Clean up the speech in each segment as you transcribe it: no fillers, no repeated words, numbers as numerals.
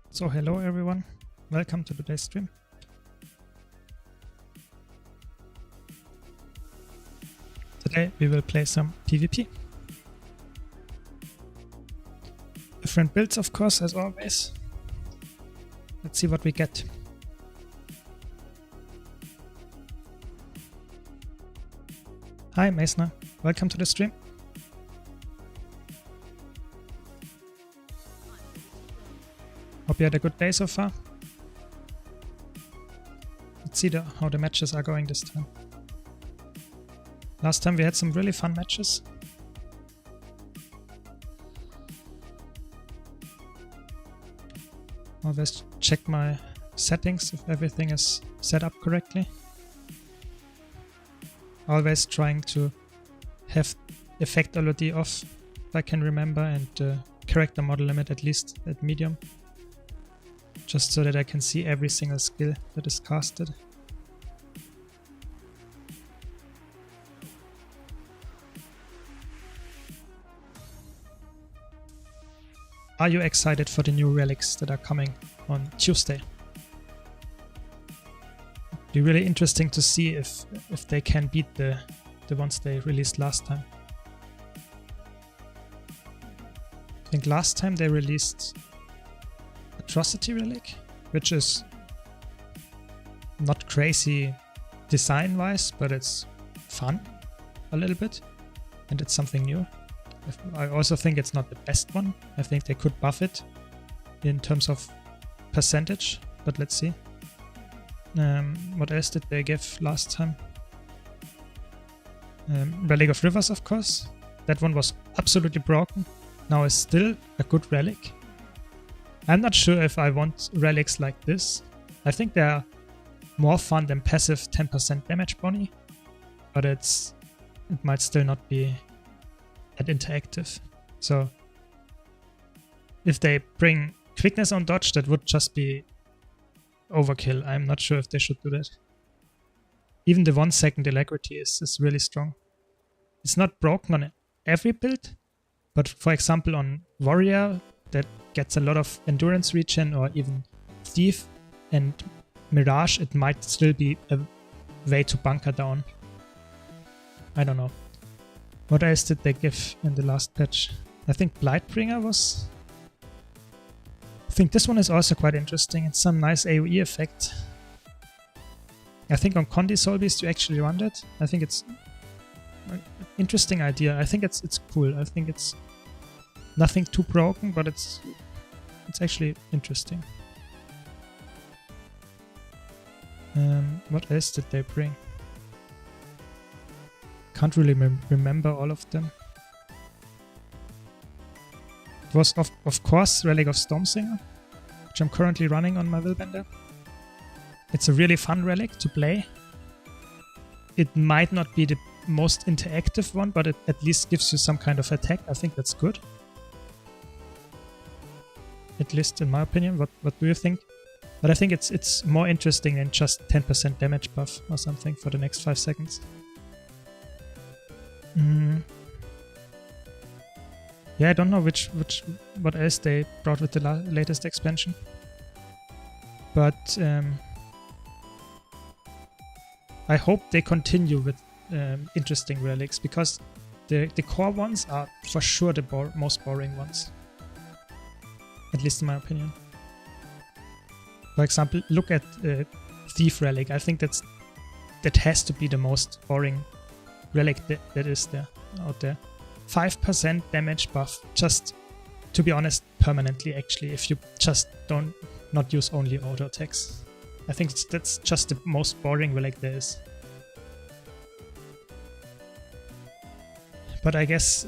So hello everyone, welcome to today's stream. Today we will play some PvP. Different builds of course, as always. Let's see what we get. Hi Masner, welcome to the stream. Hope you had a good day so far. Let's see how the matches are going this time. Last time we had some really fun matches. Always check my settings if everything is set up correctly. Always trying to have effect LOD off if I can remember, and character model limit at least at medium. Just so that I can see every single skill that is casted. Are you excited for the new relics that are coming on Tuesday? It'll be really interesting to see if they can beat the ones they released last time. I think last time they released Atrocity Relic, which is not crazy design-wise, but it's fun a little bit, and it's something new. I also think it's not the best one. I think they could buff it in terms of percentage, but let's see. What else did they give last time? Relic of Rivers, of course. That one was absolutely broken. Now it's still a good relic. I'm not sure if I want relics like this. I think they are more fun than passive 10% damage bounty, but it might still not be that interactive. So if they bring quickness on dodge, that would just be overkill. I'm not sure if they should do that. Even the 1 second alacrity is really strong. It's not broken on every build, but for example on Warrior, that gets a lot of endurance regen, or even Thief and Mirage, it might still be a way to bunker down. I don't know. What else did they give in the last patch? I think Blightbringer was... I think this one is also quite interesting. It's some nice AoE effect. I think on Condi Soul Beast you actually run that. I think it's an interesting idea. I think it's cool. I think it's nothing too broken, but it's actually interesting. What else did they bring? Can't really remember all of them. It was of course Relic of Stormsinger, which I'm currently running on my Willbender. It's a really fun relic to play. It might not be the most interactive one, but it at least gives you some kind of attack. I think that's good. At least in my opinion. What do you think? But I think it's more interesting than just 10% damage buff or something for the next 5 seconds. Yeah, I don't know what else they brought with the latest expansion. But I hope they continue with interesting relics, because the core ones are for sure the most boring ones. At least in my opinion. For example, look at Thief Relic. I think that has to be the most boring relic that is there out there. 5% damage buff, just to be honest, permanently actually, if you just not use only auto attacks. I think that's just the most boring relic there is. But I guess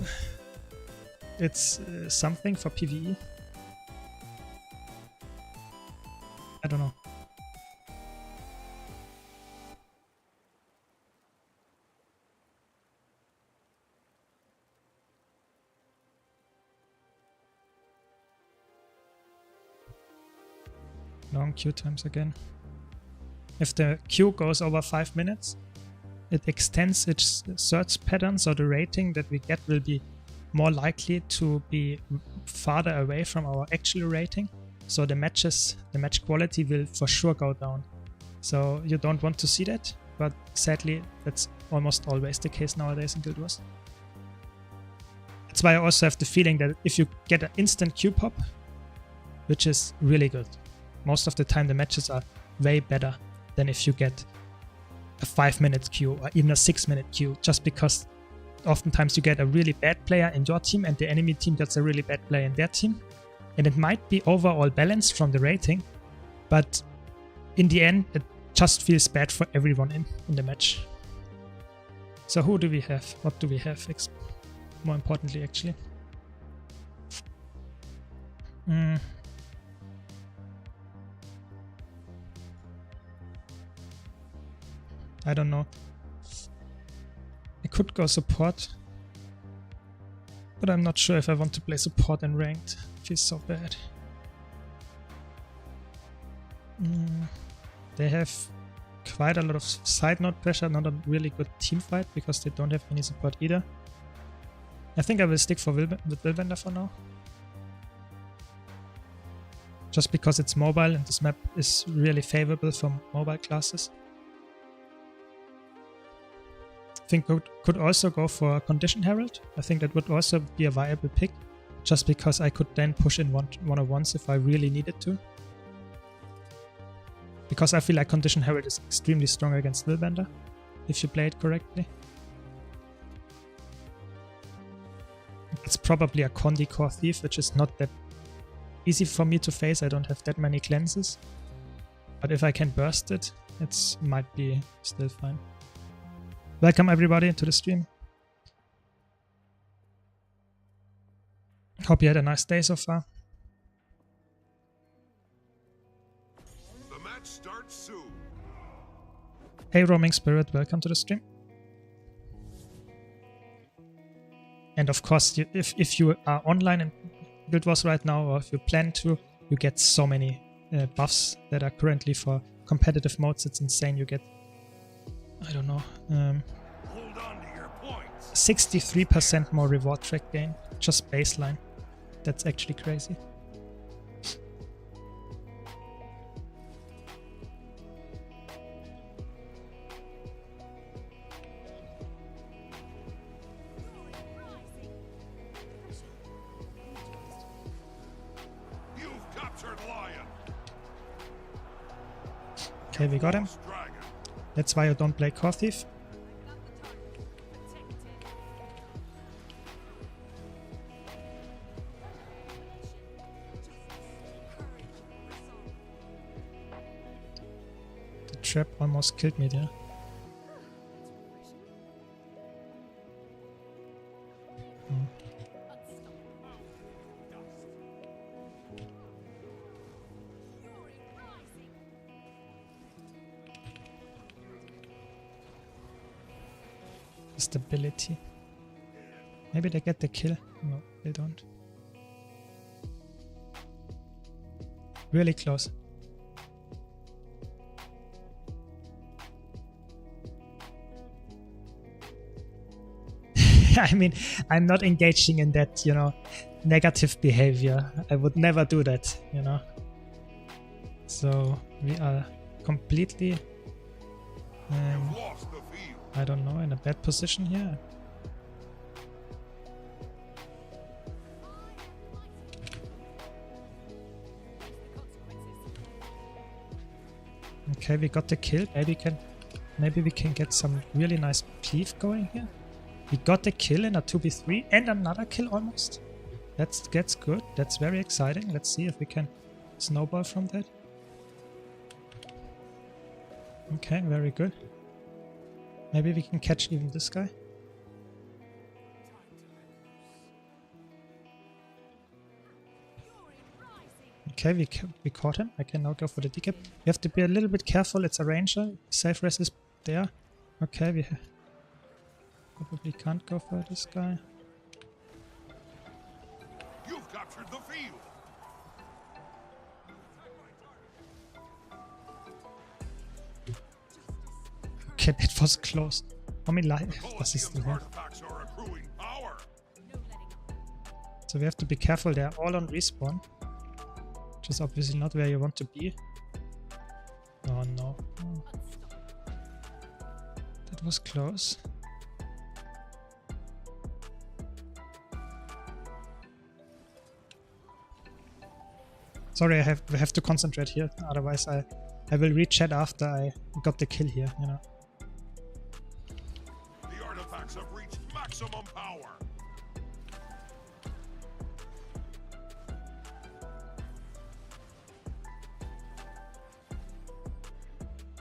it's something for PvE. I don't know. Long queue times again. If the queue goes over 5 minutes, it extends its search pattern, so the rating that we get will be more likely to be farther away from our actual rating. So the match quality will for sure go down. So you don't want to see that, but sadly that's almost always the case nowadays in Guild Wars. That's why I also have the feeling that if you get an instant queue pop, which is really good, most of the time the matches are way better than if you get a 5-minute queue or even a 6-minute queue, just because oftentimes you get a really bad player in your team and the enemy team gets a really bad player in their team. And it might be overall balanced from the rating, but in the end it just feels bad for everyone in the match. So who do we have? What do we have? More importantly, actually. I don't know. I could go support, but I'm not sure if I want to play support in ranked. It feels so bad. They have quite a lot of side node pressure, not a really good team fight because they don't have any support either. I think I will stick with Willbender for now. Just because it's mobile and this map is really favorable for mobile classes. I think could also go for Condition Herald. I think that would also be a viable pick, just because I could then push in one-on-ones if I really needed to. Because I feel like Condition Herald is extremely strong against Willbender, if you play it correctly. It's probably a Condi Core Thief, which is not that easy for me to face. I don't have that many cleanses. But if I can burst it, it might be still fine. Welcome everybody to the stream. Hope you had a nice day so far. The match starts soon. Hey Roaming Spirit, welcome to the stream. And of course, if you are online in Guild Wars right now, or if you plan to, you get so many buffs that are currently for competitive modes. It's insane. You get, I don't know, 63% more reward track gain, just baseline. That's actually crazy. You've captured Lion. Okay, we got him. That's why you don't play Core Thief. The trap almost killed me there. Stability. Maybe they get the kill. No, they don't. Really close. I mean, I'm not engaging in that, you know, negative behavior. I would never do that, you know. So we are completely I don't know, in a bad position here. Okay, we got the kill. Maybe we can get some really nice cleave going here. We got the kill in a 2v3 and another kill almost. That's good. That's very exciting. Let's see if we can snowball from that. Okay, very good. Maybe we can catch even this guy. Okay, we caught him. I can now go for the decap. We have to be a little bit careful. It's a ranger. Safe res is there. Okay, we probably can't go for this guy. You've captured the field. Okay, that was close. How many lives does he still have? Artifacts are accruing power. So we have to be careful. They're all on respawn. Which is obviously not where you want to be. Oh no. Oh. That was close. Sorry, I have to concentrate here. Otherwise I will read chat after I got the kill here, you know. The artifacts have reached maximum power.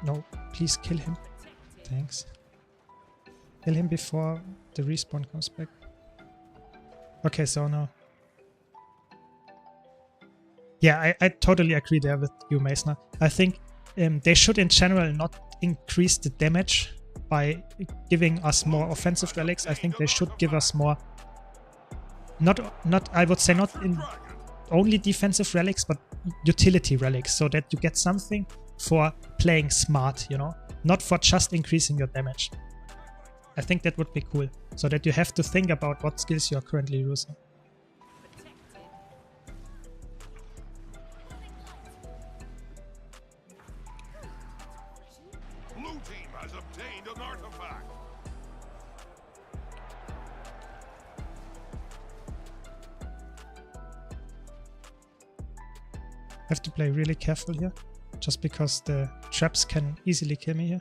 No, please kill him. Thanks. Kill him before the respawn comes back. Okay, so now. Yeah, I totally agree there with you, Meisner. I think they should in general not increase the damage by giving us more offensive relics. I think they should give us more, not I would say not in only defensive relics, but utility relics, so that you get something for playing smart, you know, not for just increasing your damage. I think that would be cool, so that you have to think about what skills you are currently using. Blue team has obtained an artifact. I have to play really careful here, just because the traps can easily kill me here.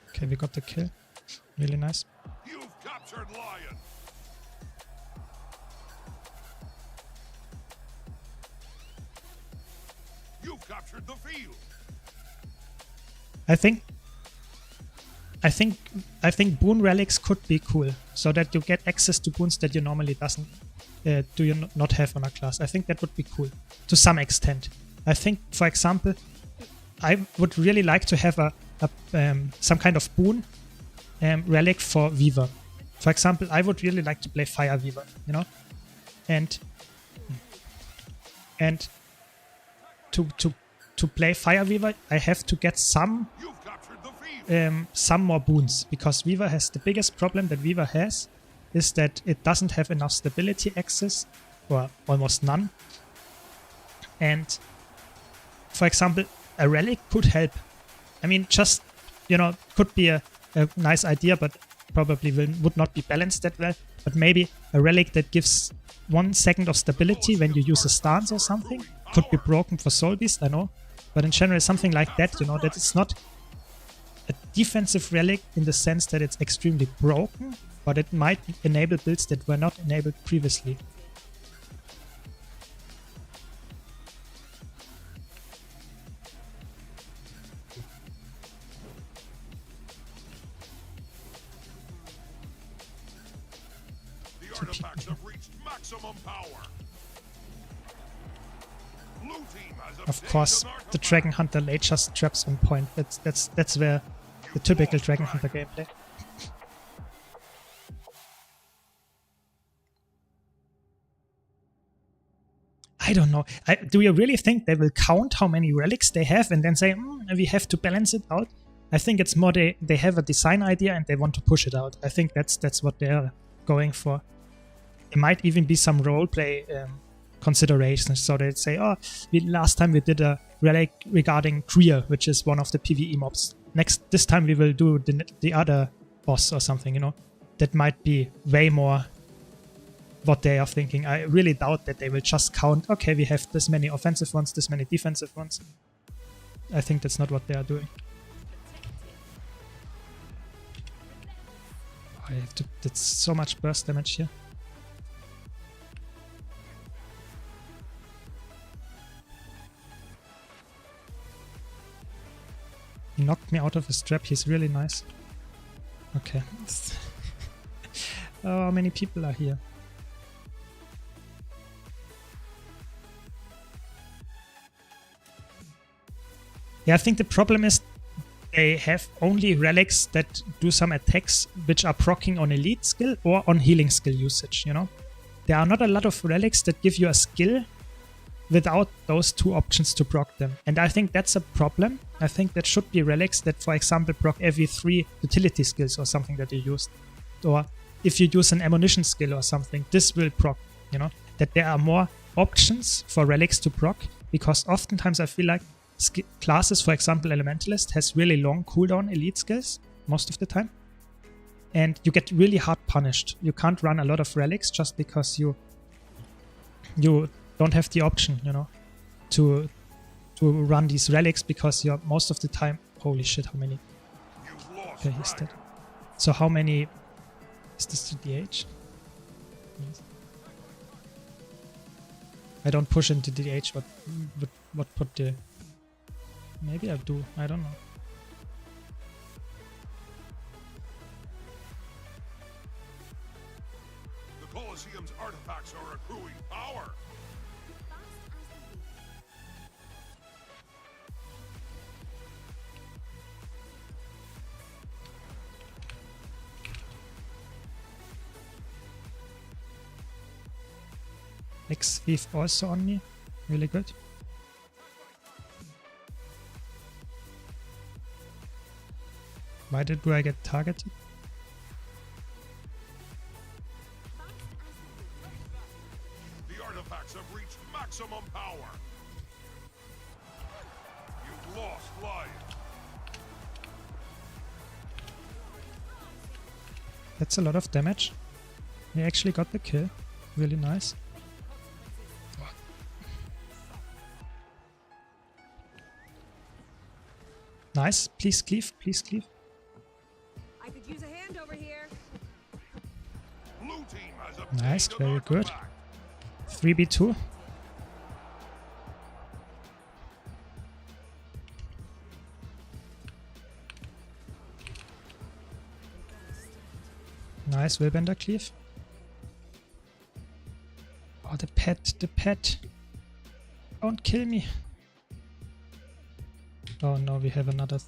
Okay, we got the kill. Really nice. You've captured Lion. You've captured the field. I think boon relics could be cool, so that you get access to boons that you normally not have on a class. I think that would be cool to some extent. I think, for example, I would really like to have some kind of boon relic for Weaver. For example, I would really like to play Fire Weaver, you know, and to play Fire Weaver, I have to get some more boons, because Weaver has the biggest problem that Weaver has is that it doesn't have enough stability access, or almost none. And for example, a relic could help. I mean, just, you know, could be a nice idea, but probably would not be balanced that well. But maybe a relic that gives 1 second of stability when you use a stance or something could be broken for Soul Beast, I know. But in general, something like that, you know, that it's not a defensive relic in the sense that it's extremely broken, but it might enable builds that were not enabled previously. The artifacts have reached maximum power. Blue team has Of course, obtained an the artifact. Dragon Hunter late just traps on point. That's where the typical Dragon Hunter gameplay. I don't know. Do you really think they will count how many relics they have and then say, we have to balance it out? I think it's more they have a design idea and they want to push it out. I think that's what they're going for. There might even be some roleplay considerations. So they'd say, last time we did a relic regarding Kriya, which is one of the PvE mobs. this time we will do the other boss or something, you know. That might be way more what they are thinking. I really doubt that they will just count, okay, we have this many offensive ones, this many defensive ones. I think that's not what they are doing. I have to, that's so much burst damage here. He knocked me out of his trap, he's really nice. Okay. Oh, how many people are here? Yeah, I think the problem is they have only relics that do some attacks which are proccing on elite skill or on healing skill usage, you know? There are not a lot of relics that give you a skill without those two options to proc them. And I think that's a problem. I think that should be relics that, for example, proc every 3 utility skills or something that you used. Or if you use an ammunition skill or something, this will proc, you know? That there are more options for relics to proc, because oftentimes I feel like classes, for example, Elementalist has really long cooldown elite skills most of the time. And you get really hard punished. You can't run a lot of relics just because you don't have the option, you know, to run these relics, because you're most of the time... Holy shit, how many? Okay, he's dead. So how many... Is this the DH? Yes. I don't push into DH, but what put the... Maybe I do, I don't know. The Colosseum's artifacts are accruing power. X-Thief also on me, really good. Why do I get targeted? The artifacts have reached maximum power. You've lost life. That's a lot of damage. We actually got the kill. Really nice. Nice. Please cleave. Please cleave. I could use a hand over here. Blue team has obtained Nice. an Very good. artifact. 3v2. Nice. Willbender cleave. Oh, the pet. The pet. Don't kill me. Oh no, we have another.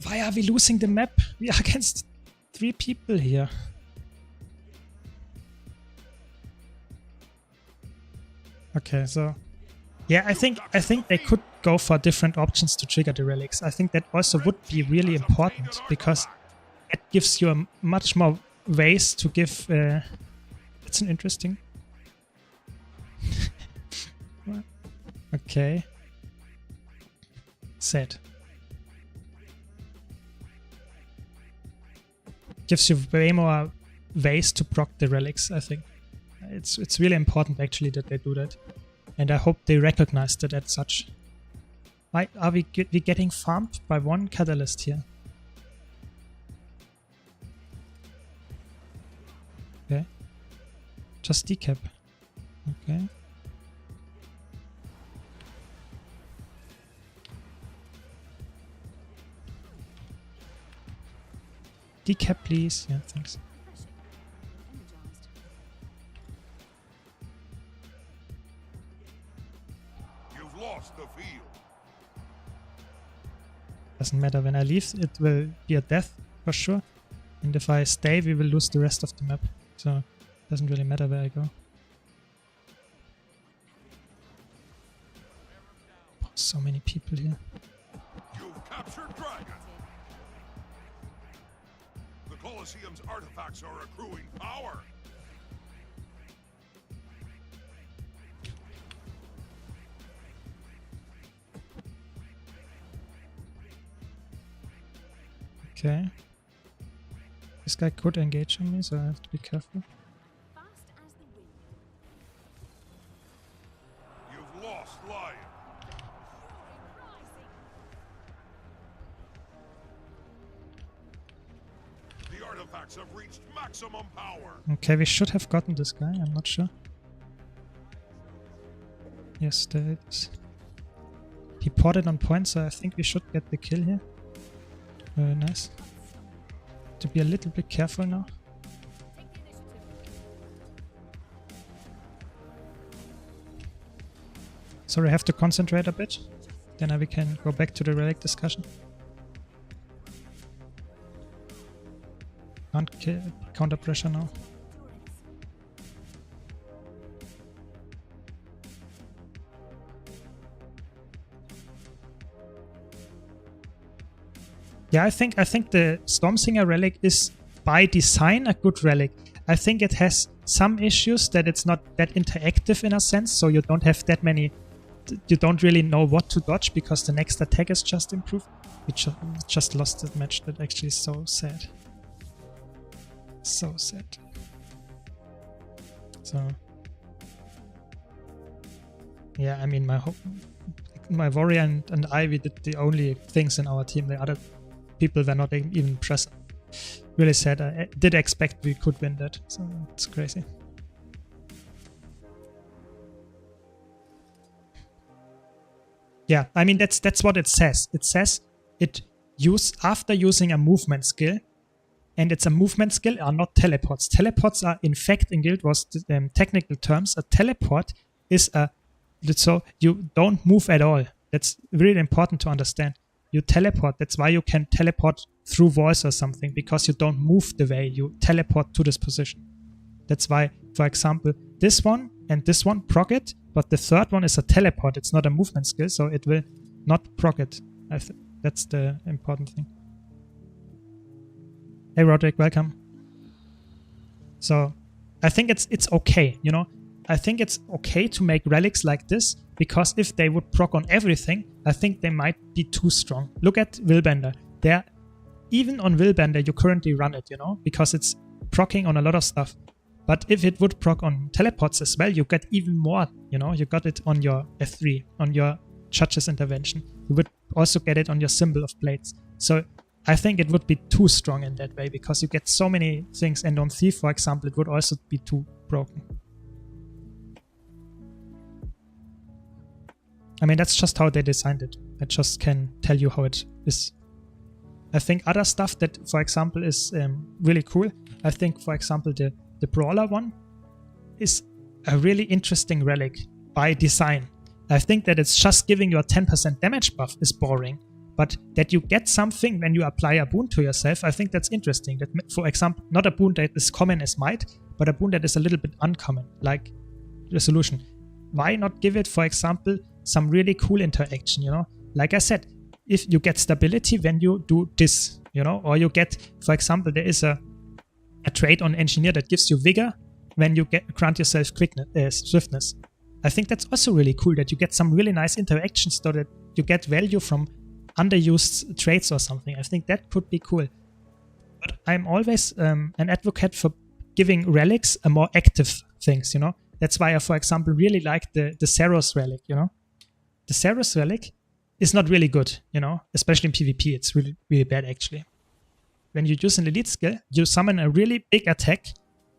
Why are we losing the map? We are against 3 people here. Okay, so yeah, I think they could go for different options to trigger the relics. I think that also would be really important, because that gives you a much more ways to give. That's an interesting. Okay. Sad. Gives you way more ways to proc the relics, I think. It's really important actually that they do that. And I hope they recognize that as such. Why are we getting farmed by 1 catalyst here? Okay. Just decap. Okay. Decap, please. Yeah, thanks. You've lost the field. Doesn't matter, when I leave, it will be a death for sure. And if I stay, we will lose the rest of the map. So it doesn't really matter where I go. Oh, so many people here. You've captured Dragon. The Colosseum's artifacts are accruing power. Okay. This guy could engage on me, so I have to be careful. Fast as the wind. You've lost Lion. The artifacts have reached maximum power. Okay, we should have gotten this guy, I'm not sure. Yes, there it is. He ported on point, so I think we should get the kill here. Very nice. To be a little bit careful now. Sorry, I have to concentrate a bit. Then we can go back to the relic discussion. Can't counter pressure now. Yeah, I think the Stormsinger relic is by design a good relic. I think it has some issues that it's not that interactive in a sense, so you don't have that many. You don't really know what to dodge because the next attack is just improved. We just lost that match. That actually is so sad. So sad. So yeah, I mean my warrior and I, we did the only things in our team. The other people were not even present. Really sad. I did expect we could win that, so it's crazy. Yeah, I mean that's what it says. It says after using a movement skill, and it's a movement skill, are not teleports. Teleports are, in fact, in Guild Wars technical terms, a teleport is so you don't move at all. That's really important to understand. You teleport. That's why you can teleport through walls or something, because you don't move the way you teleport to this position. That's why, for example, this one and this one proc it, but the third one is a teleport. It's not a movement skill, so it will not proc it. That's the important thing. Hey Roderick, welcome. So I think it's okay, you know. I think it's okay to make relics like this, because if they would proc on everything, I think they might be too strong. Look at Willbender. Even on Willbender, you currently run it, you know, because it's proccing on a lot of stuff. But if it would proc on teleports as well, you get even more, you know. You got it on your F3, on your Judge's Intervention. You would also get it on your Symbol of Blades. So I think it would be too strong in that way, because you get so many things. And on Thief, for example, it would also be too broken. I mean, that's just how they designed it. I just can tell you how it is. I think other stuff that, for example, is really cool. I think, for example, the Brawler one is a really interesting relic by design. I think that it's just giving you a 10% damage buff is boring. But that you get something when you apply a boon to yourself, I think that's interesting. That, for example, not a boon that is common as Might, but a boon that is a little bit uncommon, like Resolution. Why not give it, for example, some really cool interaction, you know? Like I said, if you get stability when you do this, you know, or you get, for example, there is a trait on Engineer that gives you vigor when you grant yourself swiftness. I think that's also really cool, that you get some really nice interactions so that you get value from underused traits or something. I think that could be cool. But I'm always an advocate for giving relics a more active things, you know? That's why I, for example, really like the Saros relic, you know? The Saros relic is not really good, you know? Especially in PvP, it's really, really bad, actually. When you use an elite skill, you summon a really big attack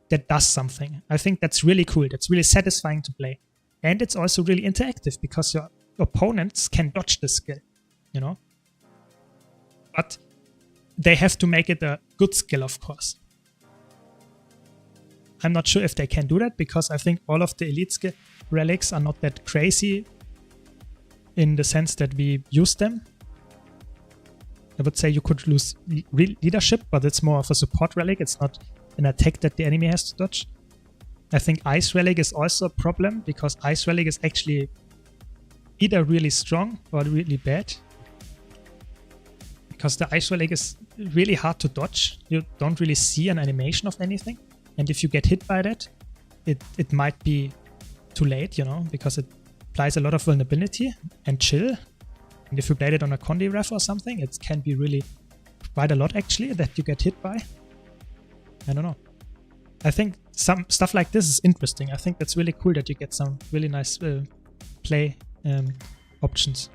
that does something. I think that's really cool. That's really satisfying to play. And it's also really interactive, because your opponents can dodge the skill, you know? But they have to make it a good skill, of course. I'm not sure if they can do that, because I think all of the elite skill relics are not that crazy in the sense that we use them. I would say you could lose leadership, but it's more of a support relic. It's not an attack that the enemy has to dodge. I think Ice relic is also a problem, because Ice relic is actually either really strong or really bad. Because the Ice relic is really hard to dodge. You don't really see an animation of anything. And if you get hit by that, it might be too late, you know, because it applies a lot of vulnerability and chill. And if you played it on a Condi ref or something, it can be really quite a lot actually that you get hit by. I don't know. I think some stuff like this is interesting. I think that's really cool that you get some really nice play options.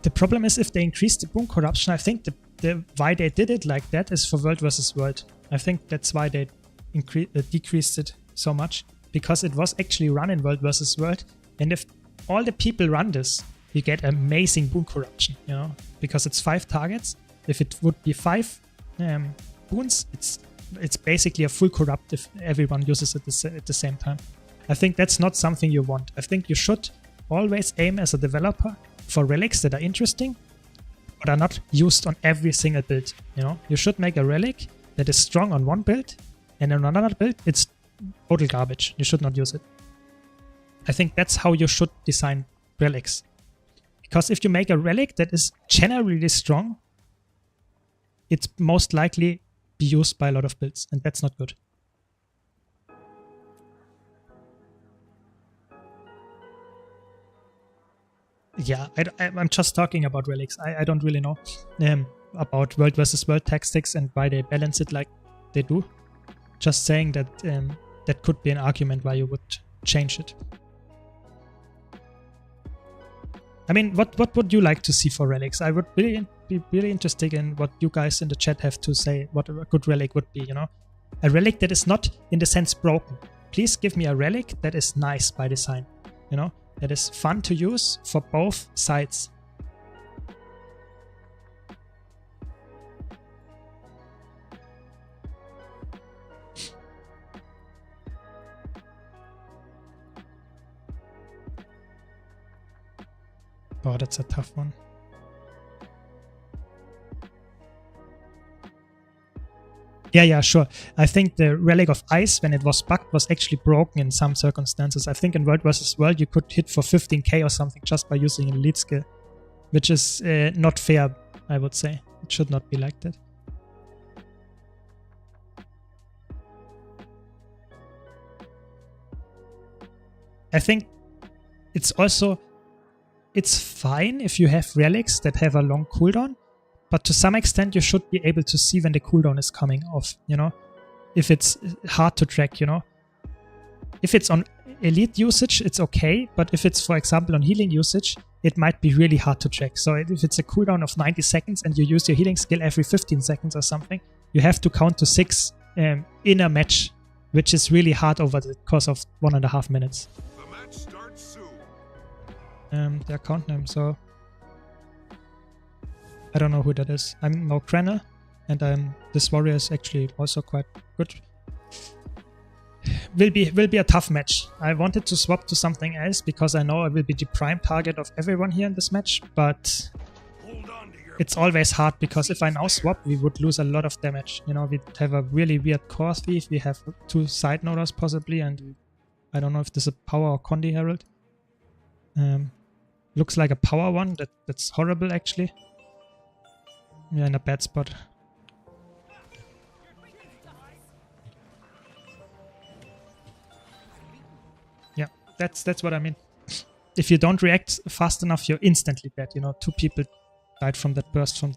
The problem is if they increase the boon corruption, I think the why they did it like that is for world versus world. I think that's why they decreased it so much, because it was actually run in world versus world, and if all the people run this, you get amazing boon corruption, you know, because it's 5 targets. If it would be 5 boons, it's basically a full corrupt if everyone uses it at the same time. I think that's not something you want. I think you should always aim as a developer for relics that are interesting, but are not used on every single build. You know, you should make a relic that is strong on one build, and on another build, it's total garbage. You should not use it. I think that's how you should design relics. Because if you make a relic that is generally strong, it's most likely be used by a lot of builds, and that's not good. Yeah, I'm just talking about relics. I don't really know about world versus world tactics and why they balance it like they do. Just saying that that could be an argument why you would change it. I mean, what would you like to see for relics? I would be really interested in what you guys in the chat have to say, what a good relic would be, you know? A relic that is not, in the sense, broken. Please give me a relic that is nice by design, you know? That is fun to use for both sides. Oh, that's a tough one. Yeah, sure. I think the Relic of Ice, when it was bugged, was actually broken in some circumstances. I think in World vs. World you could hit for 15k or something just by using an elite skill, which is not fair, I would say. It should not be like that. I think it's fine if you have relics that have a long cooldown, but to some extent you should be able to see when the cooldown is coming off, you know? If it's hard to track, you know? If it's on elite usage, it's okay, but if it's, for example, on healing usage, it might be really hard to track. So if it's a cooldown of 90 seconds and you use your healing skill every 15 seconds or something, you have to count to 6 in a match, which is really hard over the course of 1.5 minutes. The match starts soon. The account name, so I don't know who that is. I'm no Krenner, and this warrior is actually also quite good. Will be a tough match. I wanted to swap to something else because I know I will be the prime target of everyone here in this match, but it's always hard because if I now swap, we would lose a lot of damage. You know, we'd have a really weird core thief. We have 2 side noders possibly, and I don't know if this is a power or Condi Herald. Looks like a power one. That's horrible actually. Yeah, in a bad spot. Yeah, that's what I mean. If you don't react fast enough, you're instantly dead. You know, 2 people died from that burst from...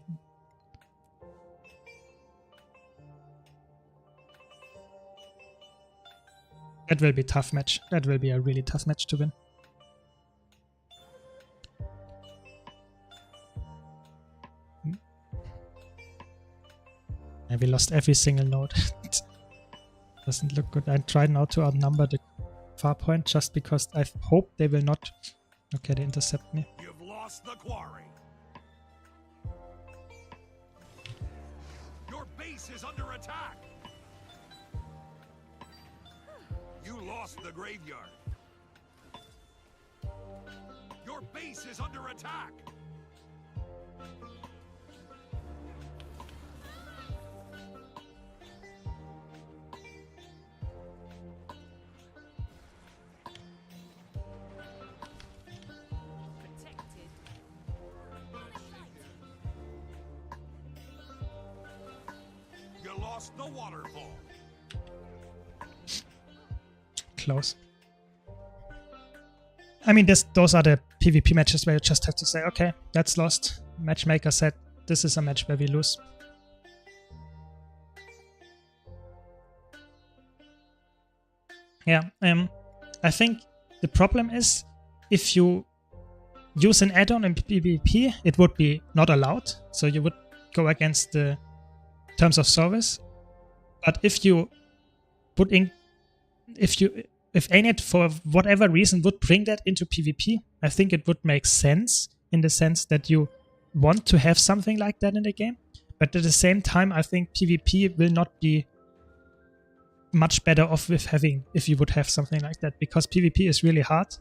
That will be a tough match. That will be a really tough match to win. And we lost every single node. Doesn't look good. I tried now to outnumber the far point just because I hope they will not... Okay, they intercept me. You've lost the quarry. Your base is under attack. You lost the graveyard. Your base is under attack. You lost the waterfall. Close. I mean, those are the PvP matches where you just have to say, okay, that's lost. Matchmaker said this is a match where we lose. Yeah, I think the problem is if you use an add-on in PvP, it would be not allowed. So you would go against the terms of service. But if you put in, if Ainit for whatever reason would bring that into PvP, I think it would make sense in the sense that you want to have something like that in the game. But at the same time, I think PvP will not be much better off with having if you would have something like that, because PvP is really hard,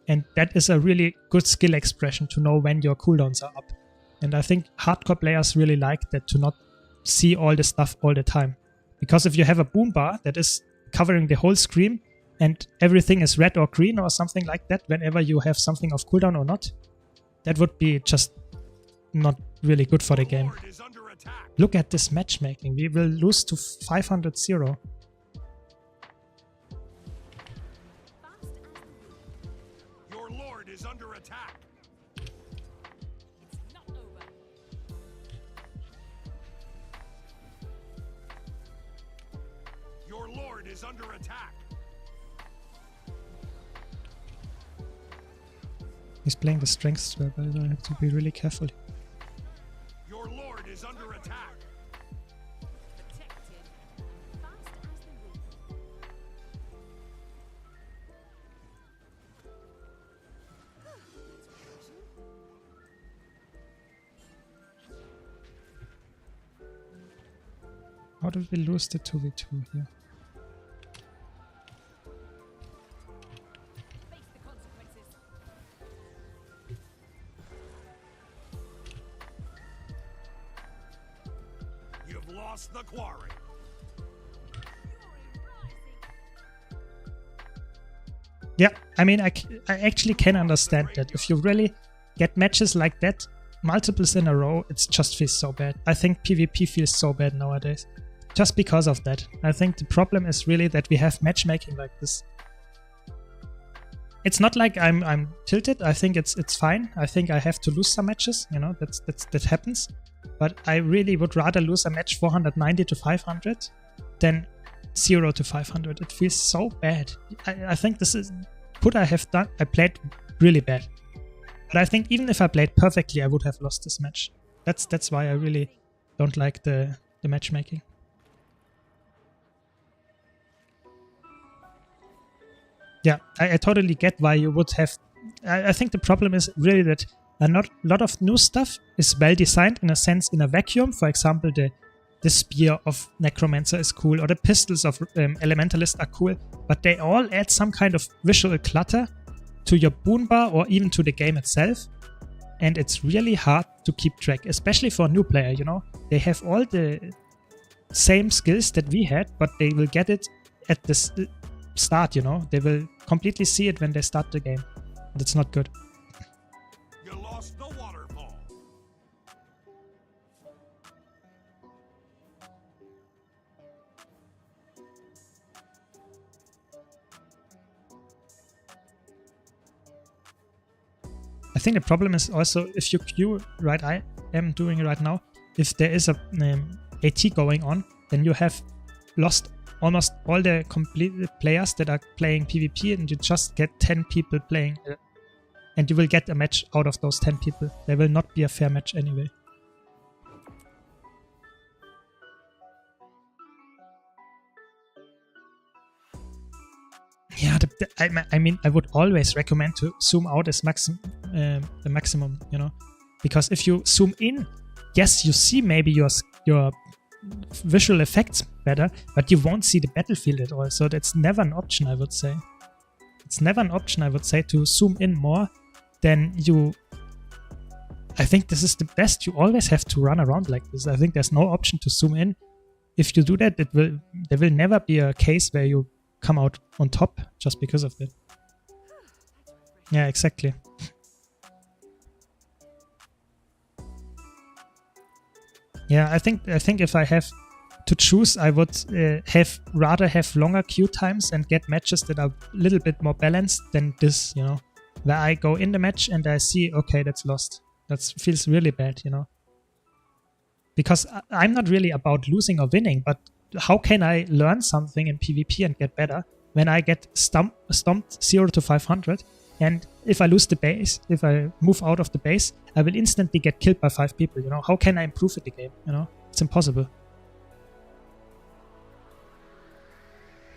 and that is a really good skill expression to know when your cooldowns are up. And I think hardcore players really like that, to not see all the stuff all the time. Because if you have a boom bar that is covering the whole screen and everything is red or green or something like that whenever you have something of cooldown or not, that would be just not really good for the game. Look at this matchmaking. We will lose to 500-0. Your lord is under attack. It's not over. Your lord is under attack. He's playing the strength swap, but I have to be really careful. Your lord is under attack. Protected. Fast as the wind. How did we lose the 2v2 here? Face the consequences. You've lost the quarry. Yeah, I mean, I actually can understand that. If you really get matches like that, multiples in a row, it just feels so bad. I think PvP feels so bad nowadays. Just because of that. I think the problem is really that we have matchmaking like this. It's not like I'm tilted. I think it's fine. I think I have to lose some matches, you know, that happens. But I really would rather lose a match 490 to 500 than 0 to 500. It feels so bad. I think this is... Could I have done... I played really bad. But I think even if I played perfectly, I would have lost this match. That's why I really don't like the matchmaking. Yeah, I totally get why you would have... I think the problem is really that a lot of new stuff is well designed in a sense in a vacuum. For example, the spear of Necromancer is cool, or the pistols of Elementalist are cool, but they all add some kind of visual clutter to your boon bar or even to the game itself. And it's really hard to keep track, especially for a new player, you know. They have all the same skills that we had, but they will get it at the start, you know. They will completely see it when they start the game. That's not good. You lost the waterfall. I think the problem is also if you queue, right, I am doing it right now, if there is a AT going on, then you have lost almost all the complete players that are playing PvP, and you just get 10 people playing, and you will get a match out of those 10 people. There will not be a fair match anyway. Yeah, I mean, I would always recommend to zoom out as the maximum, you know, because if you zoom in, yes, you see maybe your visual effects better, but you won't see the battlefield at all. So that's never an option, I would say. It's never an option, I would say, to zoom in more than you. I think this is the best. You always have to run around like this. I think there's no option to zoom in. If you do that, there will never be a case where you come out on top just because of it. Yeah, exactly. Yeah, I think if I have to choose, I would rather have longer queue times and get matches that are a little bit more balanced than this, you know, where I go in the match and I see, okay, that's lost. That feels really bad, you know, because I'm not really about losing or winning, but how can I learn something in PvP and get better when I get stomped 0 to 500? And if I lose the base, if I move out of the base, I will instantly get killed by 5 people, you know? How can I improve in the game, you know? It's impossible.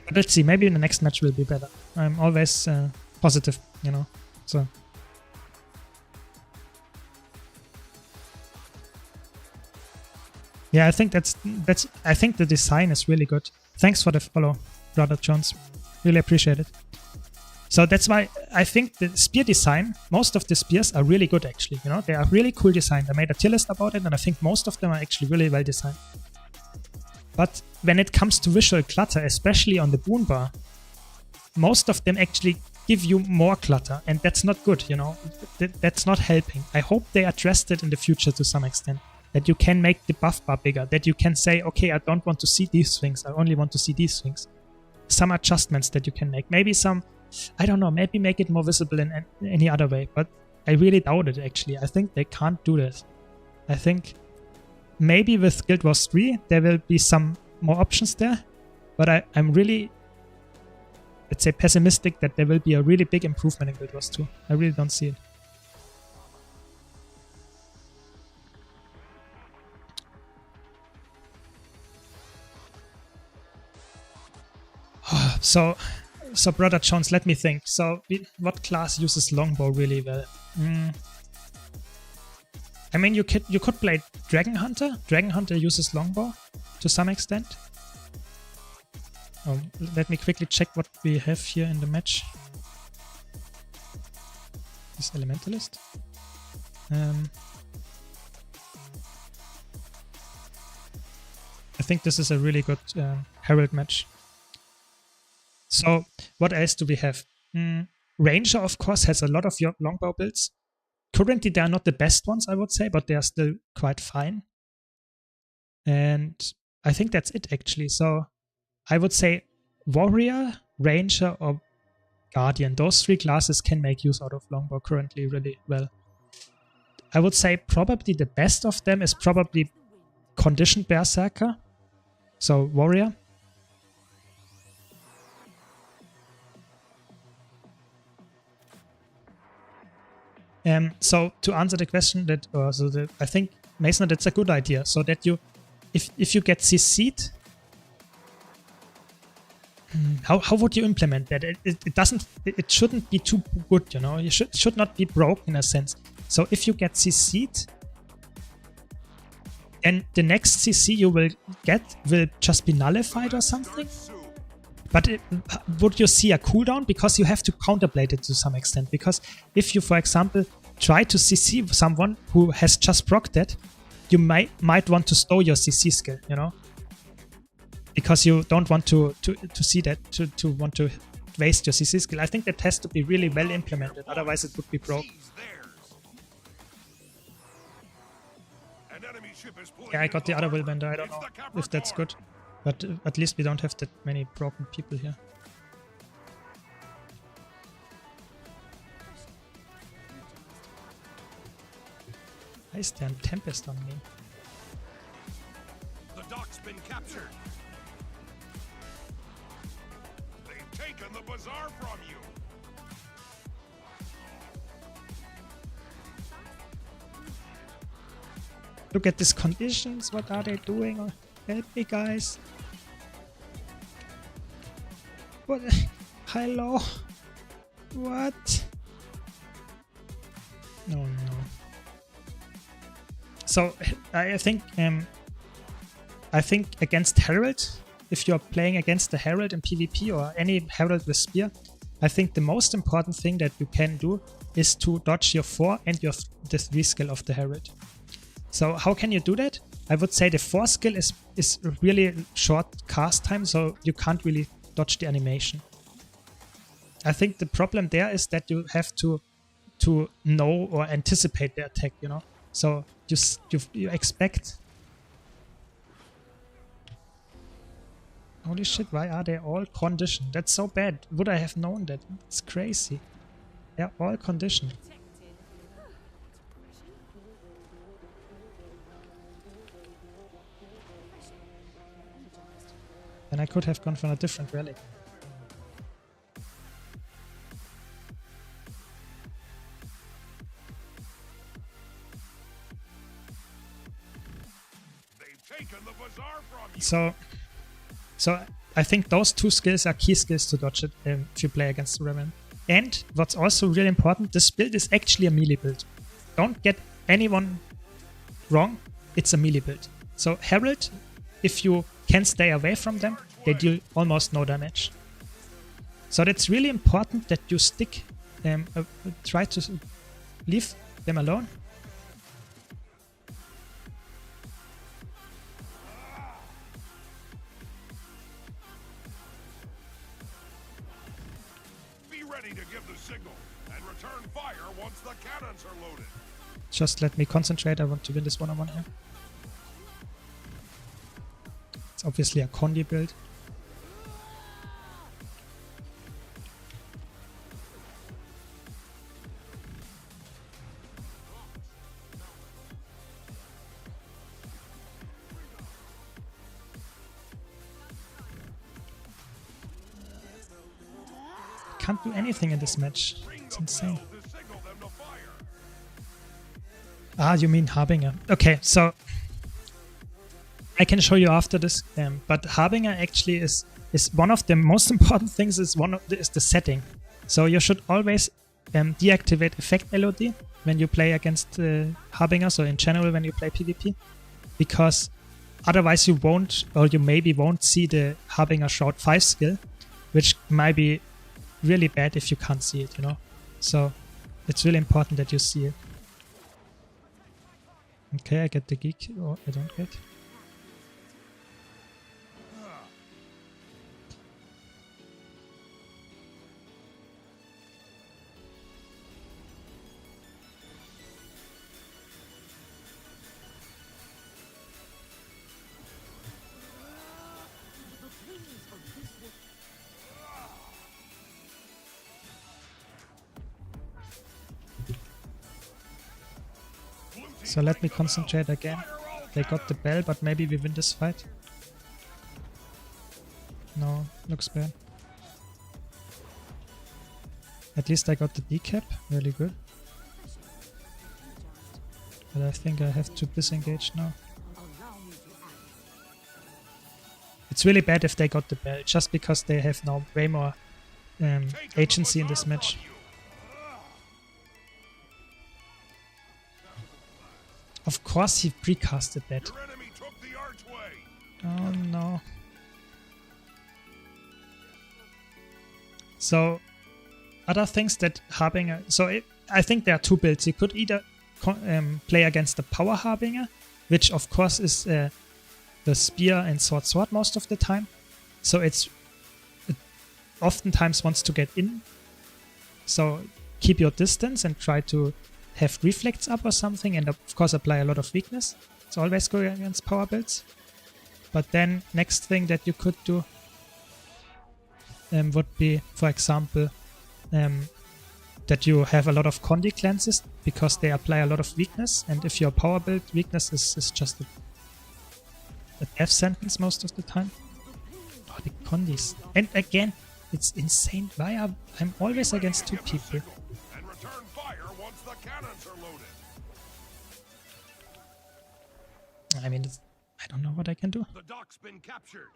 But let's see, maybe in the next match will be better. I'm always positive, you know? So... yeah, I think I think the design is really good. Thanks for the follow, Brother Jones. Really appreciate it. So that's why I think the spear design, most of the spears are really good actually. You know, they are really cool designed. I made a tier list about it and I think most of them are actually really well designed. But when it comes to visual clutter, especially on the boon bar, most of them actually give you more clutter and that's not good, you know. That's not helping. I hope they addressed it in the future to some extent. That you can make the buff bar bigger. That you can say, okay, I don't want to see these things. I only want to see these things. Some adjustments that you can make. Maybe some... I don't know, maybe make it more visible in any other way, but I really doubt it actually. I think they can't do that. I think maybe with Guild Wars 3 there will be some more options there, but I'm really, let's say, pessimistic that there will be a really big improvement in Guild Wars 2. I really don't see it. So Brother Jones, let me think. So what class uses longbow really well? I mean, you could play Dragon Hunter. Dragon Hunter uses longbow to some extent. Oh, let me quickly check what we have here in the match. This Elementalist. I think this is a really good Herald match. So what else do we have? Ranger, of course, has a lot of longbow builds. Currently, they are not the best ones, I would say, but they are still quite fine. And I think that's it, actually. So I would say Warrior, Ranger, or Guardian. Those 3 classes can make use out of longbow currently really well. I would say probably the best of them is probably Conditioned Berserker. So Warrior. So to answer the question that, I think Mason, that's a good idea. So that you, if you get CC'd, how would you implement that? It shouldn't be too good, you know. It should not be broken in a sense. So if you get CC'd, and the next CC you will get will just be nullified or something. But would you see a cooldown? Because you have to counterblade it to some extent. Because if you, for example, try to CC someone who has just procced it, you might want to stow your CC skill, you know? Because you don't want to see that, to want to waste your CC skill. I think that has to be really well implemented, otherwise it would be broken. Yeah, I got the other Willbender, I don't know if that's good. But at least we don't have that many broken people here. Why is there a Tempest on me? The dock's been captured. They've taken the bazaar from you. Look at these conditions. What are they doing? Help me, guys. What? Hello? What? No. So I think against Herald, if you're playing against the Herald in PvP or any Herald with Spear, I think the most important thing that you can do is to dodge your 4 and the 3 skill of the Herald. So how can you do that? I would say the 4 skill is really short cast time, so you can't really dodge the animation. I think the problem there is that you have to know or anticipate the attack, you know. So you expect. Holy shit, why are they all conditioned? That's so bad. Would I have known that? It's crazy. They're all conditioned. Protected. Then I could have gone for a different relic. They've taken the bazaar from you. So I think those two skills are key skills to dodge it if you play against the Revenant. And what's also really important, this build is actually a melee build. Don't get anyone wrong, it's a melee build. So Herald, if you can stay away from them, they deal almost no damage. So that's really important that you stick, try to leave them alone. Be ready to give the signal and return fire once the cannons are loaded. Just let me concentrate, I want to win this one-on-one here. It's obviously a Condi build. Can't do anything in this match. It's insane. To signal them to fire. Ah, you mean Harbinger. Okay, so I can show you after this, but Harbinger actually is one of the most important things. Is the setting. So you should always deactivate effect LOD when you play against Harbinger. So in general, when you play PvP, because otherwise you won't, or you maybe won't see the Harbinger Shroud 5 skill, which might be really bad if you can't see it, you know. So it's really important that you see it. Okay, I get the geek, or I don't get. So let me concentrate again. They got the bell, but maybe we win this fight. No, looks bad. At least I got the decap, really good. But I think I have to disengage now. It's really bad if they got the bell, just because they have now way more agency in this match. Of course he precasted that. Your enemy took the archway. Oh no. So, other things that Harbinger... So I think there are two builds. You could either play against the Power Harbinger, which of course is the Spear and Sword most of the time. So it oftentimes wants to get in. So keep your distance and try to have reflex up or something, and of course apply a lot of weakness. It's always going against power builds. But then next thing that you could do would be, for example, that you have a lot of Condi cleanses because they apply a lot of weakness, and if your power build, weakness is just a death sentence most of the time. Oh, the Condis. And again, it's insane. Why am I'm always against two people? And return fire once the cannons are loaded. I mean, I don't know what I can do. The dock's been captured.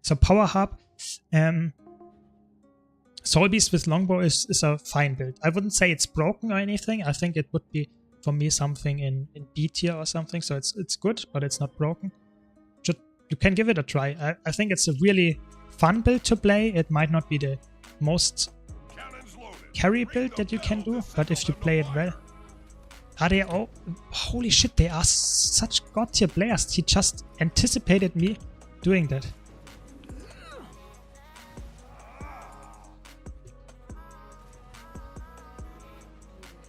So Power Harp, Soul Beast with Longbow is a fine build. I wouldn't say it's broken or anything. I think it would be, for me, something in B tier or something. So it's good, but it's not broken. You can give it a try. I think it's a really fun build to play. It might not be the most carry build that you can do, but if you play it well. Are they all... Holy shit, they are such god tier players. He just anticipated me doing that.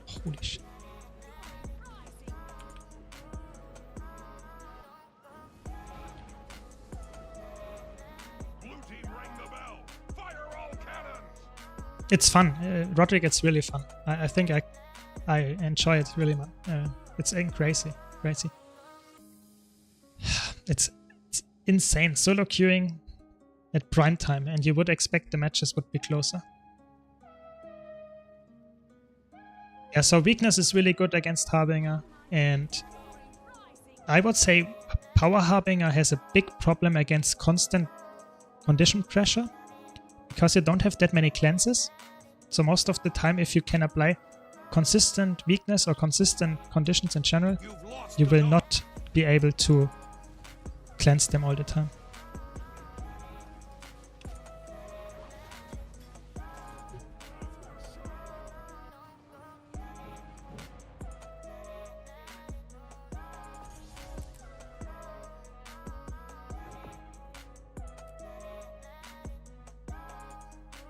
Holy shit. It's fun. Roderick, it's really fun. I think I enjoy it really much. It's crazy. It's insane. Solo queuing at prime time, and you would expect the matches would be closer. Yeah, so weakness is really good against Harbinger, and I would say Power Harbinger has a big problem against constant condition pressure, because you don't have that many cleanses. So most of the time, if you can apply consistent weakness or consistent conditions in general, you will not be able to cleanse them all the time.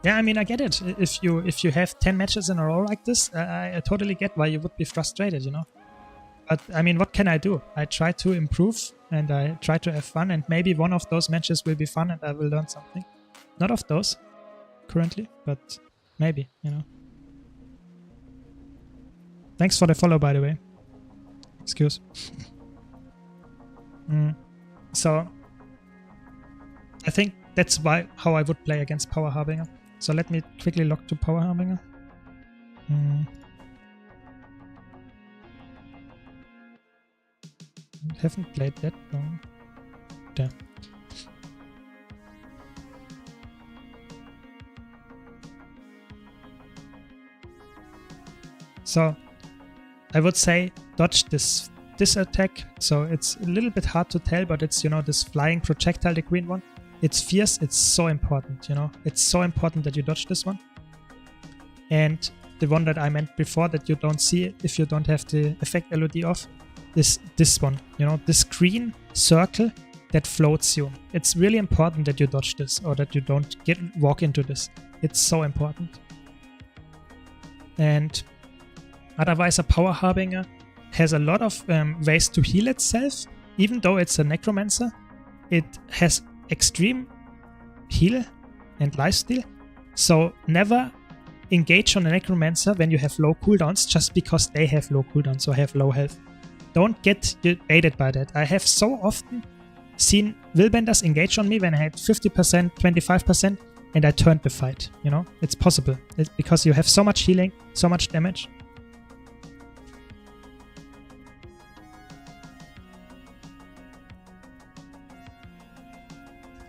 Yeah, I mean, I get it. If you have 10 matches in a row like this, I totally get why you would be frustrated, you know. But I mean, what can I do? I try to improve and I try to have fun, and maybe one of those matches will be fun and I will learn something. Not of those currently, but maybe, you know. Thanks for the follow, by the way. Excuse. So I think that's how I would play against Power Harbinger. So let me quickly log to Power Harbinger. Haven't played that long. There. So I would say dodge this attack. So it's a little bit hard to tell, but it's, you know, this flying projectile, the green one. It's fierce. It's so important, you know. It's so important that you dodge this one. And the one that I meant before that you don't see if you don't have the effect LOD off is this one, you know, this green circle that floats you. It's really important that you dodge this, or that you don't walk into this. It's so important. And otherwise, a Power Harbinger has a lot of ways to heal itself. Even though it's a Necromancer, it has extreme heal and lifesteal. So never engage on a Necromancer when you have low cooldowns just because they have low cooldowns or have low health. Don't get baited by that. I have so often seen Willbenders engage on me when I had 50%, 25%, and I turned the fight. You know, it's possible. It's because you have so much healing, so much damage.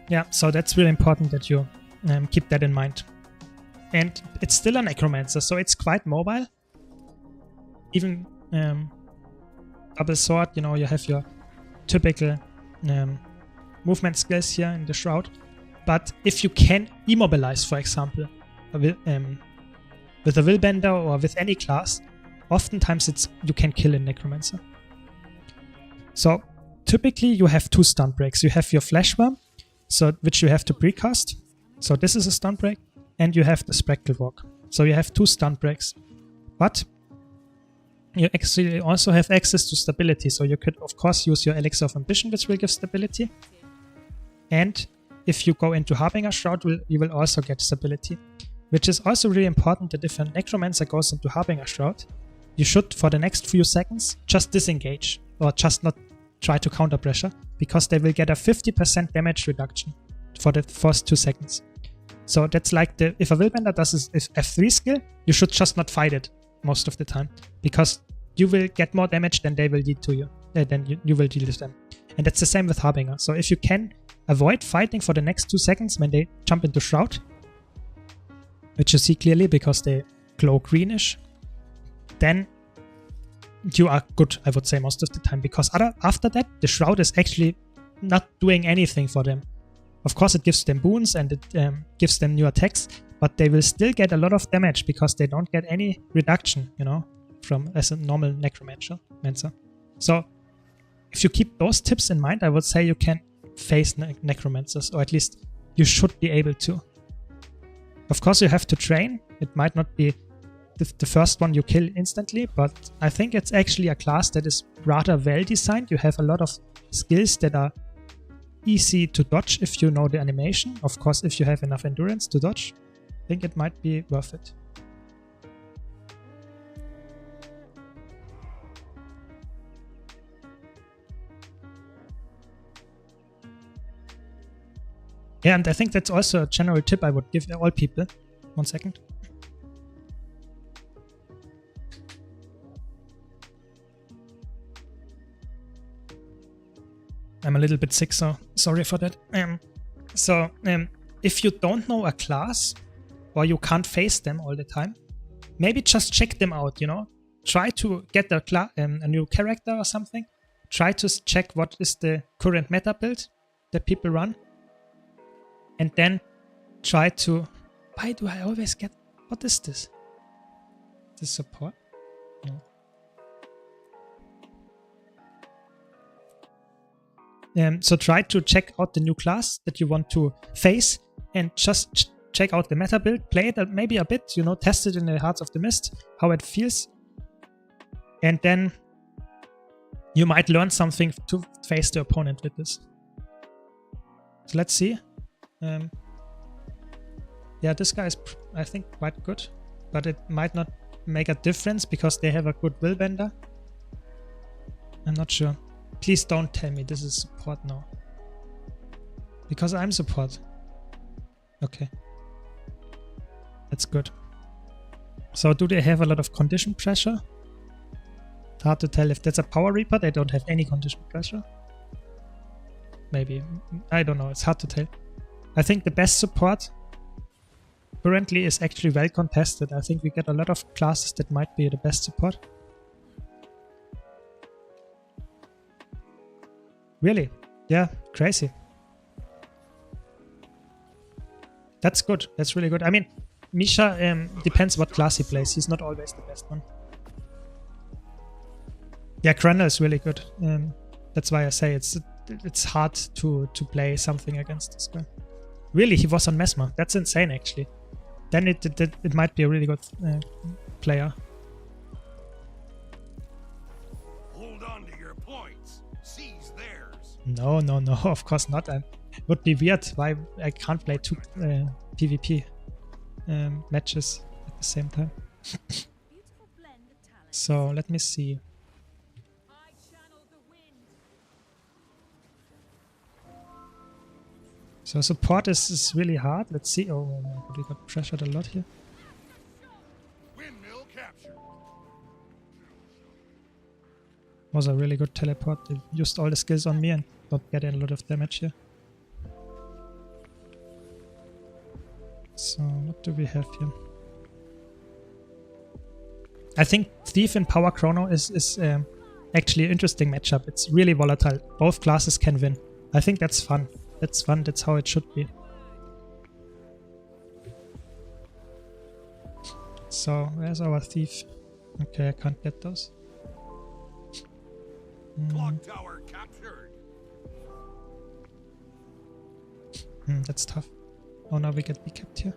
Yeah, so that's really important that you keep that in mind. And it's still a Necromancer, so it's quite mobile. Even double sword, you know, you have your typical movement skills here in the Shroud. But if you can immobilize, for example, with a Willbender or with any class, oftentimes you can kill a Necromancer. So typically you have two stun breaks. You have your Flash Worm, so which you have to precast. So this is a stun break, and you have the Spectral Walk. So you have two stun breaks. But you actually also have access to stability. So you could, of course, use your Elixir of Ambition, which will give stability. And if you go into Harbinger Shroud, you will also get stability. Which is also really important that if a Necromancer goes into Harbinger Shroud, you should, for the next few seconds, just disengage. Or just not try to counter pressure, because they will get a 50% damage reduction for the first 2 seconds. So that's like if a Willbender does his F3 skill, you should just not fight it most of the time, because you will get more damage than they will deal to you. Then you will deal to them. And that's the same with Harbinger. So if you can avoid fighting for the next 2 seconds when they jump into Shroud, which you see clearly because they glow greenish, then you are good, I would say, most of the time, because after that, the Shroud is actually not doing anything for them. Of course, it gives them boons and it gives them new attacks, but they will still get a lot of damage because they don't get any reduction, you know, as a normal Necromancer. So if you keep those tips in mind, I would say you can face Necromancers, or at least you should be able to. Of course, you have to train. It might not be the first one you kill instantly, but I think it's actually a class that is rather well designed. You have a lot of skills that are easy to dodge if you know the animation. Of course, if you have enough endurance to dodge. think it might be worth it. Yeah, and I think that's also a general tip I would give all people. 1 second. I'm a little bit sick, so sorry for that. If you don't know a class or you can't face them all the time, maybe just check them out, you know? Try to get a new character or something. Try to check what is the current meta build that people run. And then try to... Why do I always get... What is this? This support? No. So try to check out the new class that you want to face and just check out the meta build. Play it maybe a bit, you know, test it in the Hearts of the Mist, how it feels. And then you might learn something to face the opponent with this. So let's see. Yeah, this guy is, I think, quite good, but it might not make a difference because they have a good will bender. I'm not sure. Please don't tell me this is support now. Because I'm support. Okay. That's good. So do they have a lot of condition pressure? It's hard to tell. If that's a power reaper, they don't have any condition pressure. Maybe. I don't know. It's hard to tell. I think the best support currently is actually well contested. I think we get a lot of classes that might be the best support. Really? Yeah, crazy. That's good. That's really good. I mean, Misha depends what class he plays. He's not always the best one. Yeah, Krana is really good. That's why I say it's hard to play something against this guy. Really, he was on Mesmer. That's insane, actually. Then it might be a really good player. Hold on to your points. Seize theirs. No, of course not. It would be weird why I can't play two PvP matches at the same time. So let me see. So support is really hard. Let's see. Oh, we got pressured a lot here. Windmill captured. Was a really good teleport. They used all the skills on me and not getting a lot of damage here. So what do we have here? I think Thief and Power Chrono is actually an interesting matchup. It's really volatile. Both classes can win. I think that's fun. That's fun. That's how it should be. So where's our Thief? Okay, I can't get those. Clock tower captured. That's tough. Oh, now we get decapped here.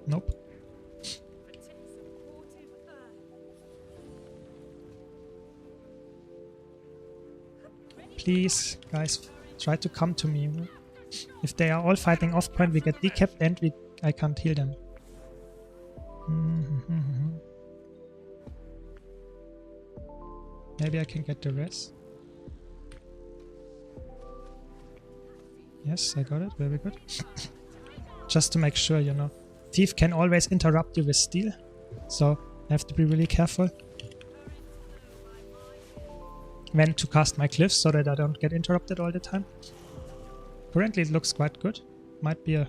Nope. Please, guys, try to come to me. If they are all fighting off point, we get decapped and I can't heal them. Maybe I can get the res. Yes, I got it. Very good. Just to make sure, you know. Thief can always interrupt you with steal. So I have to be really careful when to cast my glyphs so that I don't get interrupted all the time. Currently it looks quite good. Might be a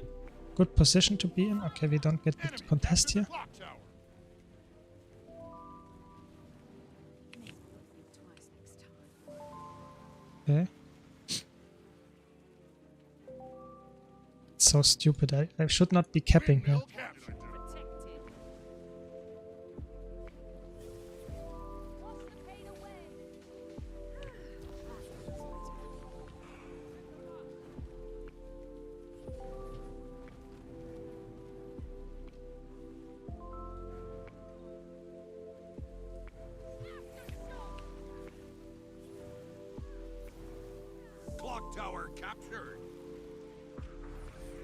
good position to be in. Okay, we don't get the contest here. Okay. It's so stupid. I should not be capping here.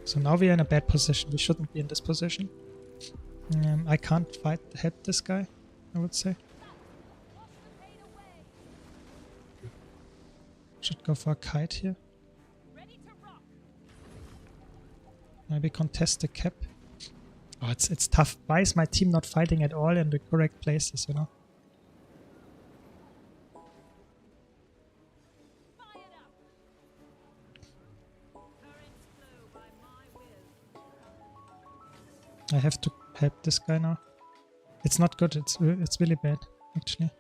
So now we are in a bad position. We shouldn't be in this position. I can't help this guy, I would say. Should go for a kite here. Maybe contest the cap. Oh, it's tough. Why is my team not fighting at all in the correct places, you know? I have to help this guy now. It's not good. It's really bad, actually.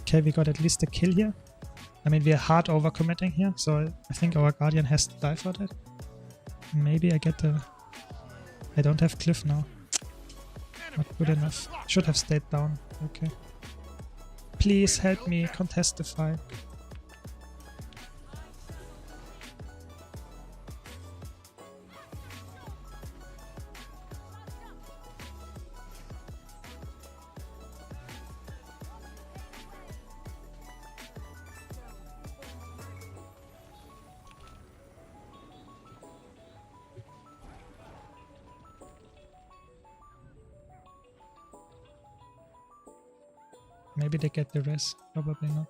Okay, we got at least a kill here. I mean, we are hard overcommitting here, so I think our Guardian has to die for that. Maybe I get the... I don't have Cliff now. Not good enough. Should have stayed down. Okay. Please help me contest the fight. Maybe they get the res. Probably not.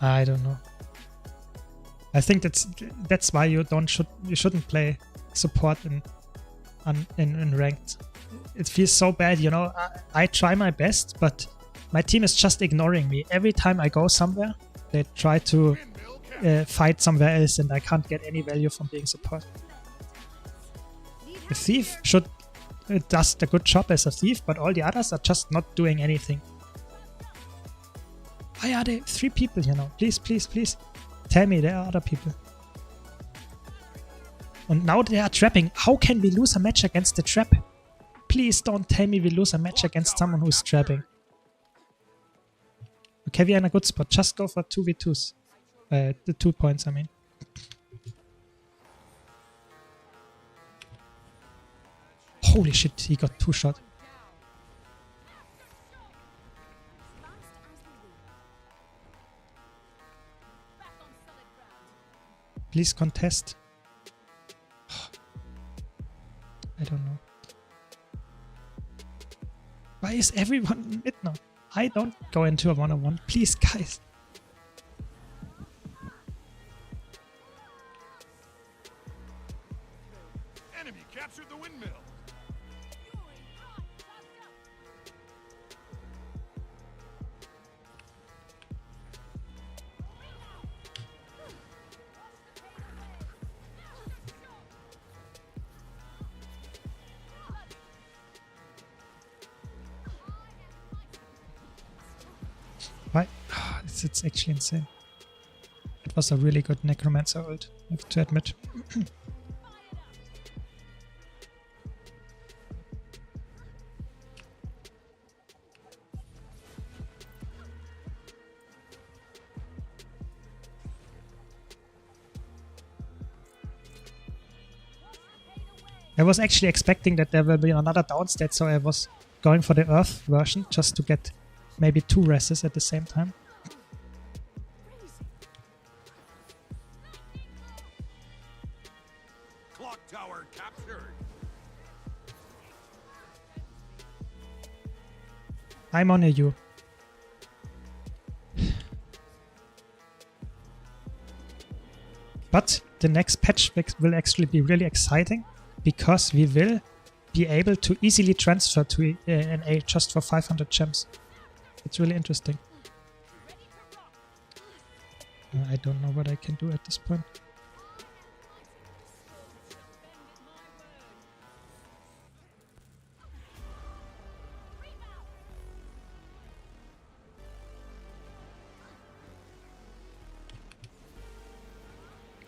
I don't know. I think that's why you shouldn't play support in ranked. It feels so bad, you know. I try my best, but my team is just ignoring me. Every time I go somewhere, they try to fight somewhere else, and I can't get any value from being support. The thief does a good job as a thief, but all the others are just not doing anything. Why are there 3 people, you know? Please, please, please. Tell me there are other people. And now they are trapping. How can we lose a match against the trap? Please don't tell me we lose a match against someone who's trapping. Okay, we are in a good spot. Just go for 2v2s. The 2 points, I mean. Holy shit, he got 2 shot. Please contest. I don't know. Why is everyone mid now? I don't go into a 1-on-1. Please, guys. Enemy captured the windmill. Why? It's actually insane. It was a really good Necromancer ult, I have to admit. I was actually expecting that there will be another downstat, so I was going for the Earth version just to get maybe 2 reses at the same time. Clock tower captured. I'm on you. But the next patch will actually be really exciting, because we will be able to easily transfer to an A just for 500 gems. It's really interesting. I don't know what I can do at this point.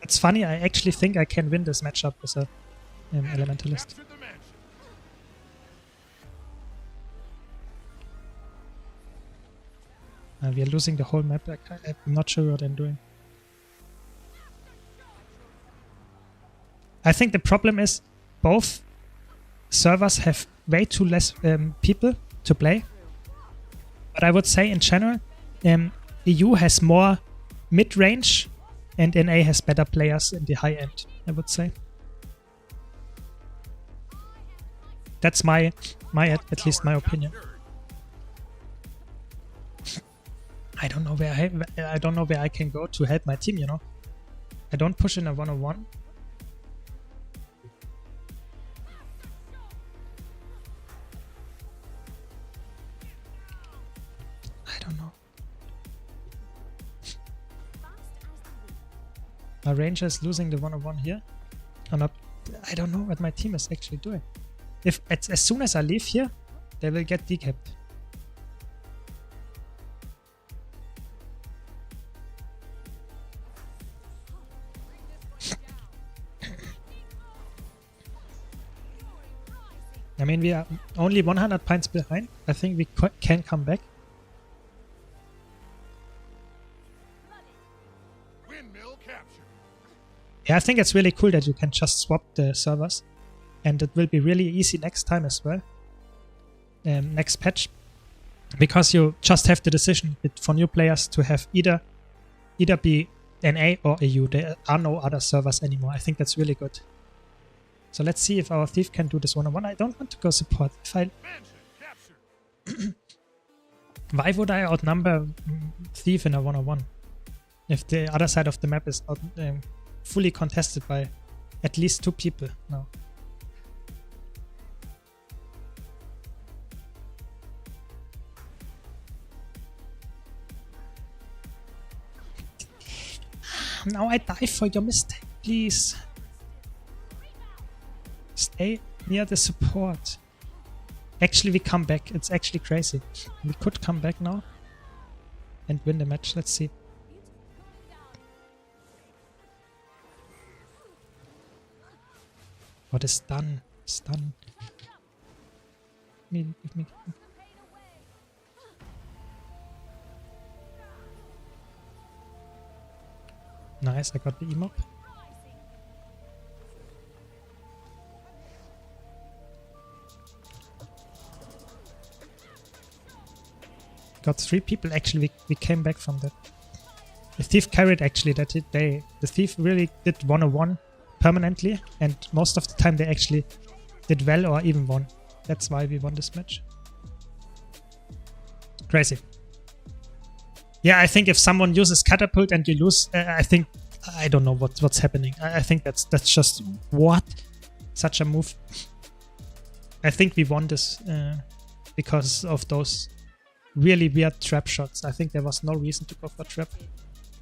It's funny, I actually think I can win this matchup as a Elementalist. Captured the mansion. We are losing the whole map. I'm not sure what I'm doing. I think the problem is both servers have way too less people to play. But I would say in general, EU has more mid-range and NA has better players in the high end, I would say. That's at least my opinion. I don't know where I can go to help my team, you know. I don't push in a 1-on-1. I don't know. My Ranger is losing the 1-on-1 here. I don't know what my team is actually doing. If as soon as I leave here, they will get decapped. I mean, we are only 100 points behind. I think we can come back. Windmill captured. Yeah, I think it's really cool that you can just swap the servers. And it will be really easy next time as well. Next patch. Because you just have the decision for new players to have either be NA or EU. There are no other servers anymore. I think that's really good. So let's see if our thief can do this 1-on-1. I don't want to go support. Why would I outnumber thief in a 1-on-1? If the other side of the map is fully contested by at least 2 people now. Now I die for your mistake, please. Stay near the support. Actually, we come back. It's actually crazy. We could come back now and win the match. Let's see. What is stun? Stun. Give me. Nice, I got the emote. Got 3 people. Actually, we came back from that. The thief carried actually that the thief really did 1-on-1 permanently, and most of the time they actually did well or even won. That's why we won this match. Crazy. Yeah, I think if someone uses catapult and you lose, I don't know what's happening. I think that's just what? Such a move. I think we won this because of those really weird trap shots. I think there was no reason to go for trap.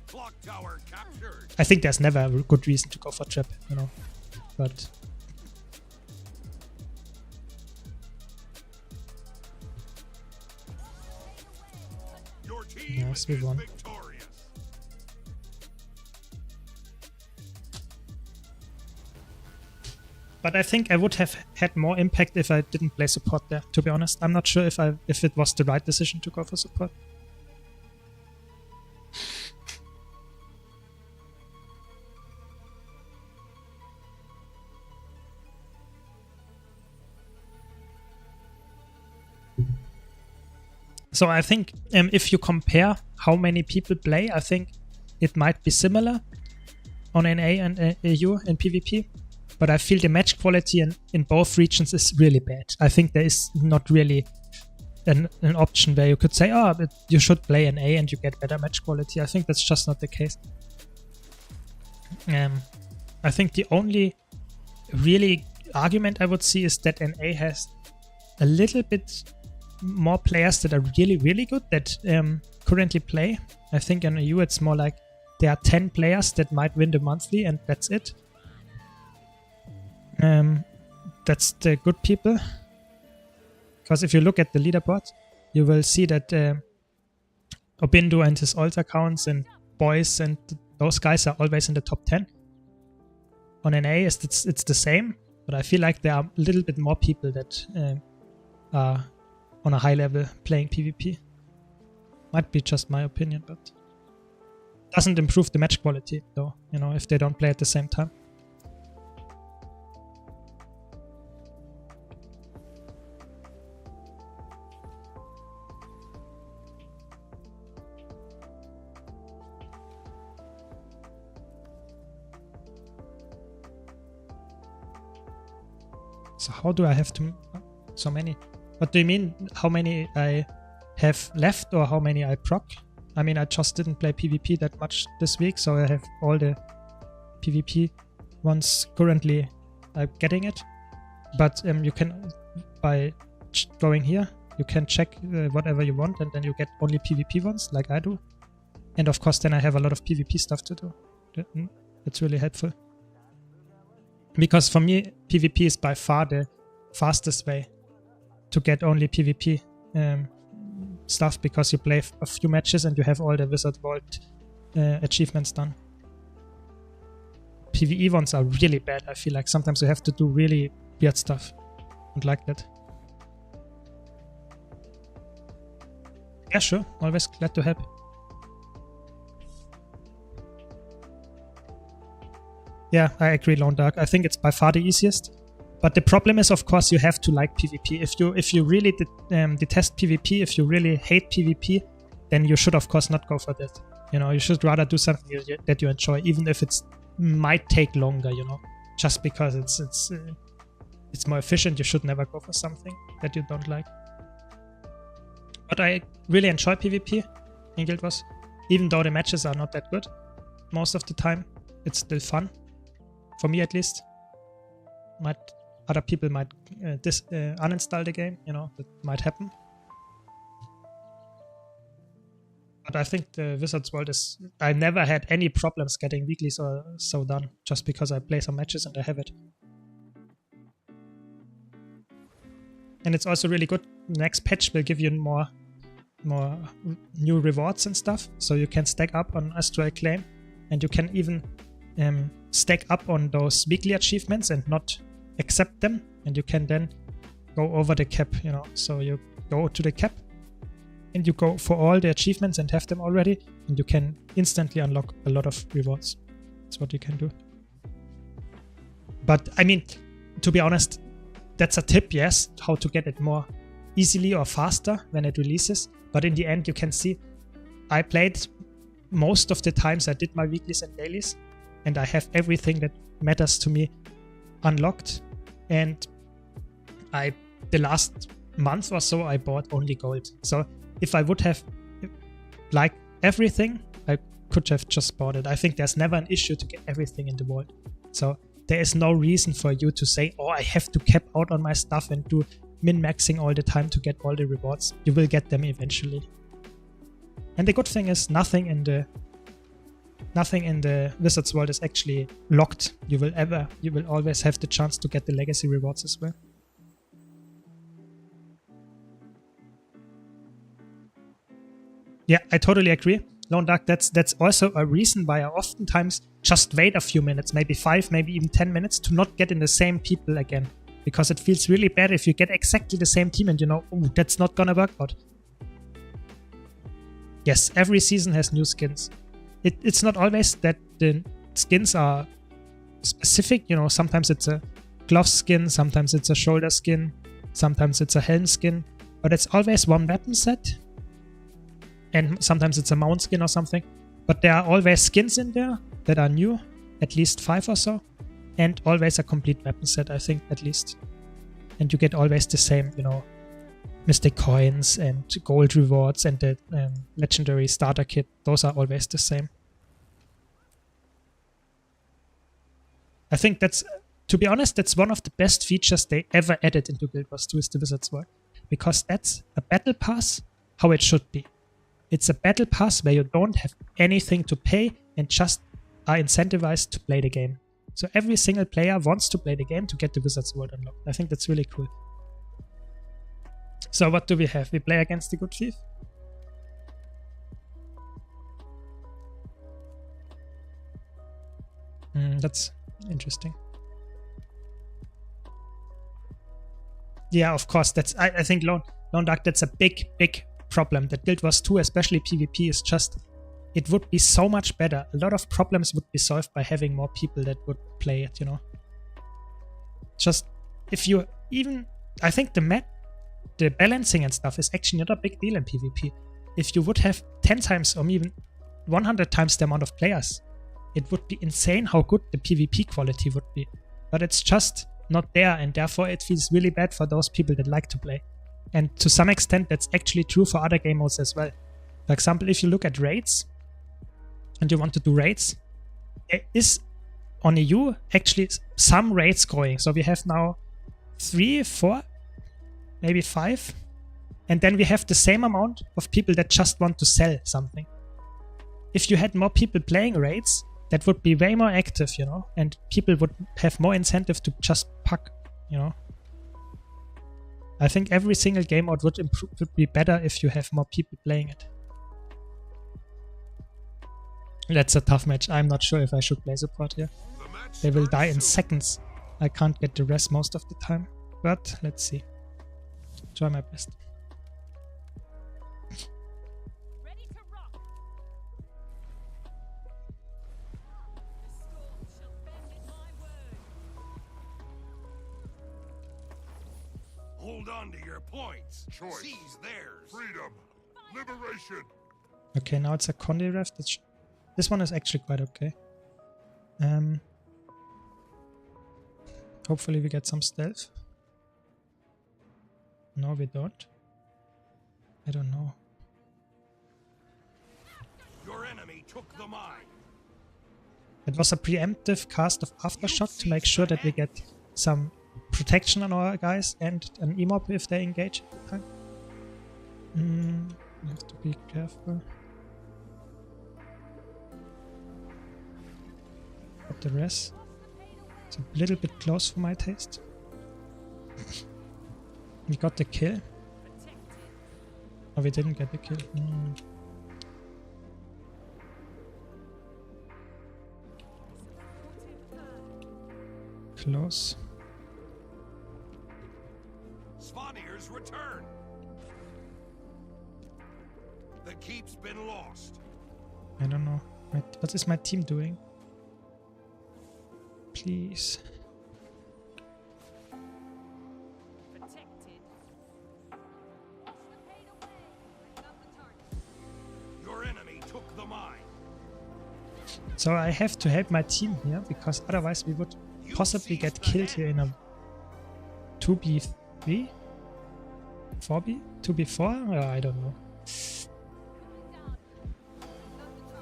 Clock tower captured. I think there's never a good reason to go for trap, you know. But Your team yes, we is won. victorious. But I think I would have had more impact if I didn't play support there, to be honest. I'm not sure if it was the right decision to go for support. So I think if you compare how many people play, I think it might be similar on NA and EU in PvP. But I feel the match quality in both regions is really bad. I think there is not really an option where you could say, oh, but you should play NA and you get better match quality. I think that's just not the case. I think the only really argument I would see is that NA has a little bit more players that are really, really good that currently play. I think in EU it's more like there are 10 players that might win the monthly and that's it. That's the good people. Because if you look at the leaderboard, you will see that Obindo and his alt accounts and boys and those guys are always in the top 10. On NA, it's the same, but I feel like there are a little bit more people that are on a high level playing PvP. Might be just my opinion, but doesn't improve the match quality though, you know, if they don't play at the same time. So how do I have to... so many? What do you mean? How many I have left or how many I proc? I mean, I just didn't play PvP that much this week, so I have all the PvP ones currently getting it. But you can, by going here, you can check whatever you want and then you get only PvP ones, like I do. And of course then I have a lot of PvP stuff to do. That's really helpful. Because for me, PvP is by far the fastest way to get only PvP stuff, because you play a few matches and you have all the Wizard Vault achievements done. PvE ones are really bad. I feel like sometimes you have to do really weird stuff. And like that. Yeah, sure. Always glad to help. Yeah, I agree, Lone Dark. I think it's by far the easiest. But the problem is, of course, you have to like PvP. If you really detest PvP, if you really hate PvP, then you should, of course, not go for that. You know, you should rather do something that you enjoy, even if it might take longer. You know, just because it's more efficient, you should never go for something that you don't like. But I really enjoy PvP in Guild Wars, even though the matches are not that good. Most of the time, it's still fun. For me, at least. Other people might uninstall the game, you know, that might happen. But I think the Wizards World is... I never had any problems getting weeklies or so done, just because I play some matches and I have it. And it's also really good. Next patch will give you more new rewards and stuff, so you can stack up on Astral Claim, and you can even stack up on those weekly achievements and not accept them, and you can then go over the cap, you know. So you go to the cap and you go for all the achievements and have them already, and you can instantly unlock a lot of rewards. That's what you can do. But I mean, to be honest, that's a tip, yes, how to get it more easily or faster when it releases. But in the end, you can see I played most of the times I did my weeklies and dailies, and I have everything that matters to me unlocked. And the last month or so, I bought only gold. So if I would have liked everything, I could have just bought it. I think there's never an issue to get everything in the vault. So there is no reason for you to say, oh, I have to cap out on my stuff and do min-maxing all the time to get all the rewards. You will get them eventually. And the good thing is nothing in the Wizards World is actually locked. You will always have the chance to get the legacy rewards as well. Yeah, I totally agree. Lone Dark, that's also a reason why I oftentimes just wait a few minutes, maybe 5, maybe even 10 minutes to not get in the same people again. Because it feels really bad if you get exactly the same team and you know, oh, that's not gonna work out. Yes, every season has new skins. It's not always that the skins are specific, you know, sometimes it's a glove skin, sometimes it's a shoulder skin, sometimes it's a helm skin, but it's always one weapon set, and sometimes it's a mount skin or something. But there are always skins in there that are new, at least 5 or so, and always a complete weapon set, I think, at least. And you get always the same, you know, mystic coins and gold rewards and the legendary starter kit. Those are always the same. I think that's, to be honest, that's one of the best features they ever added into Guild Wars 2 is the Wizards World. Because that's a battle pass how it should be. It's a battle pass where you don't have anything to pay and just are incentivized to play the game. So every single player wants to play the game to get the Wizards World unlocked. I think that's really cool. So what do we have? We play against the Good Thief. That's interesting. Yeah, of course. That's I think Lone Dark, that's a big problem that Guild Wars 2, especially PvP, is just, it would be so much better. A lot of problems would be solved by having more people that would play it, you know. Just, if you even, I think the map, the balancing and stuff is actually not a big deal in PvP. If you would have 10 times or even 100 times the amount of players, it would be insane how good the PvP quality would be. But it's just not there, and therefore it feels really bad for those people that like to play. And to some extent that's actually true for other game modes as well. For example, if you look at raids and you want to do raids, there is on EU actually some raids going. So we have now 3, 4, maybe 5, and then we have the same amount of people that just want to sell something. If you had more people playing raids, that would be way more active, you know, and people would have more incentive to just pack, you know. I think every single game mode would be better if you have more people playing it. That's a tough match. I'm not sure if I should play support here. They will die in seconds. I can't get the rest most of the time, but let's see. Try my best. Ready to rock. The storm shall bend at my word. Hold on to your points. Choice. Seize theirs. Freedom. Liberation. Okay, now it's a Conde ref. This one is actually quite okay. Hopefully we get some stealth. No, we don't. I don't know. Your enemy took the mine. It was a preemptive cast of Aftershock to make sure that we get some protection on our guys and an emob if they engage at the time. We have to be careful. But the rest, it's a little bit close for my taste. We got the kill. Oh, we didn't get the kill. Close. Svanir's return. The keep's been lost. I don't know. What is my team doing? Please. Protected. Your enemy took the mine. So I have to help my team here, because otherwise we would possibly get killed here in a 2v3? 4b? 2v4? I don't know.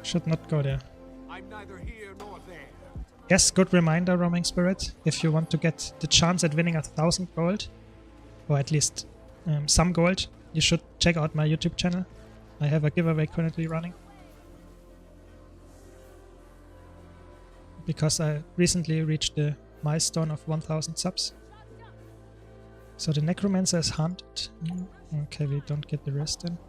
Should not go there. I'm neither here nor there. Yes, good reminder, Roaming Spirit. If you want to get the chance at winning 1,000 gold, or at least some gold, you should check out my YouTube channel. I have a giveaway currently running. Because I recently reached the milestone of 1,000 subs. So the Necromancer is hunted. Okay, we don't get the rest then.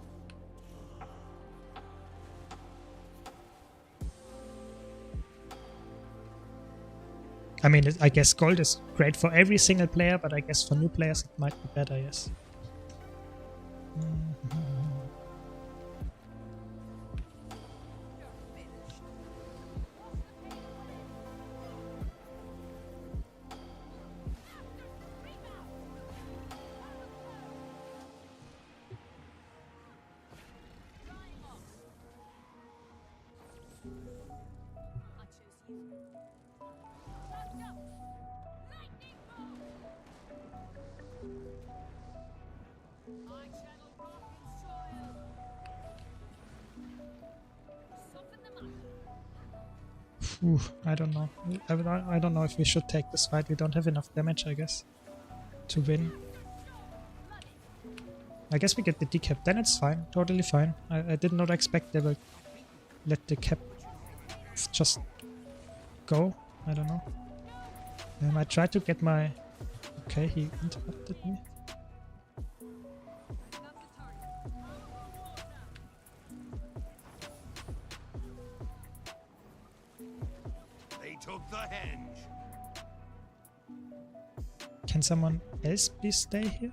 I mean, I guess gold is great for every single player, but I guess for new players it might be better, yes. I don't know. I don't know if we should take this fight. We don't have enough damage, I guess, to win. I guess we get the decap. Then it's fine. Totally fine. I did not expect they will let the cap just go. I don't know. I tried to get my... Okay, he interrupted me. Took the henge. Can someone else please stay here?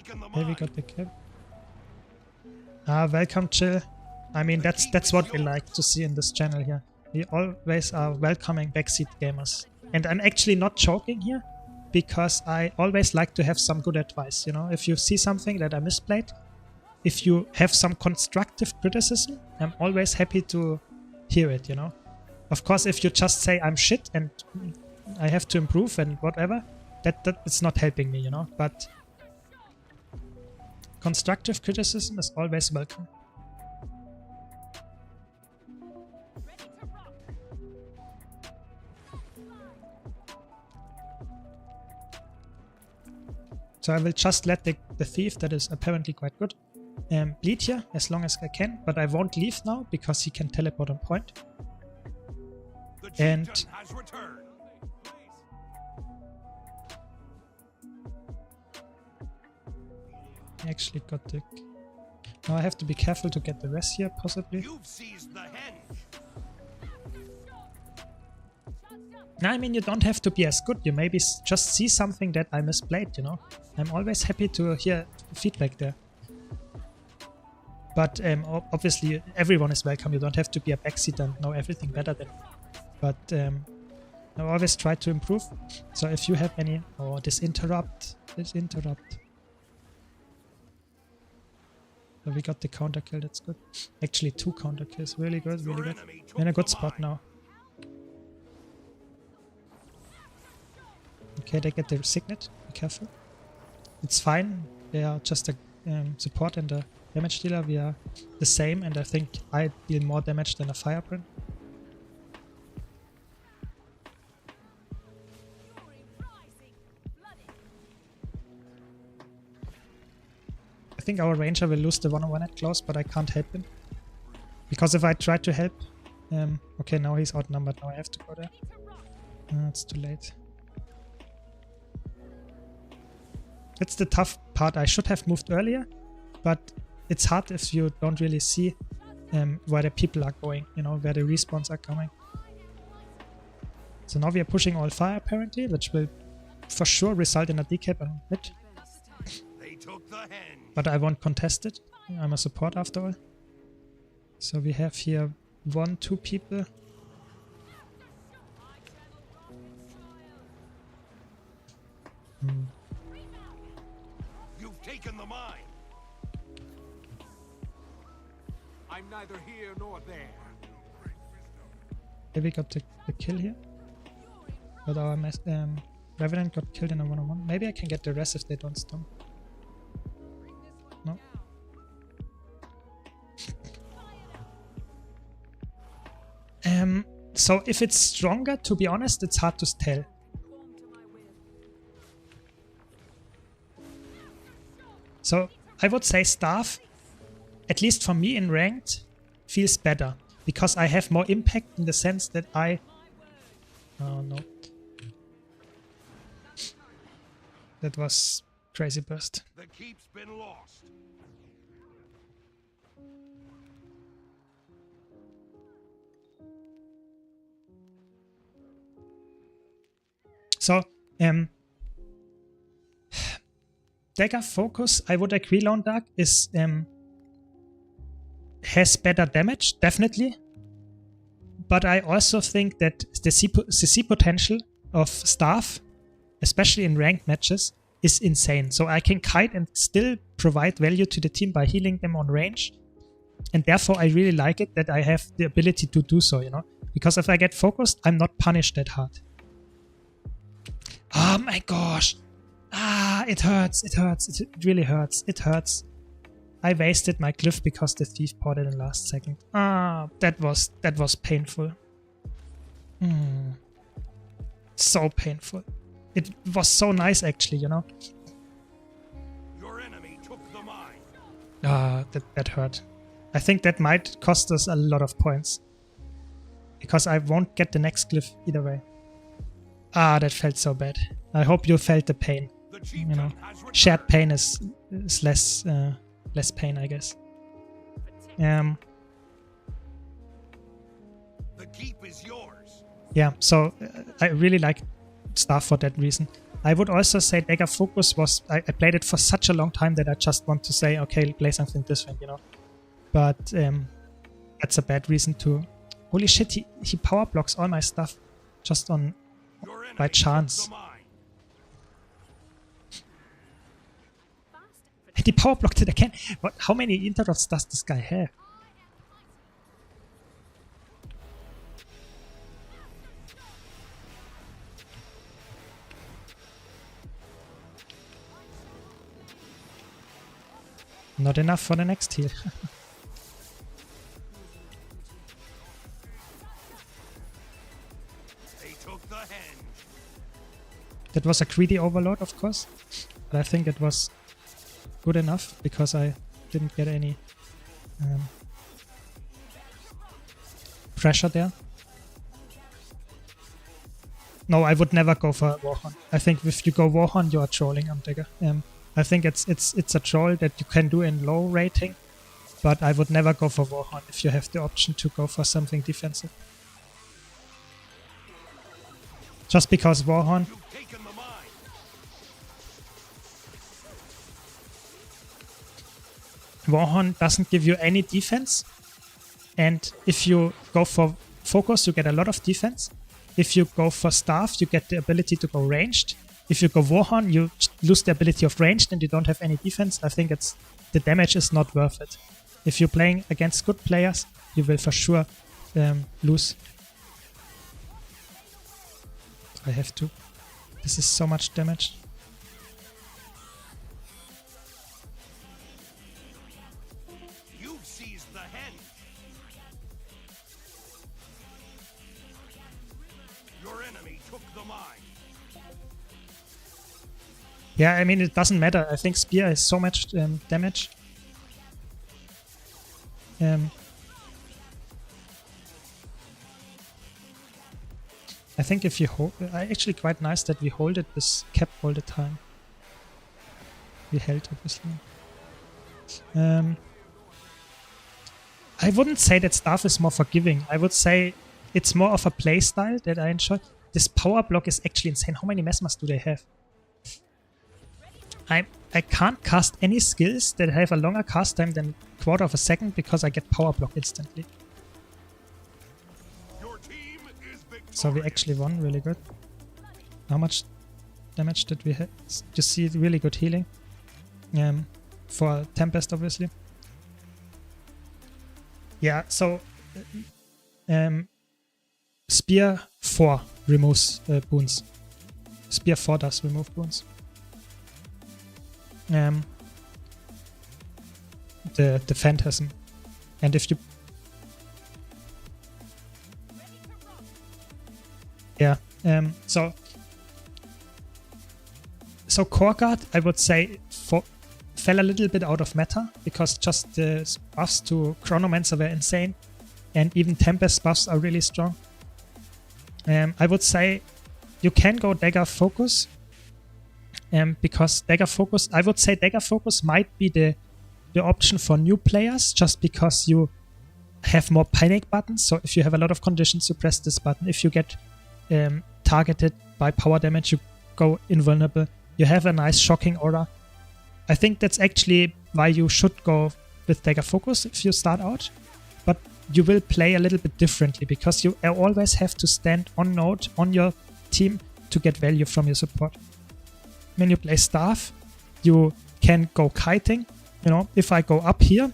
taken the Okay, we mine. got the kill. Ah, welcome, chill. I mean, that's what we like to see in this channel here. We always are welcoming backseat gamers. And I'm actually not joking here, because I always like to have some good advice, you know? If you see something that I misplayed, if you have some constructive criticism, I'm always happy to hear it, you know? Of course, if you just say I'm shit and I have to improve and whatever, that it's not helping me, you know? But constructive criticism is always welcome. Ready to rock. So I will just let the thief, that is apparently quite good, bleed here as long as I can, but I won't leave now because he can teleport on point. The And- chieftain has returned. I actually got the... Now I have to be careful to get the rest here, possibly. You've seized the henge. No, I mean, you don't have to be as good. You maybe just see something that I misplayed, you know? I'm always happy to hear feedback there. But obviously, everyone is welcome. You don't have to be a backseat and know everything better than me. But I always try to improve. So if you have any... Oh, this interrupt. So we got the counter kill, that's good. Actually, 2 counter kills. Really good, really Your good. enemy took We're in a good the spot mine. now. Okay, they get the signet. Be careful. It's fine. They are just a support and a damage dealer. We are the same, and I think I deal more damage than a firebrand. Fury rising. Bloody. I think our ranger will lose the one-on-one at close, but I can't help him. Because if I try to help... okay, now he's outnumbered. Now I have to go there. Ready to rock. It's too late. It's the tough part. I should have moved earlier, but it's hard if you don't really see where the people are going, you know, where the respawns are coming. So now we are pushing all fire apparently, which will for sure result in a decap on mid, They took the henge. but I won't contest it. I'm a support after all. So we have here 1, 2 people. You've taken the mine. I'm neither here nor there. Here we got the kill here. But our Revenant got killed in a one-on-one. Maybe I can get the rest if they don't stun. No. So if it's stronger, to be honest, it's hard to tell. Conform to my will. So I would say staff, at least for me in ranked, feels better. Because I have more impact in the sense that I... Oh no. That was crazy burst. The keep's been lost. So, dagger focus, I would agree, Lone Dark, is has better damage, definitely. But I also think that the CC potential of staff, especially in ranked matches, is insane. So I can kite and still provide value to the team by healing them on range. And therefore I really like it that I have the ability to do so, you know. Because if I get focused, I'm not punished that hard. Oh my gosh. Ah, it hurts. It hurts. It really hurts. It hurts. I wasted my glyph because the thief poured it in last second. Ah, that was painful. So painful. It was so nice actually, you know. Your enemy took the mine. Ah, that hurt. I think that might cost us a lot of points. Because I won't get the next glyph either way. Ah, that felt so bad. I hope you felt the pain. The You know, chieftain has returned. shared pain is less less pain, I guess. The keep is yours. Yeah. So I really like staff for that reason. I would also say Dagger Focus was... I played it for such a long time that I just want to say, okay, play something different, you know. But that's a bad reason to... Holy shit, he power blocks all my stuff just on... by chance. And he power blocked it again. What? How many interrupts does this guy have? Not enough for the next heal. That was a greedy overload, of course, but I think it was good enough because I didn't get any pressure there. No, I would never go for Warhorn. I think if you go Warhorn, you are trolling on Dagger. I think it's a troll that you can do in low rating, but I would never go for Warhorn if you have the option to go for something defensive. Just because Warhorn... Warhorn doesn't give you any defense, and if you go for focus, you get a lot of defense. If you go for staff, you get the ability to go ranged. If you go Warhorn, you lose the ability of ranged and you don't have any defense. I think the damage is not worth it. If you're playing against good players, you will for sure lose. I have to. This is so much damage. You seized the hen. Your enemy took the mine. Yeah, I mean, it doesn't matter. I think Spear is so much damage. I think if you hold... actually quite nice that we hold it with cap all the time. We held, obviously. I wouldn't say that staff is more forgiving. I would say it's more of a play style that I enjoy. This power block is actually insane. How many mesmas do they have? I can't cast any skills that have a longer cast time than a quarter of a second because I get power block instantly. So we actually won really good. How much damage did we have? You see really good healing. For Tempest obviously. Yeah, so Spear 4 removes boons. Spear 4 does remove boons. The Phantasm. And if you... Yeah, so Core Guard, I would say, fell a little bit out of meta because just the buffs to Chronomancer were insane, and even Tempest buffs are really strong. I would say you can go Dagger Focus, because Dagger Focus, I would say Dagger Focus might be the option for new players, just because you have more panic buttons. So if you have a lot of conditions, you press this button. If you get targeted by power damage, you go invulnerable. You have a nice shocking aura. I think that's actually why you should go with Dagger Focus if you start out, but you will play a little bit differently because you always have to stand on node on your team to get value from your support. When you play staff, you can go kiting. You know, if I go up here,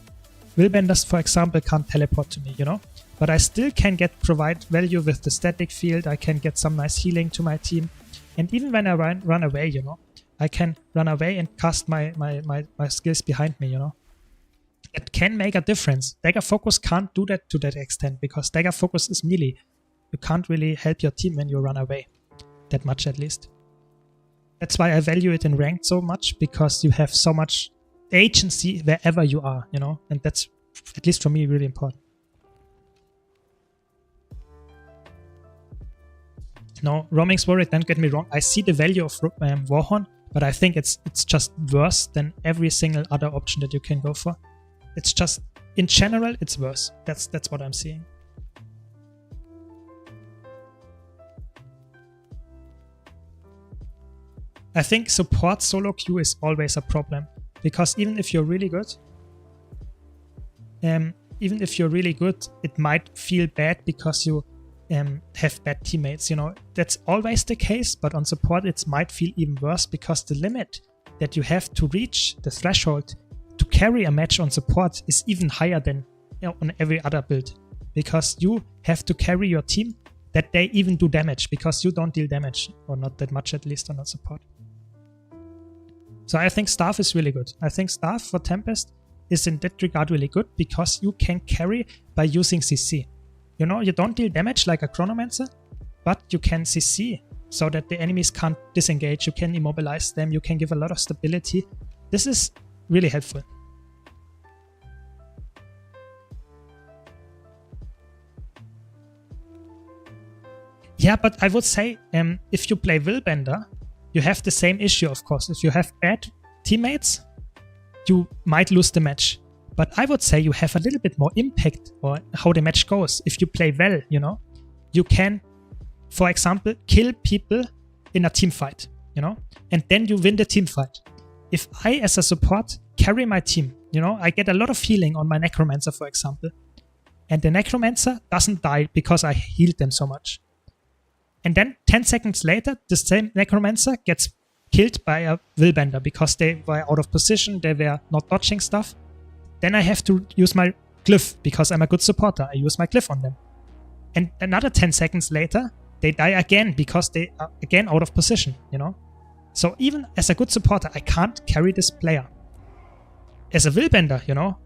Willbenders, for example, can't teleport to me, you know, but I still can provide value with the static field. I can get some nice healing to my team, and even when I run away, you know, I can run away and cast my skills behind me, you know. It can make a difference. Dagger Focus can't do that to that extent because Dagger Focus is melee. You can't really help your team when you run away. That much at least. That's why I value it in ranked so much, because you have so much agency wherever you are, you know, and that's, at least for me, really important. No, roaming's worried, don't get me wrong. I see the value of Warhorn, but I think it's just worse than every single other option that you can go for. It's just, in general, it's worse. That's what I'm seeing. I think support solo queue is always a problem, because even if you're really good, it might feel bad because you have bad teammates. You know, that's always the case, but on support it might feel even worse because the limit that you have to reach, the threshold to carry a match on support, is even higher than on every other build, because you have to carry your team that they even do damage, because you don't deal damage, or not that much at least on support. So I think Staff is really good. I think Staff for Tempest is in that regard really good, because you can carry by using CC. You know, you don't deal damage like a Chronomancer, but you can CC so that the enemies can't disengage. You can immobilize them. You can give a lot of stability. This is really helpful. Yeah, but I would say if you play Willbender, you have the same issue, of course. If you have bad teammates, you might lose the match. But I would say you have a little bit more impact on how the match goes. If you play well, you know, you can, for example, kill people in a team fight, you know, and then you win the team fight. If I, as a support, carry my team, you know, I get a lot of healing on my Necromancer, for example, and the Necromancer doesn't die because I healed them so much. And then 10 seconds later, the same Necromancer gets killed by a Willbender because they were out of position, they were not dodging stuff. Then I have to use my Glyph because I'm a good supporter. I use my Glyph on them. And another 10 seconds later, they die again because they are again out of position, you know? So even as a good supporter, I can't carry this player. As a Willbender, you know,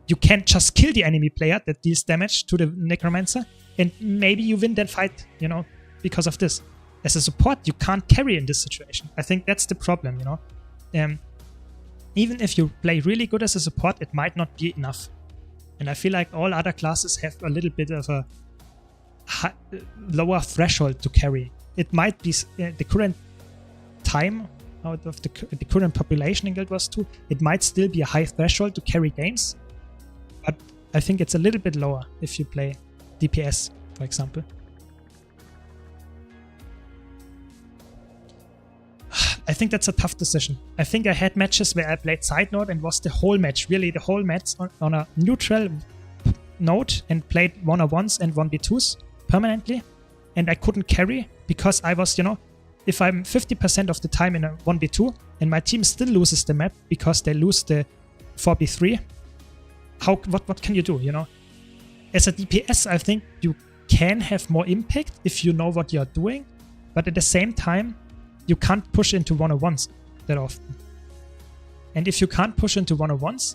you can just kill the enemy player that deals damage to the Necromancer, and maybe you win that fight, you know, because of this. As a support, you can't carry in this situation. I think that's the problem, you know. Even if you play really good as a support, it might not be enough. And I feel like all other classes have a little bit of a lower threshold to carry. It might be the current time out of the current population in Guild Wars 2, it might still be a high threshold to carry games, but I think it's a little bit lower if you play DPS, for example. I think that's a tough decision. I think I had matches where I played side node and was the whole match, really the whole match on a neutral node and played 1v1s and 1v2s permanently, and I couldn't carry because I was, you know, if I'm 50% of the time in a 1v2 and my team still loses the map because they lose the 4v3, what can you do, you know? As a DPS, I think you can have more impact if you know what you're doing, but at the same time, you can't push into 1v1s that often. And if you can't push into 1v1s,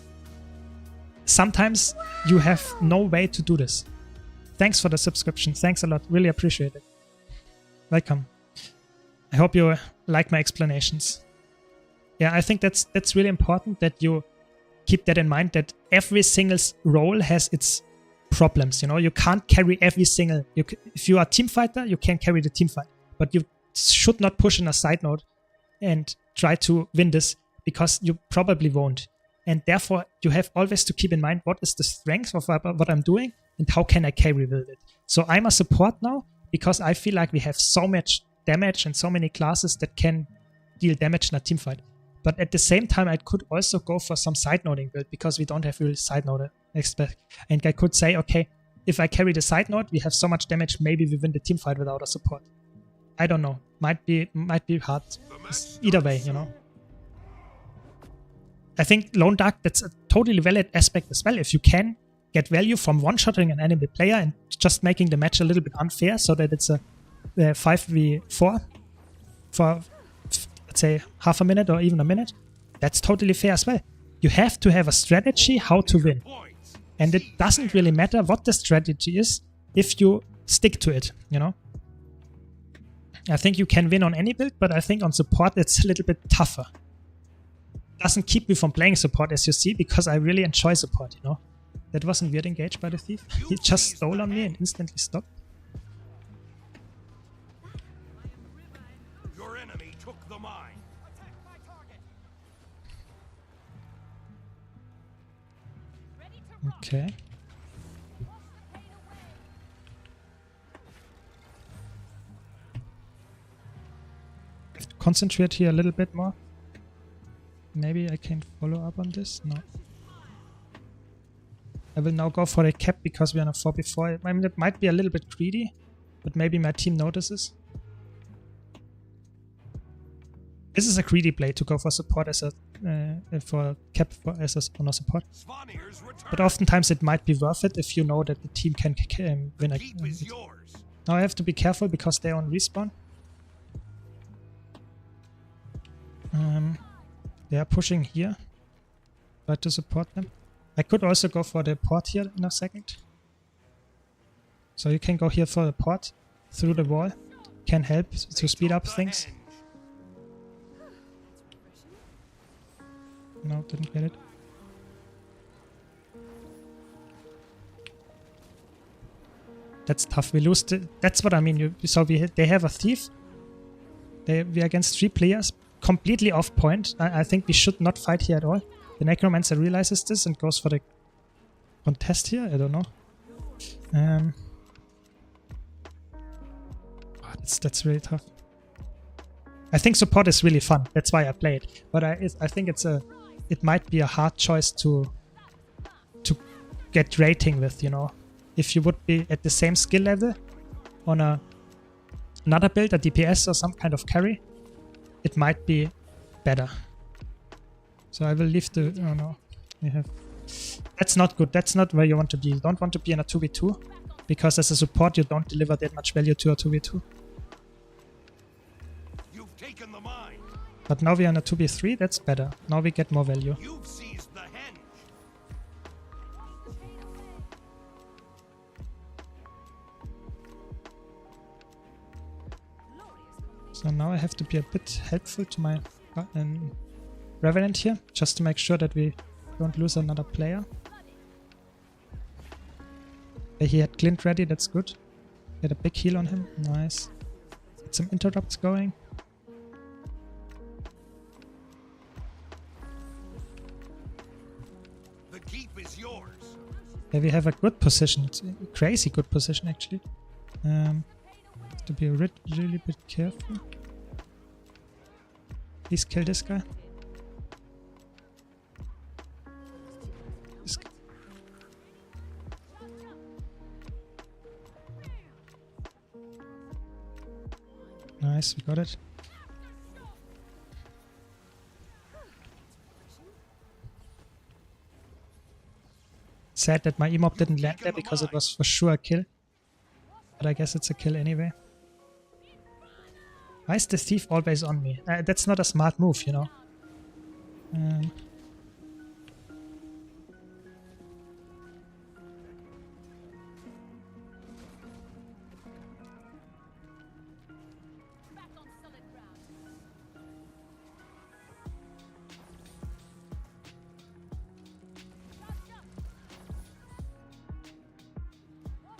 sometimes you have no way to do this. Thanks for the subscription. Thanks a lot. Really appreciate it. Welcome. I hope you like my explanations. Yeah, I think that's really important that you keep that in mind, that every single role has its problems. You know, you can't carry every single... if you are a team fighter, you can carry the team fight. But you should not push in a side node and try to win this, because you probably won't. And therefore, you have always to keep in mind what is the strength of what I'm doing and how can I carry with it. So I'm a support now because I feel like we have so much damage and so many classes that can deal damage in a team fight. But at the same time, I could also go for some side noding build because we don't have really side node expert. And I could say, okay, if I carry the side node, we have so much damage, maybe we win the team fight without a support. I don't know. Might be hard. Either way, you know. I think Lone Dark, that's a totally valid aspect as well. If you can get value from one-shotting an enemy player and just making the match a little bit unfair so that it's a 5v4 for, let's say, half a minute or even a minute, that's totally fair as well. You have to have a strategy how to win. And it doesn't really matter what the strategy is if you stick to it, you know. I think you can win on any build, but I think on support it's a little bit tougher. Doesn't keep me from playing support, as you see, because I really enjoy support, you know. That wasn't weird engaged by the thief. He just stole on me and instantly stopped. Your enemy took the mine. Okay. concentrate here a little bit more. Maybe I can follow up on this. No. I will now go for a cap because we are on a 4v4. I mean, it might be a little bit greedy, but maybe my team notices. This is a greedy play to go for support as a for cap as a no support. But oftentimes it might be worth it if you know that the team can win a. Now I have to be careful because they're on respawn. They are pushing here. Try to support them. I could also go for the port here in a second. So you can go here for the port through the wall. Can help to speed up things. No, didn't get it. That's tough. We lose. That's what I mean. They have a thief. We are against 3 players, completely off point. I think we should not fight here at all. The Necromancer realizes this and goes for the contest here. I don't know. That's really tough. I think support is really fun. That's why I play it. But I think it might be a hard choice to get rating with, you know. If you would be at the same skill level on another build, a DPS or some kind of carry, it might be better. So I will leave the... Oh no. We have... That's not good. That's not where you want to be. You don't want to be in a 2v2. Because as a support you don't deliver that much value to a 2v2. You've taken the mine. But now we are in a 2v3. That's better. Now we get more value. You've seized the henge. So now I have to be a bit helpful to my Revenant here, just to make sure that we don't lose another player. He had Glint ready, that's good. Get a big heal on him, nice. Get some interrupts going. The keep is yours. Yeah, we have a good position, it's a crazy good position actually. Have to be really bit careful. Please kill this guy. Nice, we got it. Sad that my emob didn't land there because it was for sure a kill. But I guess it's a kill anyway. Why is the thief always on me? That's not a smart move, you know.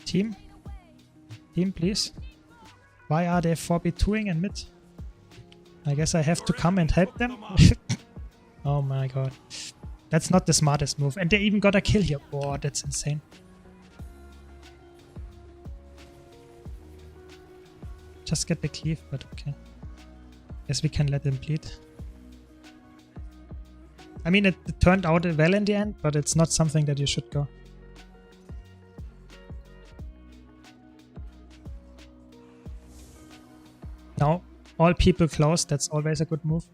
Team? Team, please. Why are they 4v2ing in mid? I guess I have to come and help them? Oh my god. That's not the smartest move. And they even got a kill here. Whoa, that's insane. Just get the cleave, but okay. Guess we can let them bleed. I mean, it turned out well in the end, but it's not something that you should go. Now, all people close, that's always a good move.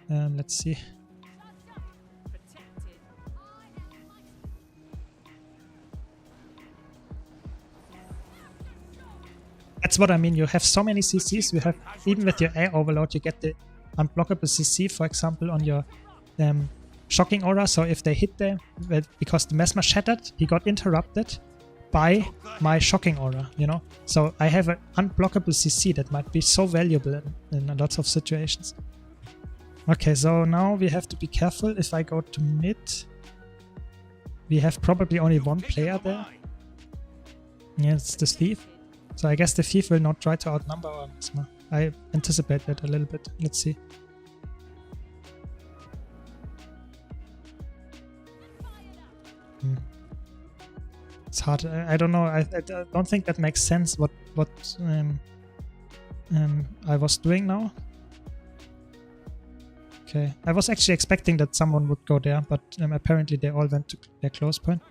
Let's see. That's what I mean, you have so many CCs, you have, even with your air overload, you get the unblockable CC, for example, on your shocking aura, so if they hit there, because the mesmer shattered, he got interrupted by my shocking aura, you know? So I have an unblockable CC that might be so valuable in lots of situations. Okay, so now we have to be careful. If I go to mid, we have probably only one player there. Yeah, it's the thief. So I guess the thief will not try to outnumber our mesmer. I anticipate that a little bit. Let's see. It's hard. I don't know. I don't think that makes sense. What I was doing now. Okay, I was actually expecting that someone would go there, but apparently they all went to their close point.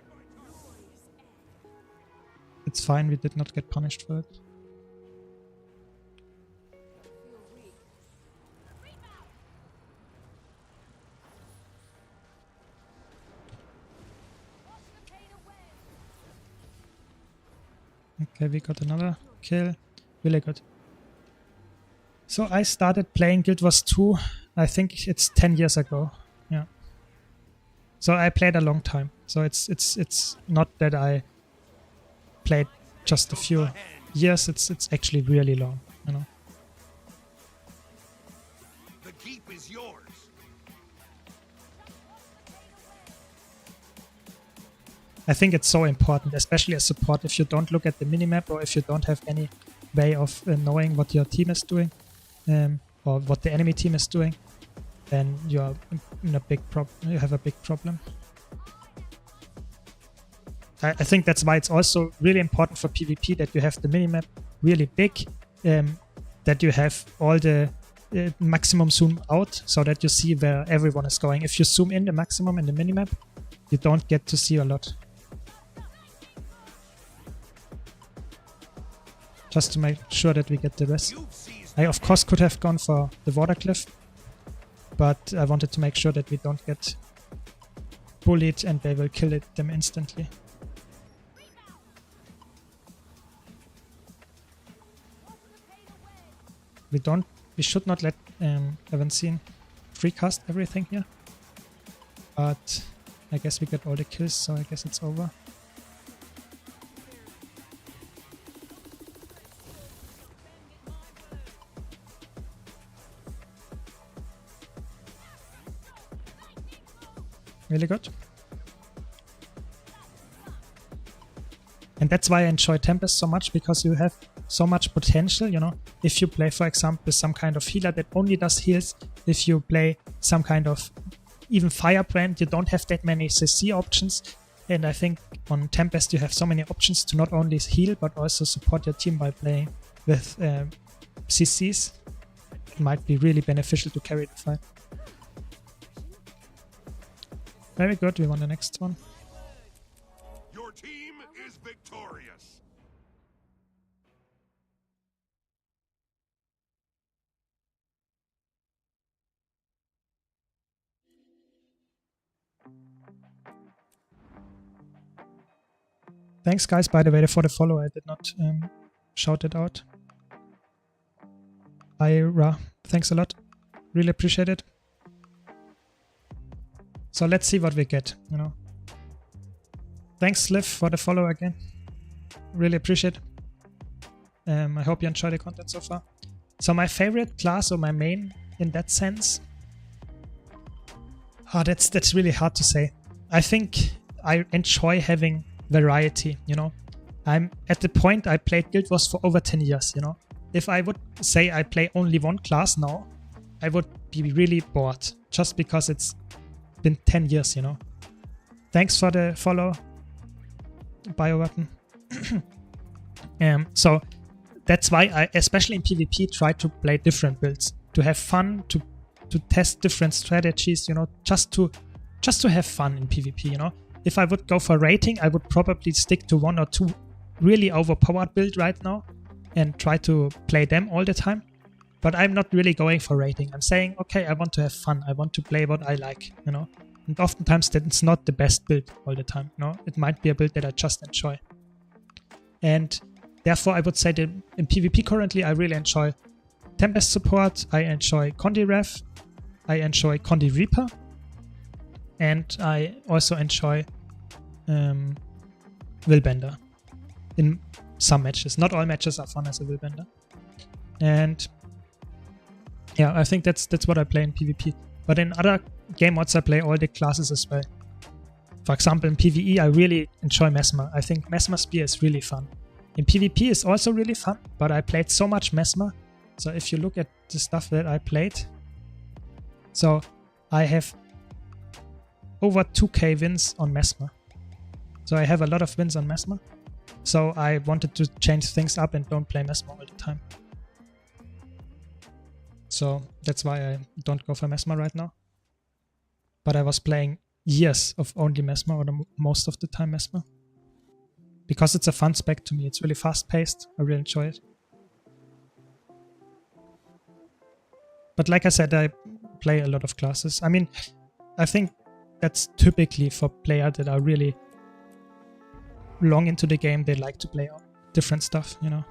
It's fine, we did not get punished for it. Okay, we got another kill. Really good. So I started playing Guild Wars 2, I think it's 10 years ago. Yeah. So I played a long time. So it's not that I played just a few years, it's actually really long, you know. The keep is yours. I think it's so important, especially as support, if you don't look at the minimap or if you don't have any way of knowing what your team is doing or what the enemy team is doing, then you are in a big problem. You have a big problem. I think that's why it's also really important for PvP that you have the minimap really big, that you have all the maximum zoom out so that you see where everyone is going. If you zoom in the maximum in the minimap, you don't get to see a lot. Just to make sure that we get the rest. I of course could have gone for the water cliff, but I wanted to make sure that we don't get bullied and they will kill them instantly. We should not let Evansine freecast everything here. But I guess we get all the kills, so I guess it's over. Really good. And that's why I enjoy Tempest so much, because you have so much potential, you know. If you play, for example, some kind of healer that only does heals, if you play some kind of even Firebrand, you don't have that many CC options. And I think on Tempest you have so many options to not only heal, but also support your team by playing with CCs. It might be really beneficial to carry the fight. Very good, we won the next one. Your team is victorious. Thanks guys, by the way, for the follow. I did not shout it out. Ira, thanks a lot. Really appreciate it. So let's see what we get, you know. Thanks, Sliv, for the follow again. Really appreciate it. I hope you enjoy the content so far. So my favorite class, or my main in that sense, that's really hard to say. I think I enjoy having variety, you know. I'm at the point I played Guild Wars for over 10 years, you know. If I would say I play only one class now, I would be really bored, just because it's been 10 years, you know. Thanks for the follow, Bioweapon. So that's why I, especially in PvP, try to play different builds, to have fun, to test different strategies, you know, just to have fun in PvP, you know. If I would go for rating, I would probably stick to one or two really overpowered build right now and try to play them all the time. But I'm not really going for rating. I'm saying, okay, I want to have fun. I want to play what I like, you know. And oftentimes that's not the best build all the time, you know. It might be a build that I just enjoy. And therefore, I would say that in PvP currently, I really enjoy Tempest support. I enjoy Condi Ref. I enjoy Condi Reaper. And I also enjoy Willbender in some matches. Not all matches are fun as a Willbender. And yeah, I think that's what I play in PvP. But in other game mods, I play all the classes as well. For example, in PvE, I really enjoy Mesmer. I think Mesmer Spear is really fun. In PvP, it's also really fun, but I played so much Mesmer. So if you look at the stuff that I played, so I have over 2k wins on Mesmer. So I have a lot of wins on Mesmer. So I wanted to change things up and don't play Mesmer all the time. So that's why I don't go for Mesmer right now. But I was playing years of only Mesmer, or most of the time Mesmer. Because it's a fun spec to me. It's really fast-paced. I really enjoy it. But like I said, I play a lot of classes. I mean, I think that's typically for players that are really long into the game. They like to play different stuff, you know.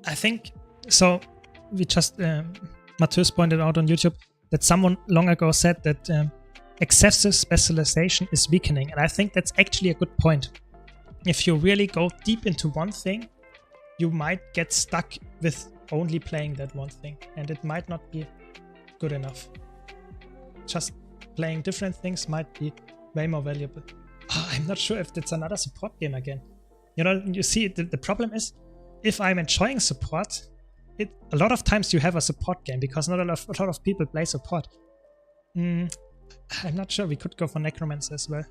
I think so. We just Mathias pointed out on YouTube that someone long ago said that excessive specialization is weakening, and I think that's actually a good point. If you really go deep into one thing, you might get stuck with only playing that one thing, and it might not be good enough. Just playing different things might be way more valuable. Oh, I'm not sure if that's another support game again. You know, you see, the problem is, if I'm enjoying support, a lot of times you have a support game because not a lot of people play support. I'm not sure. We could go for Necromancer as well.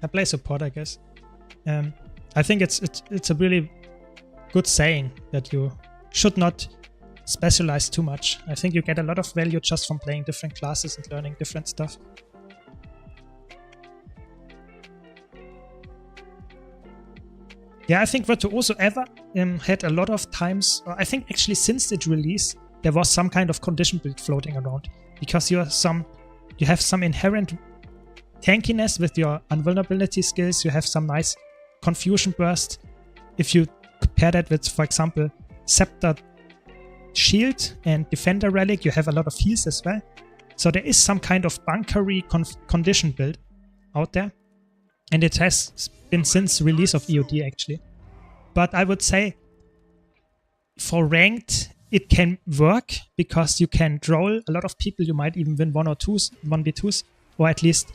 I play support, I guess. I think it's a really good saying that you should not specialize too much. I think you get a lot of value just from playing different classes and learning different stuff. Yeah, I think Virtuoso ever had a lot of times, I think actually since its release, there was some kind of condition build floating around. Because you have some inherent tankiness with your invulnerability skills, you have some nice confusion burst. If you compare that with, for example, Scepter Shield and Defender Relic, you have a lot of heals as well. So there is some kind of bunkery condition build out there. And it has been since release of EOD actually. But I would say for ranked it can work because you can troll a lot of people. You might even win 1v2s, or at least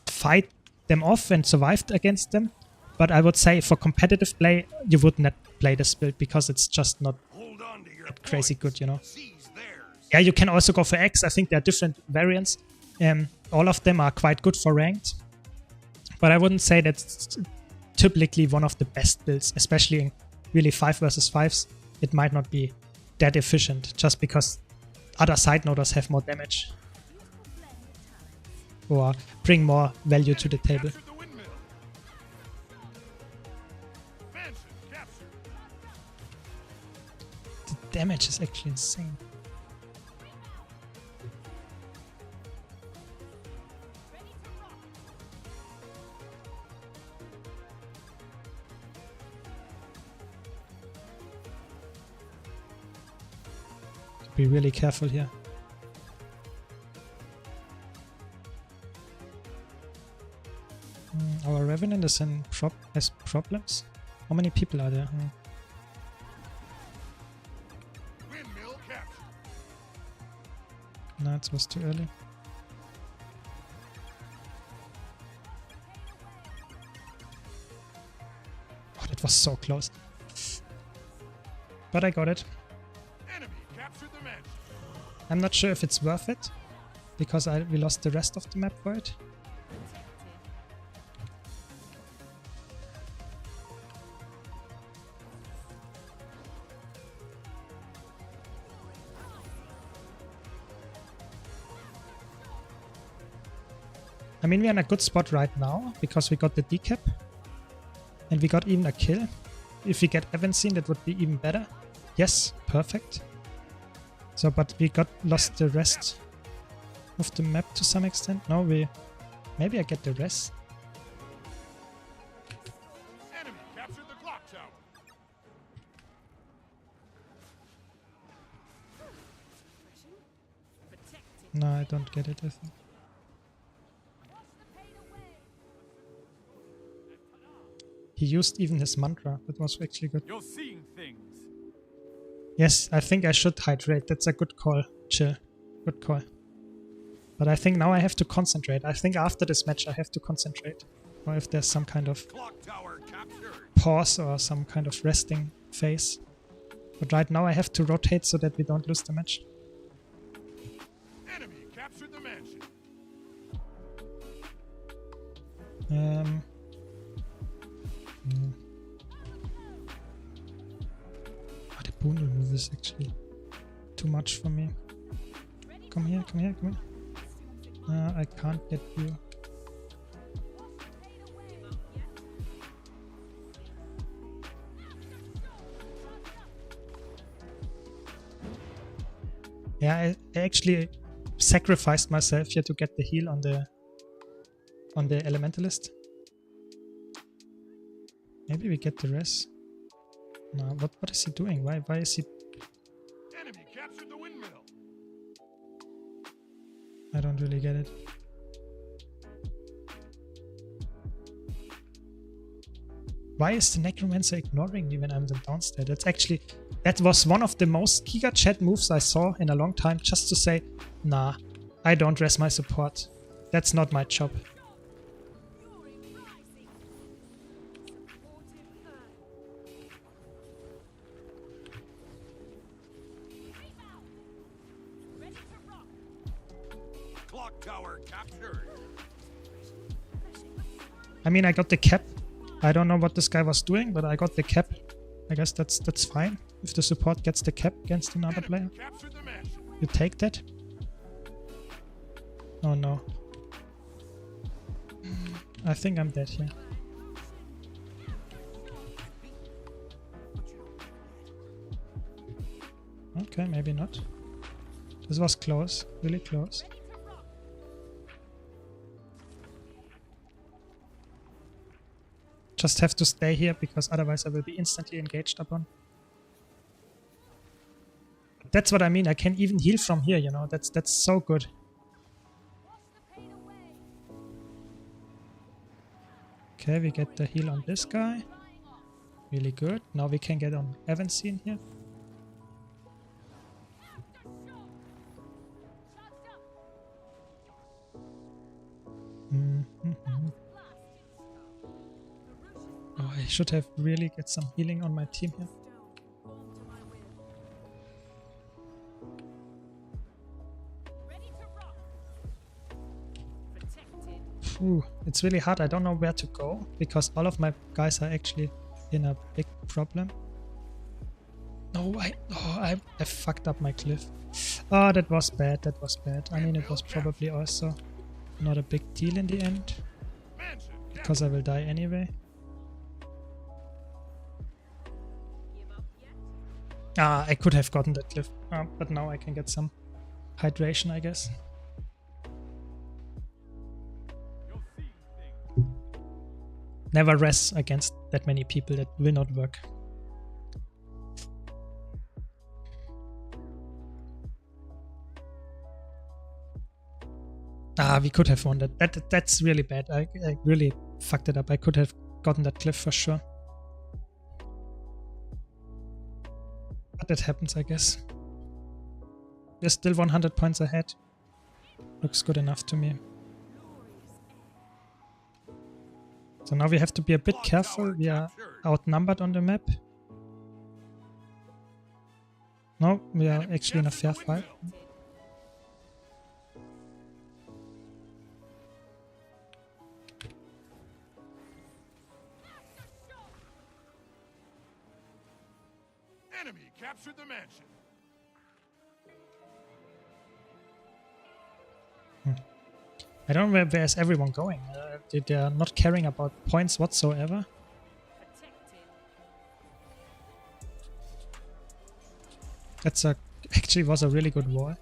fight them off and survive against them. But I would say for competitive play, you would not play this build because it's just not crazy good, you know. Yeah, you can also go for X. I think there are different variants. All of them are quite good for ranked. But I wouldn't say that's typically one of the best builds, especially in really 5 versus 5s. It might not be that efficient just because other side noders have more damage or bring more value to the table. The damage is actually insane. Be really careful here. Our Revenant is has problems. How many people are there? No, it was too early. Oh, that was so close. But I got it. I'm not sure if it's worth it, because we lost the rest of the map for it. I mean, we're in a good spot right now, because we got the decap, and we got even a kill. If we get Evanseen, that would be even better. Yes, perfect. So, but we lost the rest of the map to some extent. No, maybe I get the rest. Enemy captured the clock tower. No, I don't get it, I think. He used even his mantra. That was actually good. You're seeing things. Yes, I think I should hydrate. That's a good call, Chill. Good call. But I think now I have to concentrate. I think after this match I have to concentrate. Or if there's some kind of Clock tower captured. pause or some kind of resting phase. But right now I have to rotate so that we don't lose the match. Enemy captured the mansion. Oh, the Boondle move is actually too much for me. Come here, come here, come here. I can't get you. Yeah, I actually sacrificed myself here to get the heal on the elementalist. Maybe we get the res. No, what is he doing? Why is he? Enemy captured the windmill. I don't really get it. Why is the Necromancer ignoring me when I'm downstairs? That was one of the most Giga Chat moves I saw in a long time, just to say, nah, I don't res my support. That's not my job. Clock tower captured. I mean, I got the cap. I don't know what this guy was doing, but I got the cap. I guess that's fine. If the support gets the cap against another player, Captured the mansion. you take that. Oh no. I think I'm dead here. Okay, maybe not. This was close, really close. Just have to stay here because otherwise I will be instantly engaged upon. That's what I mean, I can even heal from here, you know, that's so good. Okay, we get the heal on this guy. Really good. Now we can get on Evansine here. Oh, I should have really get some healing on my team here. Ooh, it's really hard. I don't know where to go because all of my guys are actually in a big problem. No, I fucked up my cliff. Oh, that was bad. That was bad. I mean, it was probably also not a big deal in the end because I will die anyway. Ah, I could have gotten that cliff, but now I can get some hydration, I guess. Never res against that many people, that will not work. Ah, we could have won that. That's really bad. I really fucked it up. I could have gotten that cliff for sure. But that happens, I guess. We're still 100 points ahead. Looks good enough to me. So now we have to be a bit careful. We are outnumbered on the map. No, we are actually in a fair fight. Enemy captured the mansion. I don't know where's everyone going. They are not caring about points whatsoever. That's actually was a really good wall.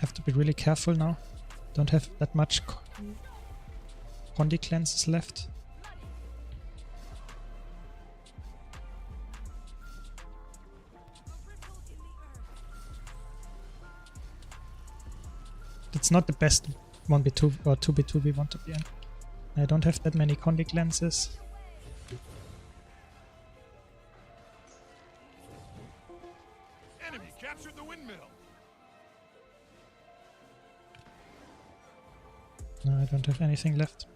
Have to be really careful now. Don't have that much Condi cleanses left. It's not the best 1v2 or 2v2 we want to be in. I don't have that many Condi cleanses. don't have anything left.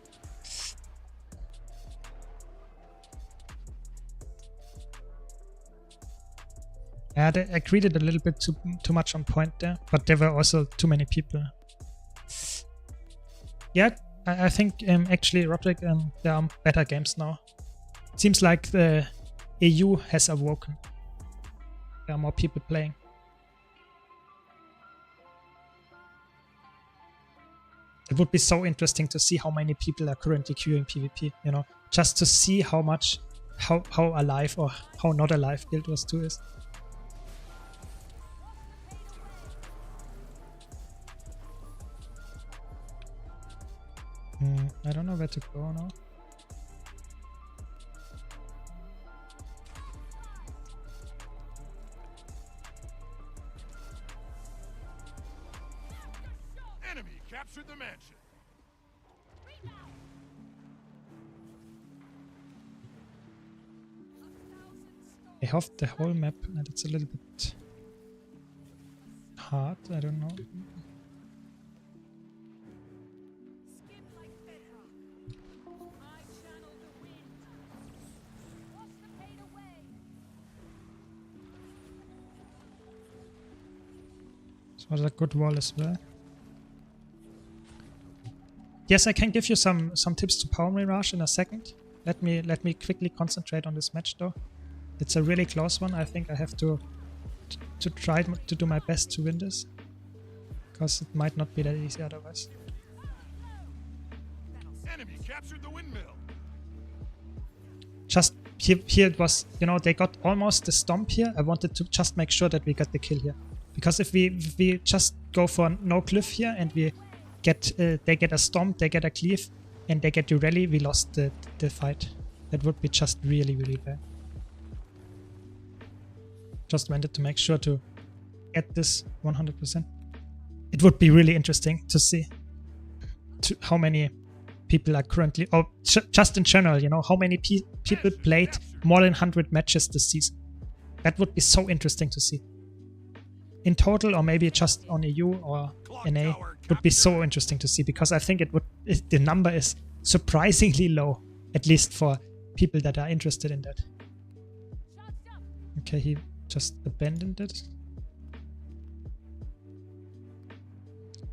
Yeah, I greeted a little bit too much on point there, but there were also too many people. Yeah, I think actually Roderick, there are better games now. It seems like the EU has awoken. There are more people playing. It would be so interesting to see how many people are currently queuing PvP, you know, just to see how much, how alive or how not alive Guild Wars 2 is. I don't know where to go now. Enemy captured the mansion. I have the whole map and it's a little bit hard, I don't know. Skim like bedrock. I channel the wind. Wash the pain away. This was a good wall as well. Yes, I can give you some tips to Power Mirage in a second. Let me quickly concentrate on this match though. It's a really close one. I think I have to try to do my best to win this, because it might not be that easy otherwise. Enemy captured the windmill. Just here it was, you know, they got almost the stomp here. I wanted to just make sure that we got the kill here, because if we just go for no cliff here and we get they get a stomp, they get a cleave, and they get you rally, we lost the fight. That would be just really bad. Just wanted to make sure to get this 100%. It would be really interesting to see how many people are currently, or just in general, you know, how many people played more than 100 matches this season. That would be so interesting to see. In total, or maybe just on EU or NA, would be so interesting to see, because I think the number is surprisingly low, at least for people that are interested in that. Okay, he just abandoned it.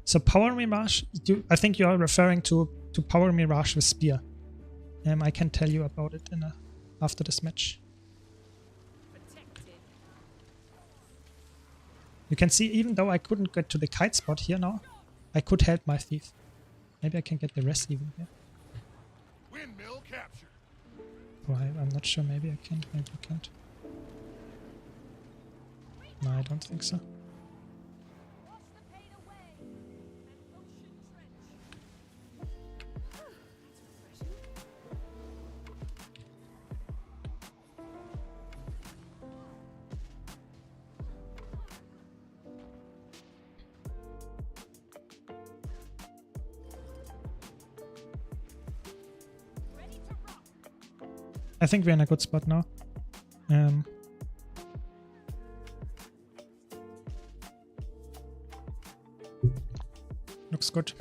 So Power Mirage, I think you are referring to Power Mirage with Spear. I can tell you about it after this match. Protected. You can see, even though I couldn't get to the kite spot here now, I could help my thief. Maybe I can get the rest even here. Windmill captured. Oh, I'm not sure. Maybe I can. Maybe I can't. No, I don't think so. Wash the pain away. An ocean trench. Ready to rock. I think we're in a good spot now. Looks good.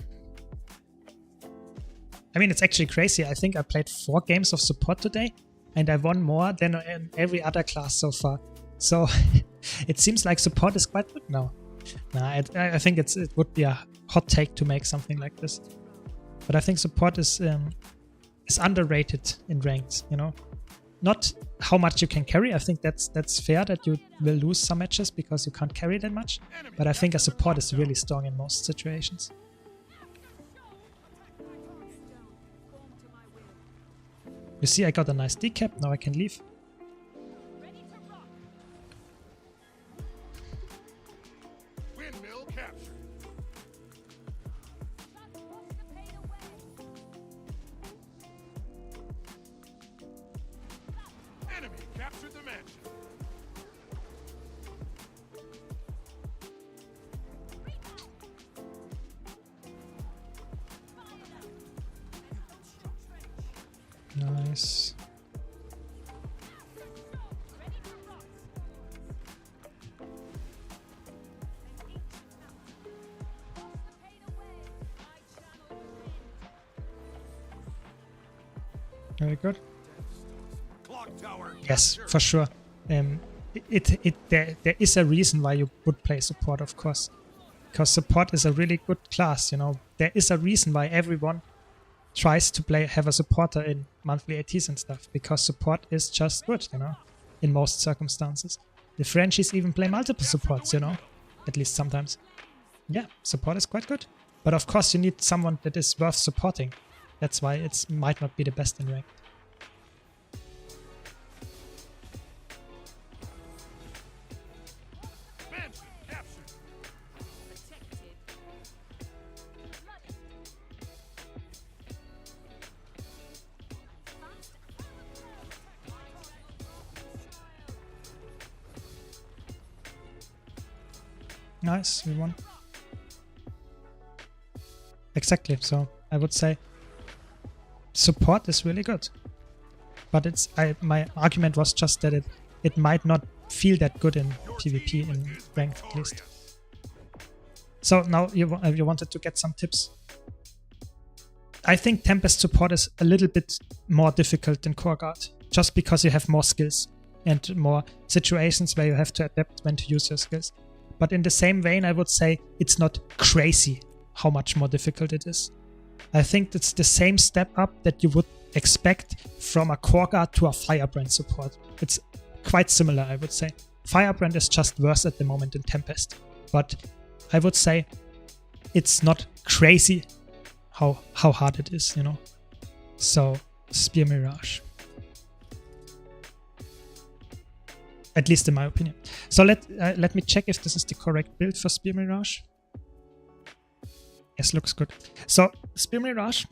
I mean, it's actually crazy. I think I played 4 games of support today, and I won more than in every other class so far. So it seems like support is quite good now. Nah, I think it would be a hot take to make something like this. But I think support is underrated in ranked, you know. Not how much you can carry. I think that's fair that you will lose some matches because you can't carry that much. But I think a support is really strong in most situations. You see, I got a nice decap. Now I can leave. Ready to rock. Windmill captured. Wash the pain away. Enemy captured the mansion. Nice. Ready to rock. Wash the pain away. I channel the wind. Very good. Clock tower. Yes, captured. for sure. There is a reason why you would play support, of course. Because support is a really good class, you know. There is a reason why everyone tries to have a supporter in monthly ATs and stuff. Because support is just good, you know, in most circumstances. The Frenchies even play multiple supports, you know, at least sometimes. Yeah, support is quite good. But of course you need someone that is worth supporting. That's why it might not be the best in rank. Mansion captured. Protected. Nice, we won. Exactly, so I would say support is really good. But my argument was just that it might not feel that good in PvP, in ranked at least. So now you wanted to get some tips. I think Tempest support is a little bit more difficult than Core Guard, just because you have more skills and more situations where you have to adapt when to use your skills. But in the same vein, I would say it's not crazy how much more difficult it is. I think it's the same step up that you would expect from a Core Guard to a Firebrand support. It's quite similar, I would say. Firebrand is just worse at the moment in Tempest. But I would say it's not crazy how hard it is, you know. So, Spear Mirage. At least in my opinion. So let me check if this is the correct build for Spear Mirage. Yes, looks good. So Spear Mirage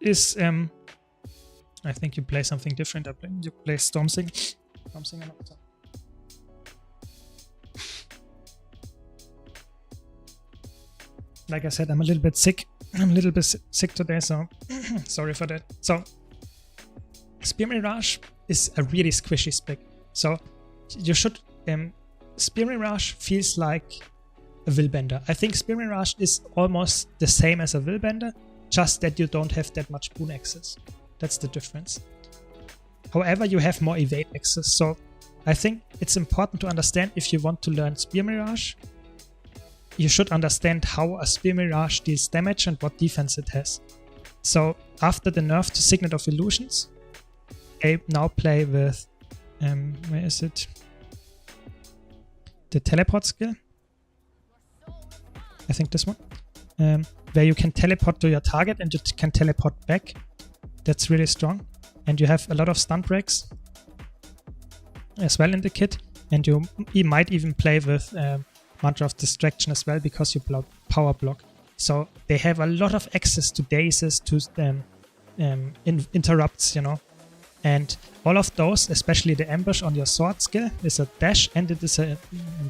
is I think you play something different. You play Storm Singer. Like I said, I'm a little bit sick. I'm a little bit sick today, so sorry for that. So Spear Mirage is a really squishy spec. So you should Spear Mirage feels like a Willbender. I think Spear Mirage is almost the same as a Willbender, just that you don't have that much boon access. That's the difference. However, you have more evade access, so I think it's important to understand if you want to learn Spear Mirage, you should understand how a Spear Mirage deals damage and what defense it has. So after the nerf to Signet of Illusions, I now play with, where is it? The teleport skill. I think this one. Where you can teleport to your target and you can teleport back. That's really strong. And you have a lot of stun breaks as well in the kit. And you might even play with Mantra of Distraction as well, because you power block. So they have a lot of access to dazes, to interrupts, you know. And all of those, especially the ambush on your sword skill, is a dash and it is a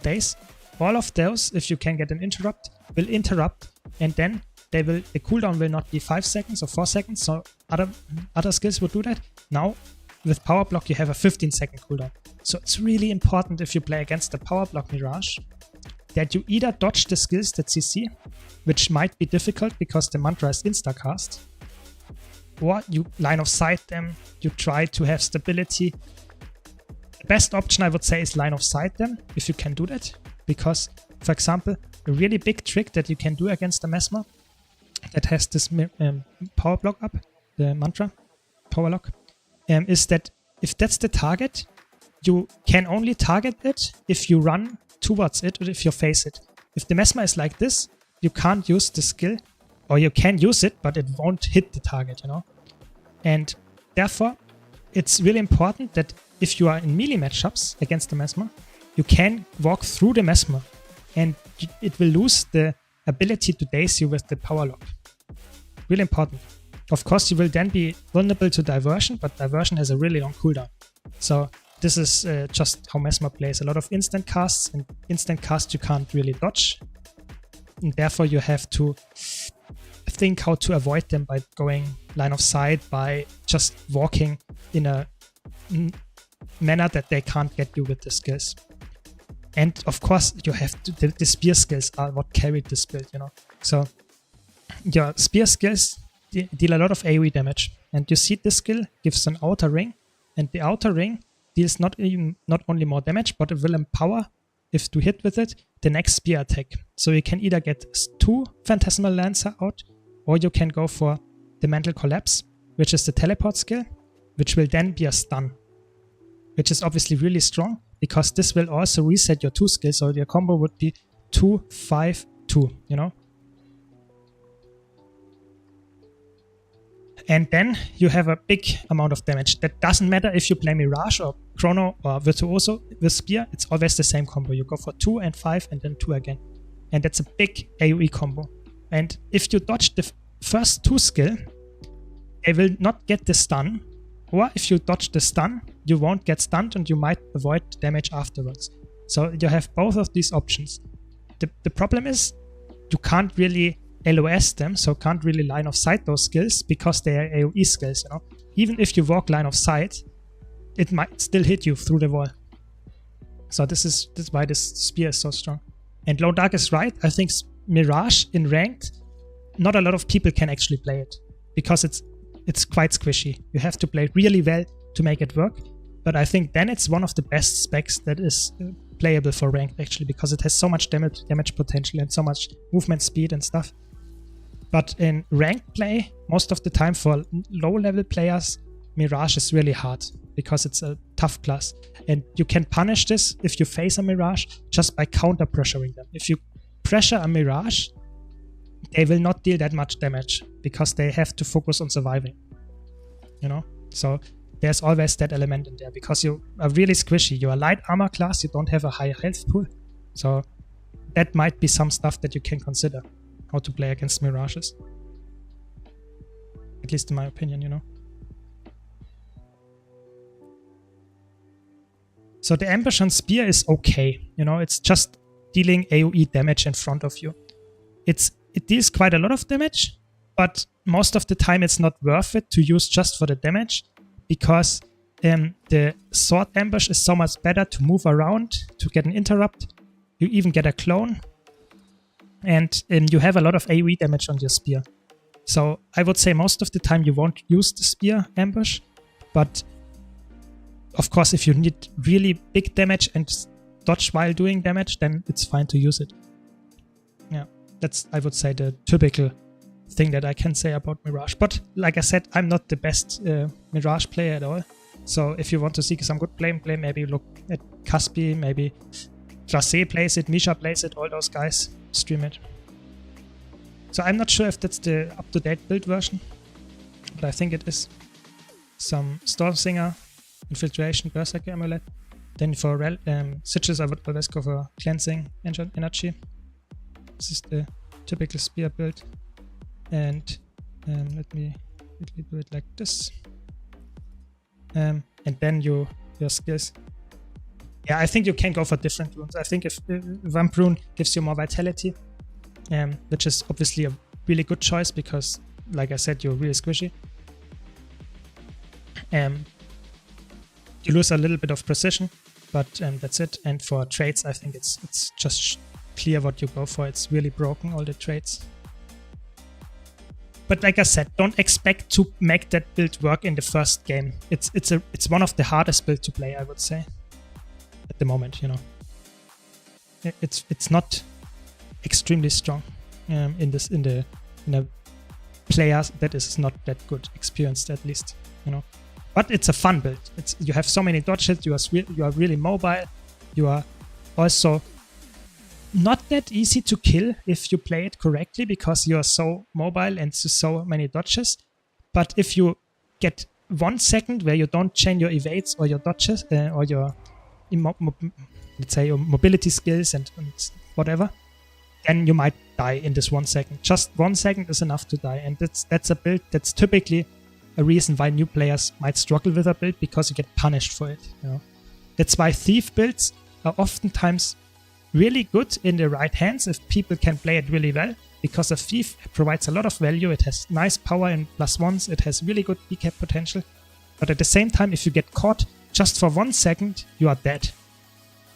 daze. All of those, if you can get an interrupt, will interrupt, and then the cooldown will not be 5 seconds or 4 seconds, so other skills would do that. Now, with power block, you have a 15-second cooldown. So it's really important if you play against the power block Mirage that you either dodge the skills that CC, which might be difficult because the mantra is instacast, or you line of sight them, you try to have stability. The best option I would say is line of sight them, if you can do that, because, for example, a really big trick that you can do against the Mesmer that has this power block up, the mantra power lock, is that if that's the target, you can only target it if you run towards it or if you face it. If the Mesmer is like this, you can't use the skill, or you can use it, but it won't hit the target, you know. And therefore, it's really important that if you are in melee matchups against the Mesmer, you can walk through the Mesmer, and it will lose the ability to daze you with the power lock. Really important. Of course, you will then be vulnerable to diversion, but diversion has a really long cooldown. So this is just how Mesmer plays. A lot of instant casts, and instant casts you can't really dodge. And therefore you have to think how to avoid them by going line of sight, by just walking in a manner that they can't get you with the skills. And of course you have to, the spear skills are what carried this build, you know. So your spear skills deal a lot of AoE damage. And you see this skill gives an outer ring, and the outer ring deals not only more damage, but it will empower, if to hit with it, the next spear attack. So you can either get 2 Phantasmal Lancer out, or you can go for the Mental Collapse, which is the teleport skill, which will then be a stun, which is obviously really strong, because this will also reset your 2 skills, so your combo would be 2, 5, 2, you know? And then you have a big amount of damage. That doesn't matter if you play Mirage or Chrono or Virtuoso with Spear, it's always the same combo. You go for 2 and 5 and then 2 again. And that's a big AoE combo. And if you dodge the first 2 skill, they will not get the stun. Or if you dodge the stun, you won't get stunned and you might avoid damage afterwards. So you have both of these options. The problem is you can't really LOS them, so can't really line of sight those skills because they are AoE skills, you know. Even if you walk line of sight, it might still hit you through the wall. So this is why this spear is so strong. And Low Dark is right. I think Mirage in ranked, not a lot of people can actually play it because it's quite squishy. You have to play really well to make it work. But I think then it's one of the best specs that is playable for ranked actually, because it has so much damage potential and so much movement speed and stuff. But in ranked play, most of the time for low-level players, Mirage is really hard because it's a tough class. And you can punish this if you face a Mirage just by counter-pressuring them. If you pressure a Mirage, they will not deal that much damage because they have to focus on surviving. You know? So there's always that element in there because you are really squishy. You're a light armor class, you don't have a high health pool. So that might be some stuff that you can consider. How to play against Mirages. At least in my opinion, you know. So the ambush on Spear is okay. You know, it's just dealing AoE damage in front of you. It deals quite a lot of damage, but most of the time it's not worth it to use just for the damage because the sword ambush is so much better to move around, to get an interrupt. You even get a clone. And you have a lot of AoE damage on your spear. So I would say most of the time you won't use the spear ambush. But of course, if you need really big damage and dodge while doing damage, then it's fine to use it. Yeah, that's, I would say, the typical thing that I can say about Mirage. But like I said, I'm not the best Mirage player at all. So if you want to see some good play, maybe look at Caspi, maybe Classe plays it, Misha plays it, all those guys stream it. So I'm not sure if that's the up-to-date build version, but I think it is. Some Stormsinger, Infiltration, Berserker Amulet. Then for Sigils I would always go for Cleansing Energy. This is the typical spear build. And let me do it like this. And then your skills. Yeah, I think you can go for different runes. I think if Vamp Rune gives you more vitality, which is obviously a really good choice because, like I said, you're really squishy. You lose a little bit of precision, but that's it. And for traits, I think it's just clear what you go for. It's really broken, all the traits. But like I said, don't expect to make that build work in the first game. It's one of the hardest builds to play, I would say. At the moment, you know, it's not extremely strong in a player that is not that good, experienced at least, you know. But it's a fun build. You have so many dodges. You are really mobile. You are also not that easy to kill if you play it correctly because you are so mobile and so many dodges. But if you get 1 second where you don't chain your evades or your dodges or your let's say your mobility skills and whatever, then you might die in this 1 second. Just 1 second is enough to die, and that's a build that's typically a reason why new players might struggle with a build because you get punished for it. You know? That's why thief builds are oftentimes really good in the right hands if people can play it really well, because a thief provides a lot of value. It has nice power and +1s. It has really good decap potential. But at the same time, if you get caught just for 1 second, you are dead.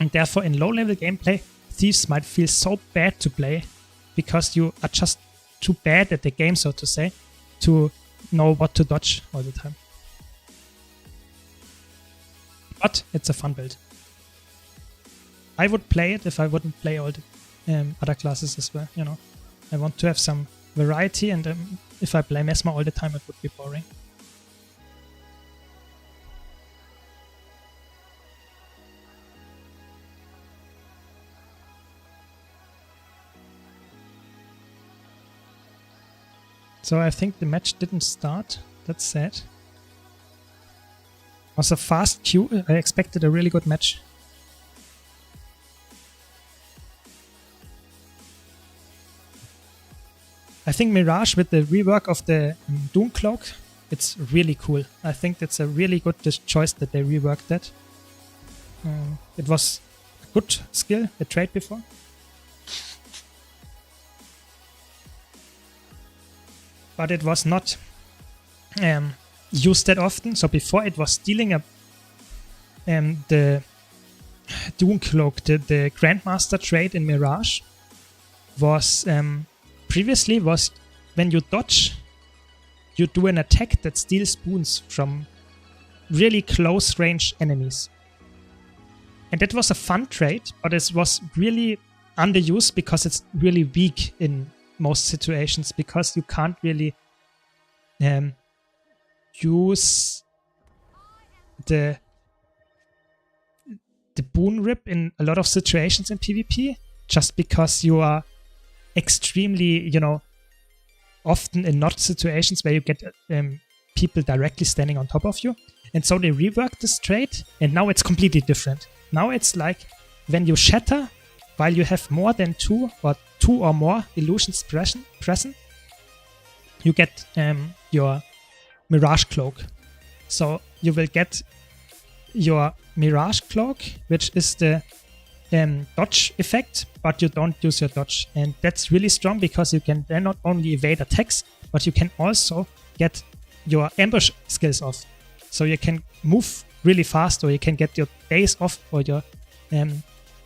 And therefore, in low-level gameplay, thieves might feel so bad to play because you are just too bad at the game, so to say, to know what to dodge all the time. But it's a fun build. I would play it if I wouldn't play all the other classes as well, you know. I want to have some variety, and if I play Mesmer all the time, it would be boring. So I think the match didn't start. That's sad. It was a fast queue. I expected a really good match. I think Mirage with the rework of the Doom Cloak, it's really cool. I think that's a really good choice that they reworked that. It was a good skill, a trait before. But it was not used that often. So before it was stealing the Doom Cloak, the Grandmaster trait in Mirage was previously was when you dodge, you do an attack that steals boons from really close range enemies. And that was a fun trait, but it was really underused because it's really weak in most situations, because you can't really use the boon rip in a lot of situations in PvP, just because you are extremely, you know, often in not situations where you get people directly standing on top of you. And so they reworked this trait, and now it's completely different. Now it's like when you shatter while you have more than two or more illusions present, you get your Mirage Cloak. So you will get your Mirage Cloak, which is the dodge effect, but you don't use your dodge. And that's really strong because you can then not only evade attacks, but you can also get your ambush skills off. So you can move really fast, or you can get your days off, or your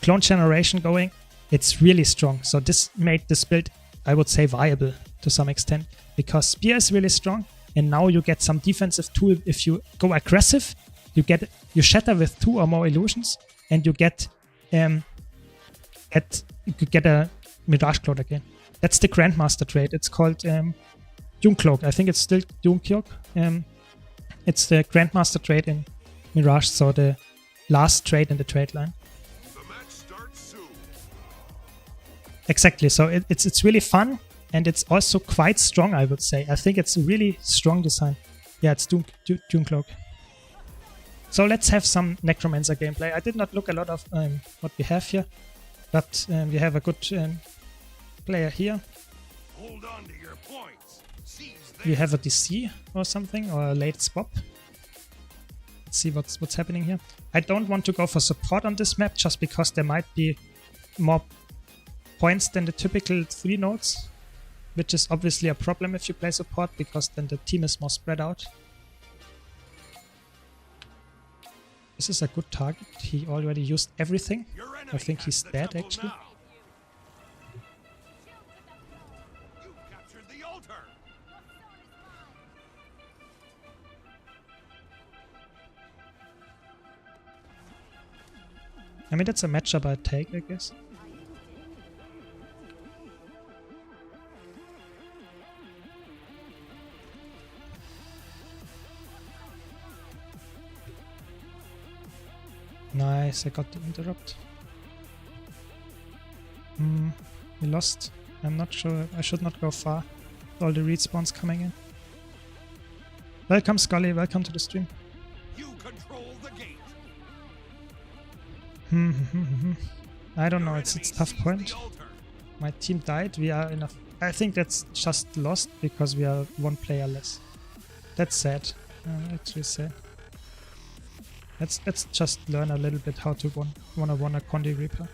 clone generation going. It's really strong. So this made this build, I would say, viable to some extent, because Spear is really strong, and now you get some defensive tool. If you go aggressive, you shatter with 2 or more illusions, and you get a Mirage Cloak again. That's the Grandmaster trait. It's called Doom Cloak. I think it's still Doom Cloak. It's the Grandmaster trait in Mirage, so the last trait in the trait line. The match starts soon. Exactly. So it's really fun, and it's also quite strong, I would say. I think it's a really strong design. Yeah, it's Doom Cloak. So let's have some Necromancer gameplay. I did not look a lot of what we have here, but we have a good player here. Hold on to your points. Seize We them. have a DC or something, or a late swap. Let's see what's happening here. I don't want to go for support on this map, just because there might be more points than the typical 3 nodes, which is obviously a problem if you play support, because then the team is more spread out. This is a good target. He already used everything. Your enemy I think he's has the dead, temple actually. now. You captured the altar. I mean, that's a matchup I'd take, I guess. Nice, I got the interrupt. We lost. I'm not sure. I should not go far. All the respawns coming in. Welcome, Scully. Welcome to the stream. You control the gate. I don't know. Your It's enemy tough seized point. the altar. My team died. We are in a... I think that's just lost because we are 1 player less. That's sad. Actually sad. Let's just learn a little bit how to one-on-one a Condi Reaper.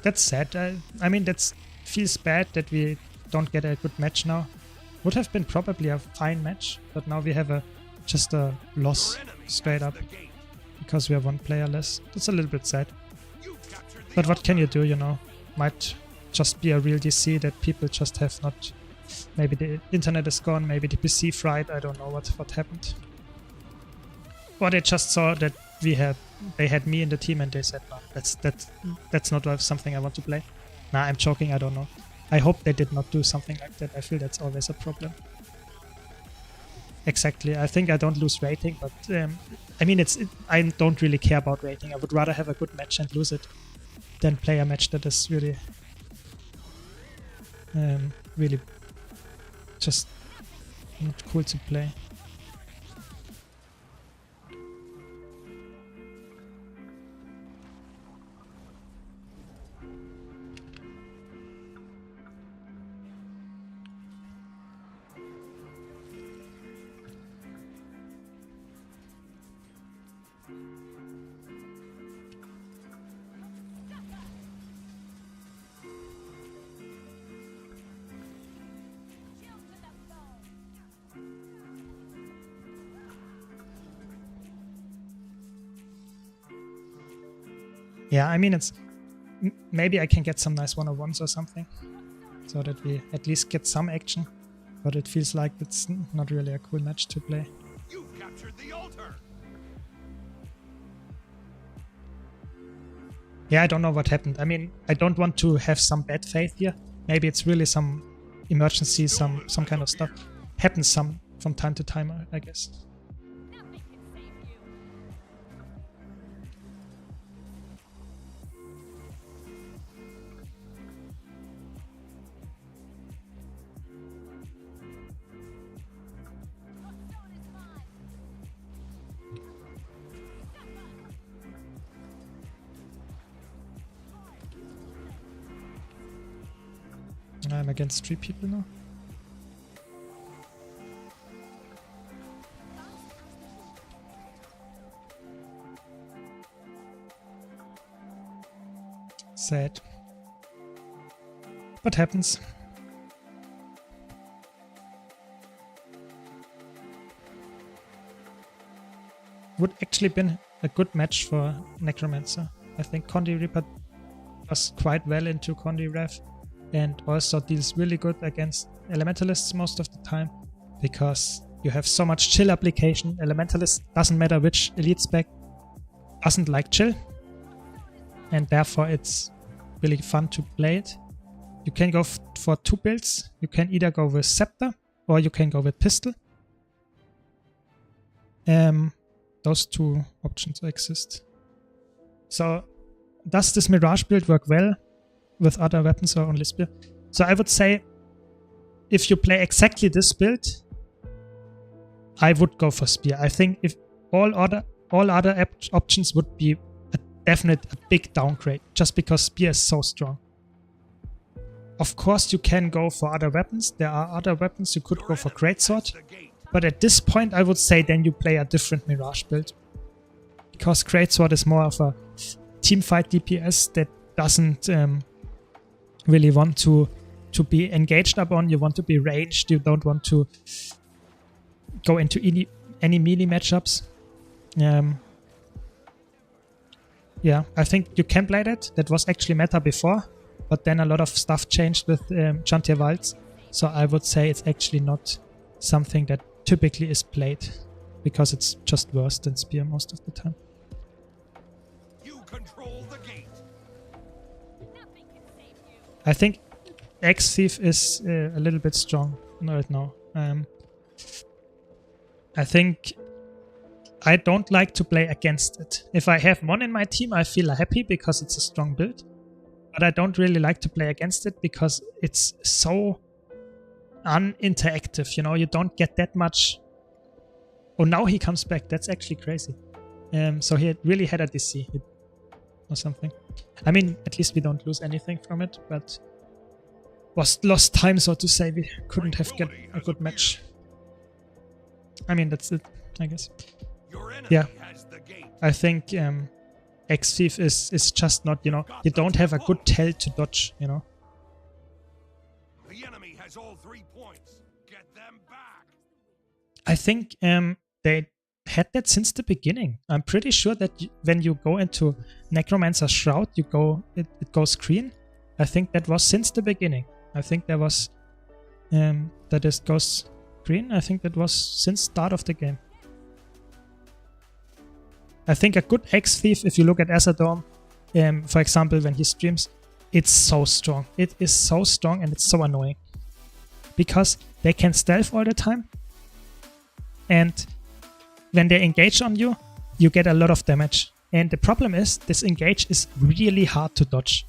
That's sad. I mean, that feels bad that we don't get a good match now. Would have been probably a fine match, but now we have just a loss straight up because we are one player less. That's a little bit sad. But what can you do, you know? Might just be a real DC that people just have not... Maybe the internet is gone, maybe the PC fried, I don't know what happened. Or they just saw that they had me in the team and they said, no, that's not something I want to play. Nah, I'm joking, I don't know. I hope they did not do something like that. I feel that's always a problem. Exactly, I think I don't lose rating, but I mean, I don't really care about rating. I would rather have a good match and lose it than play a match that is really really just not cool to play. Yeah, I mean, maybe I can get some nice 101s or something, so that we at least get some action, but it feels like it's not really a cool match to play. You captured the altar. Yeah, I don't know what happened. I mean, I don't want to have some bad faith here. Maybe it's really some emergency, some kind of stuff. Happens from time to time, I guess. Nothing can save you. Your stone is mine. I'm against 3 people now. Sad. What happens? Would actually been a good match for Necromancer. I think Condi Reaper does quite well into Condi Rev and also deals really good against Elementalists most of the time because you have so much chill application. Elementalist, doesn't matter which elite spec, doesn't like chill, and therefore it's really fun to play it. You can go for 2 builds. You can either go with Scepter or you can go with Pistol. Those 2 options exist. So does this Mirage build work well with other weapons or only Spear? So I would say if you play exactly this build, I would go for Spear. I think if all other options would be a big downgrade just because Spear is so strong. Of course you can go for other weapons. There are other weapons. You could go for Greatsword. But at this point I would say then you play a different Mirage build. Because Greatsword is more of a teamfight DPS that doesn't really want to be engaged upon. You want to be ranged. You don't want to go into any melee matchups. Yeah, I think you can play that. That was actually meta before. But then a lot of stuff changed with Chantier Wilds. So I would say it's actually not something that typically is played. Because it's just worse than Spear most of the time. You control the gate. Nothing can save you. I think X-Thief is a little bit strong right now. I think I don't like to play against it. If I have one in my team, I feel happy because it's a strong build. But I don't really like to play against it because it's so uninteractive. You know, you don't get that much. Oh, now he comes back. That's actually crazy. So he really had a DC or something. I mean, at least we don't lose anything from it, but was lost time, so to say. We couldn't have get a good match. I mean, that's it, I guess. Your enemy Yeah. has the gate. I think X-Thief is just not, you know, you don't have a good tail to dodge, you know. The enemy has all 3 points. Get them. I think they had that since the beginning. I'm pretty sure that when you go into Necromancer's Shroud, it goes green. I think that was since the beginning. I think there was that it goes green. I think that was since start of the game. I think a good Axe Thief, if you look at Azadorm, for example, when he streams, it's so strong. It is so strong and it's so annoying. Because they can stealth all the time. And when they engage on you, you get a lot of damage. And the problem is, this engage is really hard to dodge.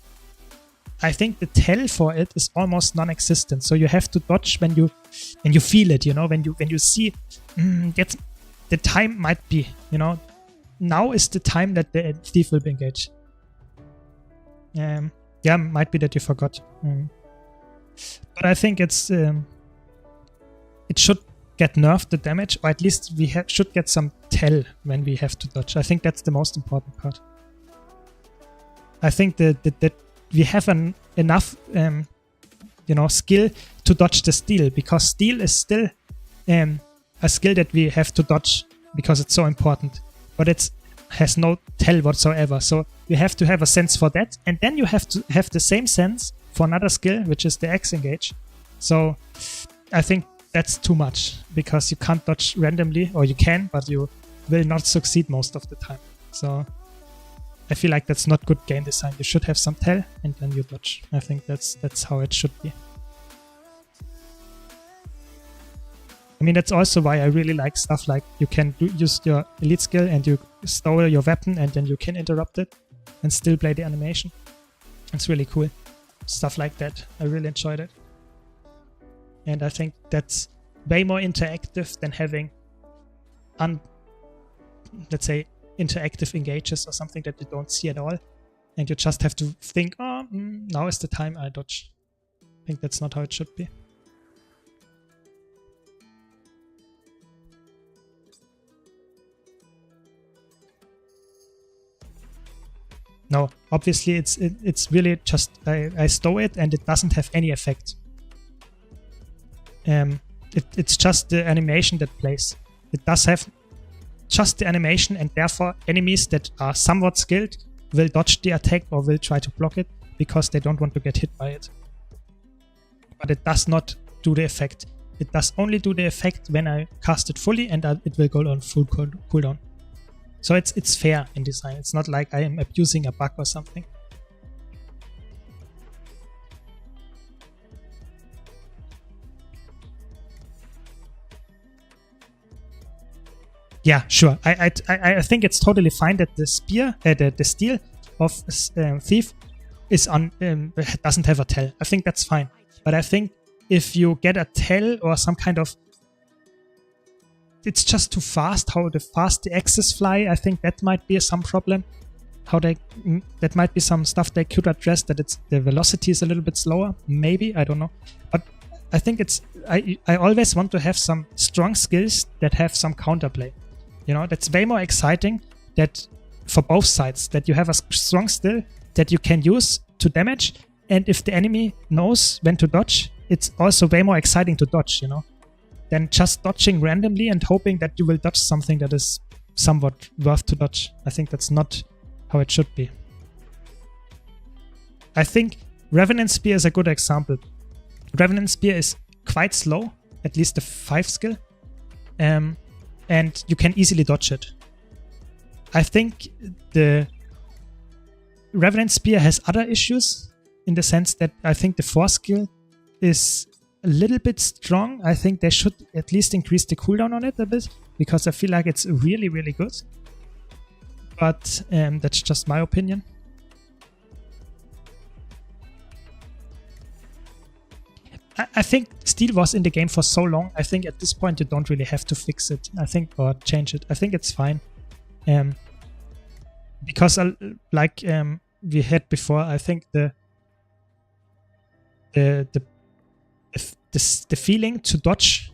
I think the tell for it is almost non-existent. So you have to dodge when you feel it, you know, when you see the time might be, you know, now is the time that the thief will be engaged. Yeah, might be that you forgot. But I think it should get nerfed, the damage, or at least we should get some tell when we have to dodge. I think that's the most important part. I think that we have enough you know, skill to dodge the steal, because steal is still a skill that we have to dodge because it's so important, but it has no tell whatsoever. So you have to have a sense for that, and then you have to have the same sense for another skill, which is the Axe Engage. So I think that's too much, because you can't dodge randomly, or you can, but you will not succeed most of the time. So I feel like that's not good game design. You should have some tell and then you dodge. I think that's how it should be. I mean, that's also why I really like stuff like you can use your elite skill and you stow your weapon and then you can interrupt it and still play the animation. It's really cool. Stuff like that. I really enjoyed it. And I think that's way more interactive than having, let's say, interactive engages or something that you don't see at all. And you just have to think, oh, now is the time I dodge. I think that's not how it should be. No, obviously it's really just I stow it and it doesn't have any effect. It's just the animation that plays. It does have just the animation, and therefore enemies that are somewhat skilled will dodge the attack or will try to block it because they don't want to get hit by it. But it does not do the effect. It does only do the effect when I cast it fully, and it will go on full cooldown. So it's fair in design. It's not like I am abusing a bug or something. Yeah, sure. I think it's totally fine that the spear, the steel of thief is doesn't have a tell. I think that's fine. But I think if you get a tell or some kind of, it's just too fast. How fast the axes fly. I think that might be some problem. That might be some stuff they could address. That the velocity is a little bit slower. Maybe, I don't know. But I think I always want to have some strong skills that have some counterplay. You know, that's way more exciting that for both sides, that you have a strong skill that you can use to damage, and if the enemy knows when to dodge, it's also way more exciting to dodge, you know, than just dodging randomly and hoping that you will dodge something that is somewhat worth to dodge. I think that's not how it should be. I think Revenant Spear is a good example. Revenant Spear is quite slow, at least the 5 skill. And you can easily dodge it. I think the Revenant Spear has other issues in the sense that I think the 4 skill is a little bit strong. I think they should at least increase the cooldown on it a bit, because I feel like it's really, really good. But that's just my opinion. I think Steel was in the game for so long. I think at this point you don't really have to fix it. I think, or change it. I think it's fine. Because like we had before, I think the feeling to dodge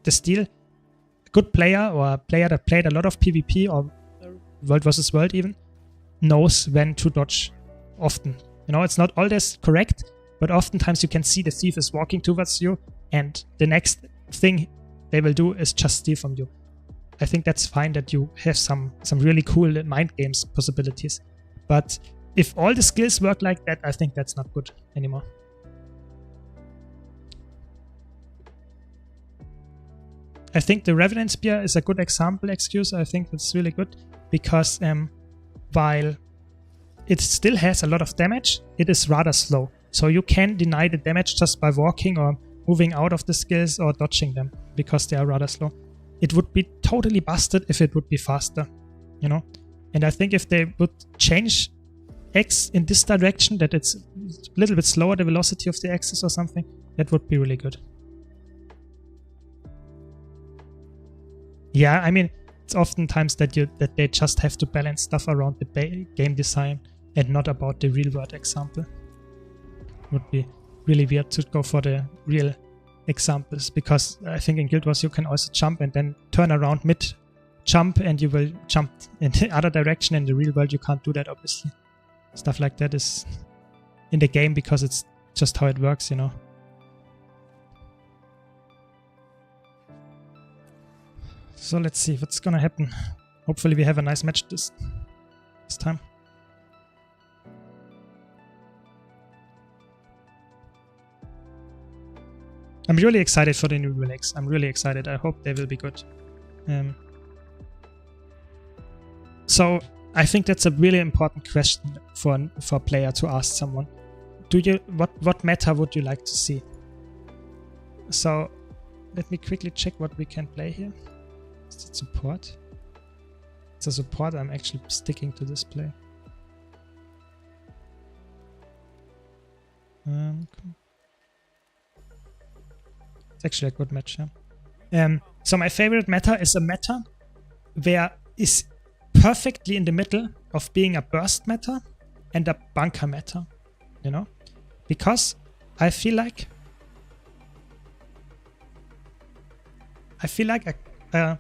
the Steel, a good player or a player that played a lot of PvP or World vs. World even, knows when to dodge often. You know, it's not always correct, but oftentimes you can see the thief is walking towards you, and the next thing they will do is just steal from you. I think that's fine that you have some really cool mind games possibilities. But if all the skills work like that, I think that's not good anymore. I think the Revenant Spear is a good example excuse. I think that's really good because while it still has a lot of damage, it is rather slow. So you can deny the damage just by walking or moving out of the skills or dodging them because they are rather slow. It would be totally busted if it would be faster, you know? And I think if they would change X in this direction, that it's a little bit slower, the velocity of the axis or something, that would be really good. Yeah, I mean, it's oftentimes that they just have to balance stuff around the game design and not about the real world example. Would be really weird to go for the real examples, because I think in Guild Wars you can also jump and then turn around mid-jump and you will jump in the other direction. In the real world you can't do that, obviously. Stuff like that is in the game because it's just how it works, you know. So let's see what's gonna happen. Hopefully we have a nice match this time. I'm really excited for the new relics. I'm really excited. I hope they will be good. So I think that's a really important question for a player to ask someone. What meta would you like to see? So let me quickly check what we can play here. Is it support? It's a support. I'm actually sticking to this play. It's actually a good match, yeah. So my favorite meta is a meta where is perfectly in the middle of being a burst meta and a bunker meta, you know? Because I feel like a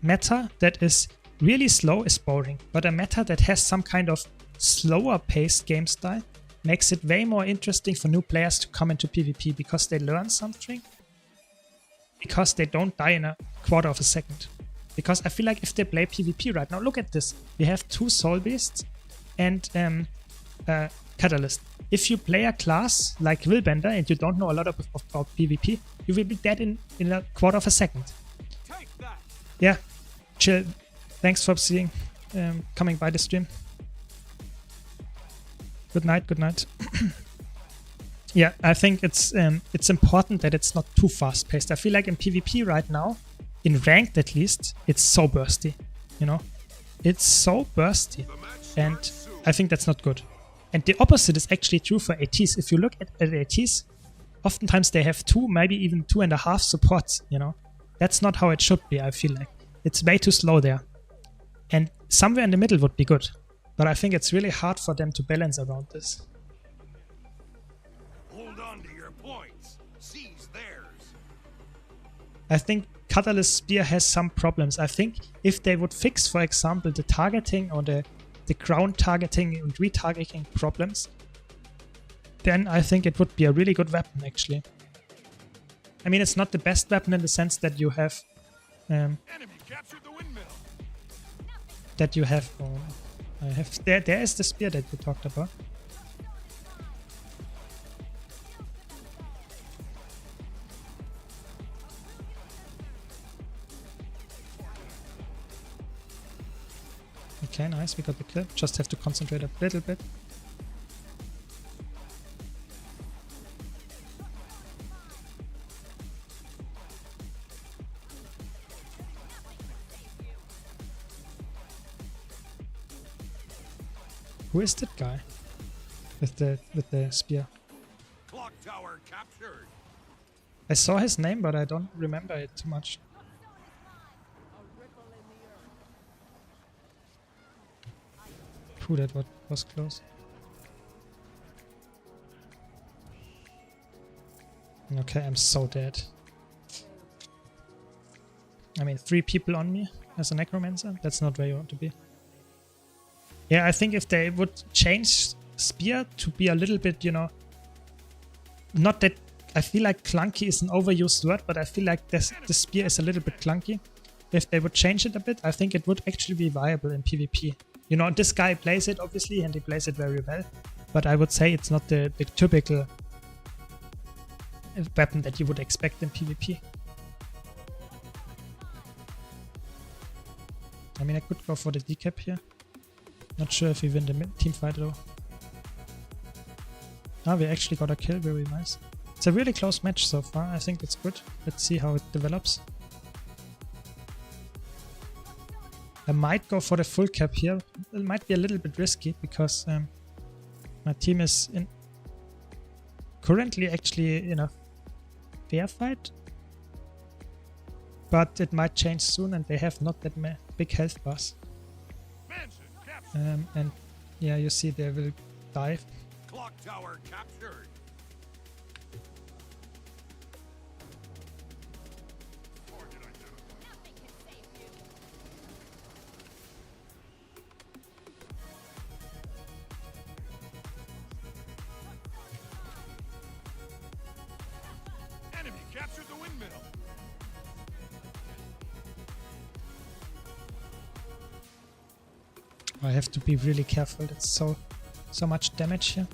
meta that is really slow is boring, but a meta that has some kind of slower paced game style makes it way more interesting for new players to come into PvP because they learn something, because they don't die in a quarter of a second. Because I feel like if they play PvP right now, look at this. We have 2 Soul Beasts and Catalyst. If you play a class like Willbender and you don't know a lot about PvP, you will be dead in a quarter of a second. Yeah, chill. Thanks for seeing, coming by the stream. Good night, good night. Yeah, I think it's important that it's not too fast paced. I feel like in PvP right now, in ranked at least, it's so bursty, you know? It's so bursty, and I think that's not good. And the opposite is actually true for ATs. If you look at ATs, oftentimes they have 2, maybe even 2.5 supports, you know? That's not how it should be, I feel like. It's way too slow there. And somewhere in the middle would be good. But I think it's really hard for them to balance around this. Hold on to your points. Seize theirs. I think Catalyst Spear has some problems. I think if they would fix, for example, the targeting or the ground targeting and retargeting problems, then I think it would be a really good weapon, actually. I mean, it's not the best weapon in the sense that you have... Enemy captured the windmill. that you have... Oh, I have... There is the spear that we talked about. Okay, nice, we got the kill. Just have to concentrate a little bit. Who is that guy with the spear? Clock tower captured. I saw his name, but I don't remember it too much. Who that was close. Okay, I'm so dead. I mean, 3 people on me as a necromancer. That's not where you want to be. Yeah, I think if they would change Spear to be a little bit, you know, not that... I feel like clunky is an overused word, but I feel like this spear is a little bit clunky. If they would change it a bit, I think it would actually be viable in PvP. You know, this guy plays it obviously, and he plays it very well, but I would say it's not the typical weapon that you would expect in PvP. I mean, I could go for the decap here. Not sure if we win the team fight though. Ah, we actually got a kill, very nice. It's a really close match so far, I think it's good. Let's see how it develops. I might go for the full cap here. It might be a little bit risky because my team is currently actually in a fair fight. But it might change soon and they have not that big health bars. And yeah, you see they will die. Clock tower captured. Target identified. Nothing can save you. Enemy captured the windmill. I have to be really careful. It's so much damage here.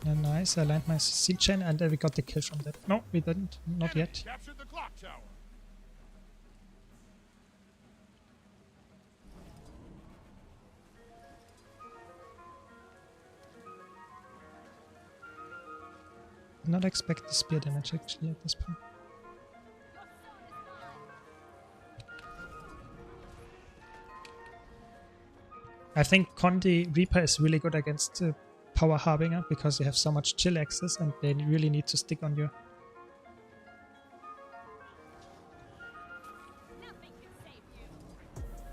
Yeah, nice. I landed my seed chain and we got the kill from that. No, we didn't. Not Enemy yet. captured the clock tower. Not expect the spear damage actually at this point. I think Condi Reaper is really good against Power Harbinger because you have so much chill access and they really need to stick on you. Nothing can save you.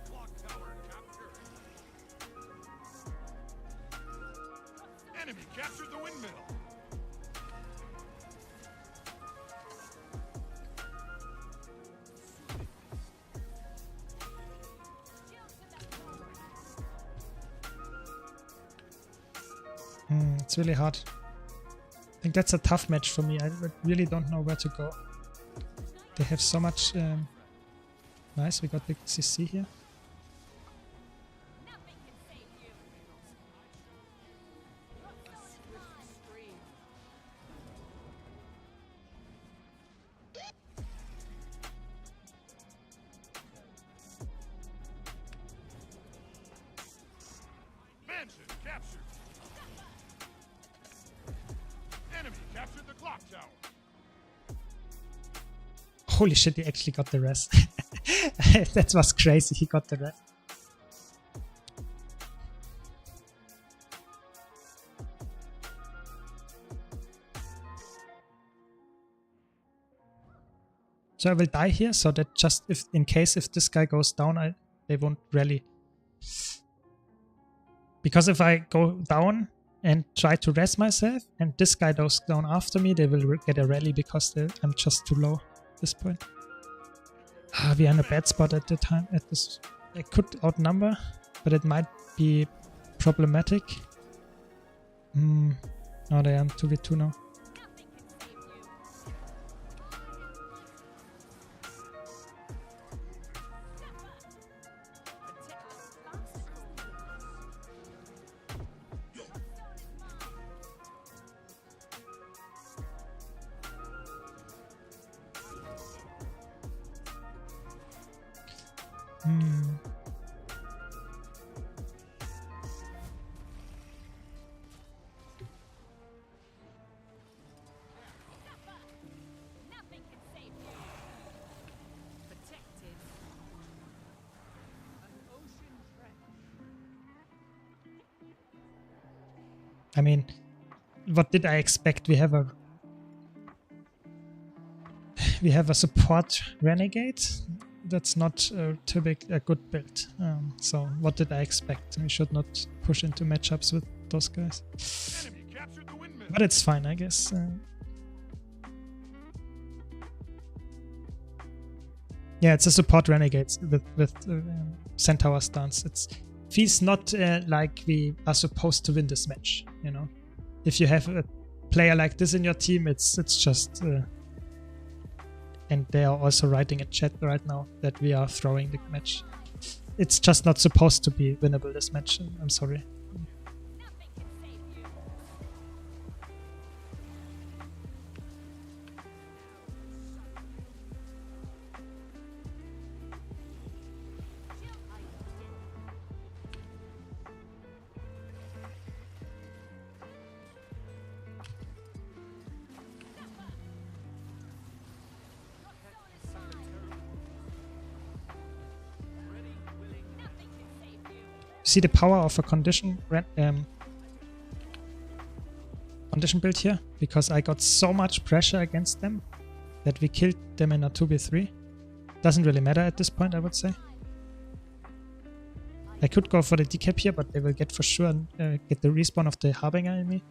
Clock tower captured. Enemy captured the windmill. It's really hard. I think that's a tough match for me. I really don't know where to go. They have so much... Nice, we got the CC here. Nothing can save you. Mansion captured. Enemy captured the clock tower. Holy shit, he actually got the rest. That was crazy, he got the rest. So I will die here, so that just if in case if this guy goes down, they won't rally. Because if I go down and try to rest myself, and this guy goes down after me, they will get a rally because I'm just too low at this point. We are in a bad spot at the time. At this, I could outnumber, but it might be problematic. No, they are 2v2 now. Nothing can save you. Nothing can save you. Protected. An ocean trench. I mean, what did I expect? We have a support renegade. That's not a good build. So what did I expect? We should not push into matchups with those guys. Enemy captured the windmill. But it's fine, I guess. Yeah, it's a support renegade with Centaur stance. It feels not like we are supposed to win this match, you know. If you have a player like this in your team, it's just... and they are also writing a chat right now that we are throwing the match. It's just not supposed to be winnable, this match. I'm sorry. Nothing can save you. Nothing can save you. See the power of a condition build here? Because I got so much pressure against them that we killed them in a 2v3. Doesn't really matter at this point, I would say. I could go for the decap here, but they will get for sure get the respawn of the Harbinger in me.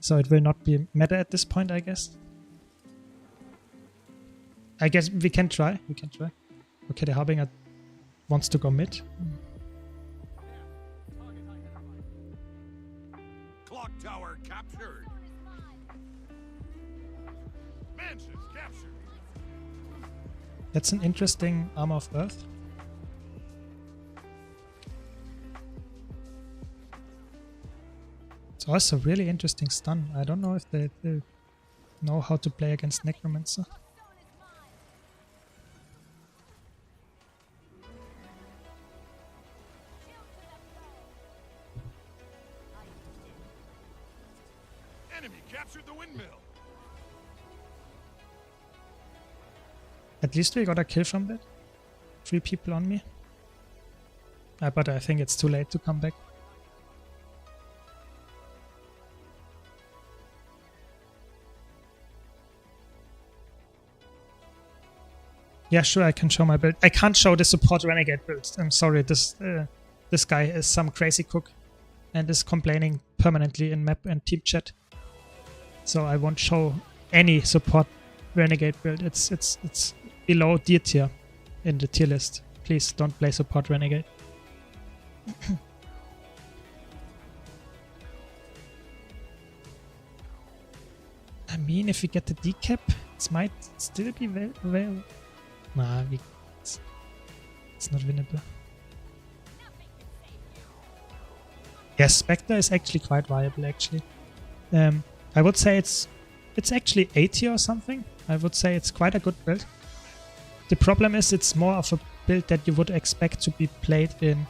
So it will not be matter at this point, I guess. I guess we can try. We can try. Okay, the Harbinger wants to go mid. Clock tower captured. Mansions captured. That's an interesting Armor of Earth. It's also really interesting stun. I don't know if they know how to play against Necromancer. Enemy captured the windmill. At least we got a kill from that. 3 people on me. But I think it's too late to come back. Yeah, sure, I can show my build. I can't show the support renegade build. I'm sorry, this guy is some crazy cook and is complaining permanently in map and team chat. So I won't show any support renegade build. It's below D tier in the tier list. Please don't play support renegade. I mean, if we get the decap, it might still be well. Nah, it's not winnable. Yes, Spectre is actually quite viable, actually. I would say it's actually 80 or something. I would say it's quite a good build. The problem is it's more of a build that you would expect to be played in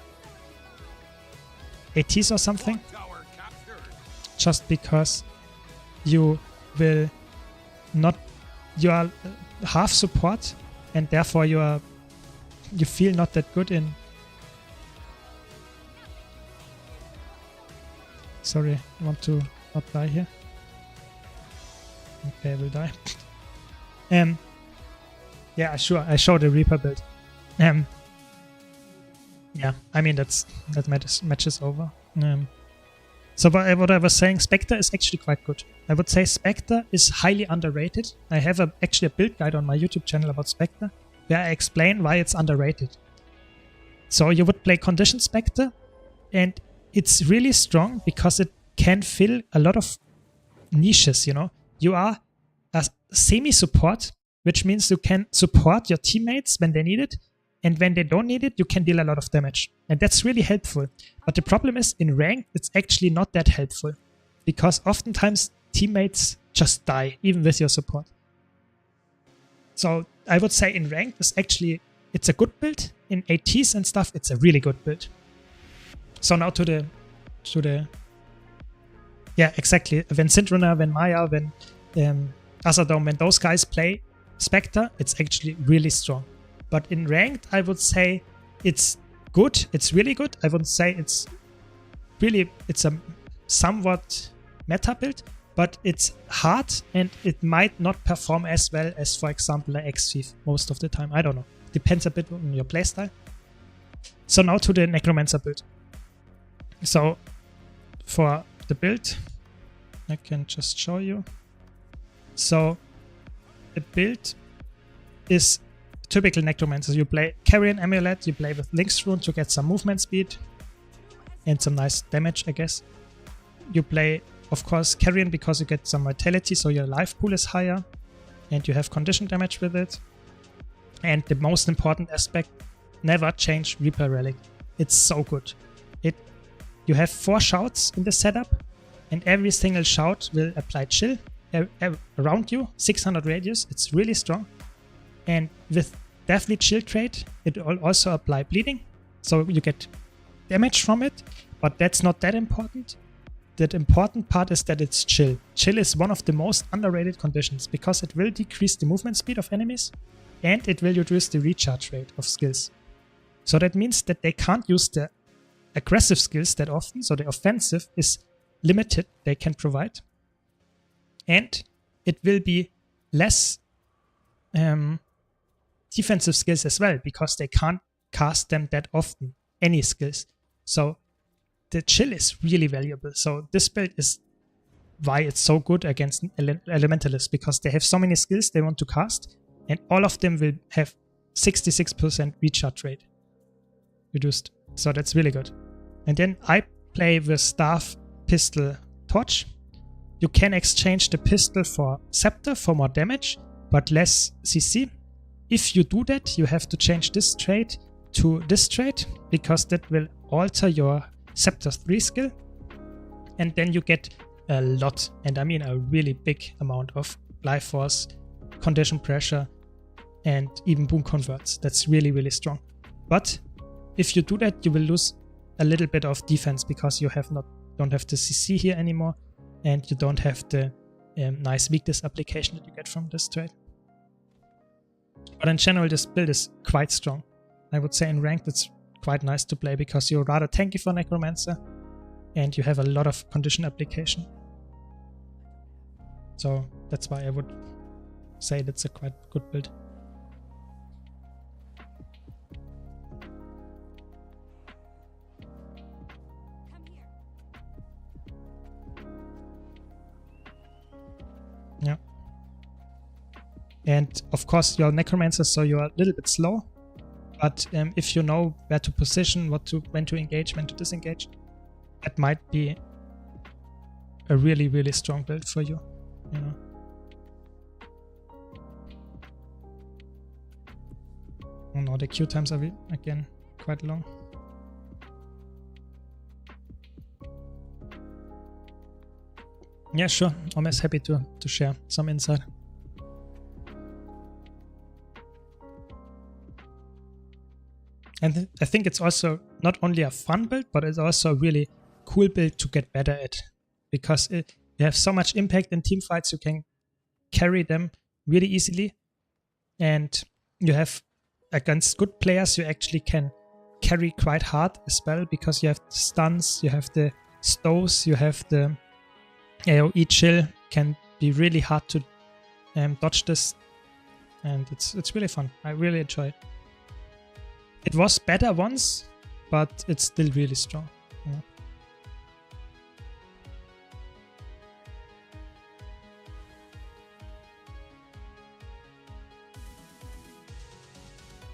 80s or something. Just because you will not... You are half support and therefore you feel not that good in... Sorry, I want to not die here. Okay, I will die. Yeah, sure, I showed the Reaper build. Yeah, I mean that match is over. So what I was saying, Spectre is actually quite good. I would say Spectre is highly underrated. I have actually a build guide on my YouTube channel about Spectre, where I explain why it's underrated. So you would play Condition Spectre, and it's really strong because it can fill a lot of niches, you know. You are a semi-support, which means you can support your teammates when they need it, and when they don't need it, you can deal a lot of damage. And that's really helpful. But the problem is, in ranked, it's actually not that helpful. Because oftentimes, teammates just die, even with your support. So I would say in ranked, it's a good build. In ATs and stuff, it's a really good build. So now to the yeah, exactly. When Syndrunner, when Maya, when Azadom, when those guys play Spectre, it's actually really strong. But in ranked, I would say it's good. It's really good. I wouldn't say it's a somewhat meta build, but it's hard and it might not perform as well as, for example, an X-Thief most of the time. I don't know. Depends a bit on your playstyle. So now to the Necromancer build. So for the build, I can just show you. So the build is typical necromancers. You play Carrion Amulet, you play with Link's Rune to get some movement speed and some nice damage, I guess. You play, of course, Carrion because you get some vitality, so your life pool is higher, and you have condition damage with it. And the most important aspect, never change Reaper Relic. It's so good. You have 4 shouts in the setup, and every single shout will apply chill around you, 600 radius. It's really strong. And with Deathly Chill trait, it will also apply bleeding, so you get damage from it, but that's not that important. The important part is that it's chill. Chill is one of the most underrated conditions because it will decrease the movement speed of enemies and it will reduce the recharge rate of skills. So that means that they can't use the aggressive skills that often, so the offensive is limited they can provide. And it will be less defensive skills as well because they can't cast them that often, any skills. So the chill is really valuable. So this build is why it's so good against elementalists, because they have so many skills they want to cast and all of them will have 66% recharge rate reduced. So that's really good. And then I play with Staff, Pistol, Torch. You can exchange the pistol for Scepter for more damage, but less CC. If you do that, you have to change this trait to this trait, because that will alter your Scepter 3 skill. And then you get a lot, and I mean a really big amount of life force, condition pressure, and even boon converts. That's really, really strong. But if you do that, you will lose a little bit of defense because you don't have the CC here anymore, and you don't have the nice weakness application that you get from this trait. But in general, this build is quite strong. I would say in ranked it's quite nice to play because you're rather tanky for Necromancer and you have a lot of condition application. So that's why I would say that's a quite good build. Yeah. And of course you're Necromancer, so you're a little bit slow. But if you know where to position, when to engage, when to disengage, that might be a really, really strong build for you. You know. Oh no, the queue times are again quite long. Yeah, sure. Always happy to share some insight. And I think it's also not only a fun build, but it's also a really cool build to get better at. Because you have so much impact in team fights, you can carry them really easily. And you have, against good players, you actually can carry quite hard as well, because you have the stuns, you have the stows, you have the AoE chill. Can be really hard to dodge this. And it's really fun. I really enjoy it. It was better once, but it's still really strong. Yeah.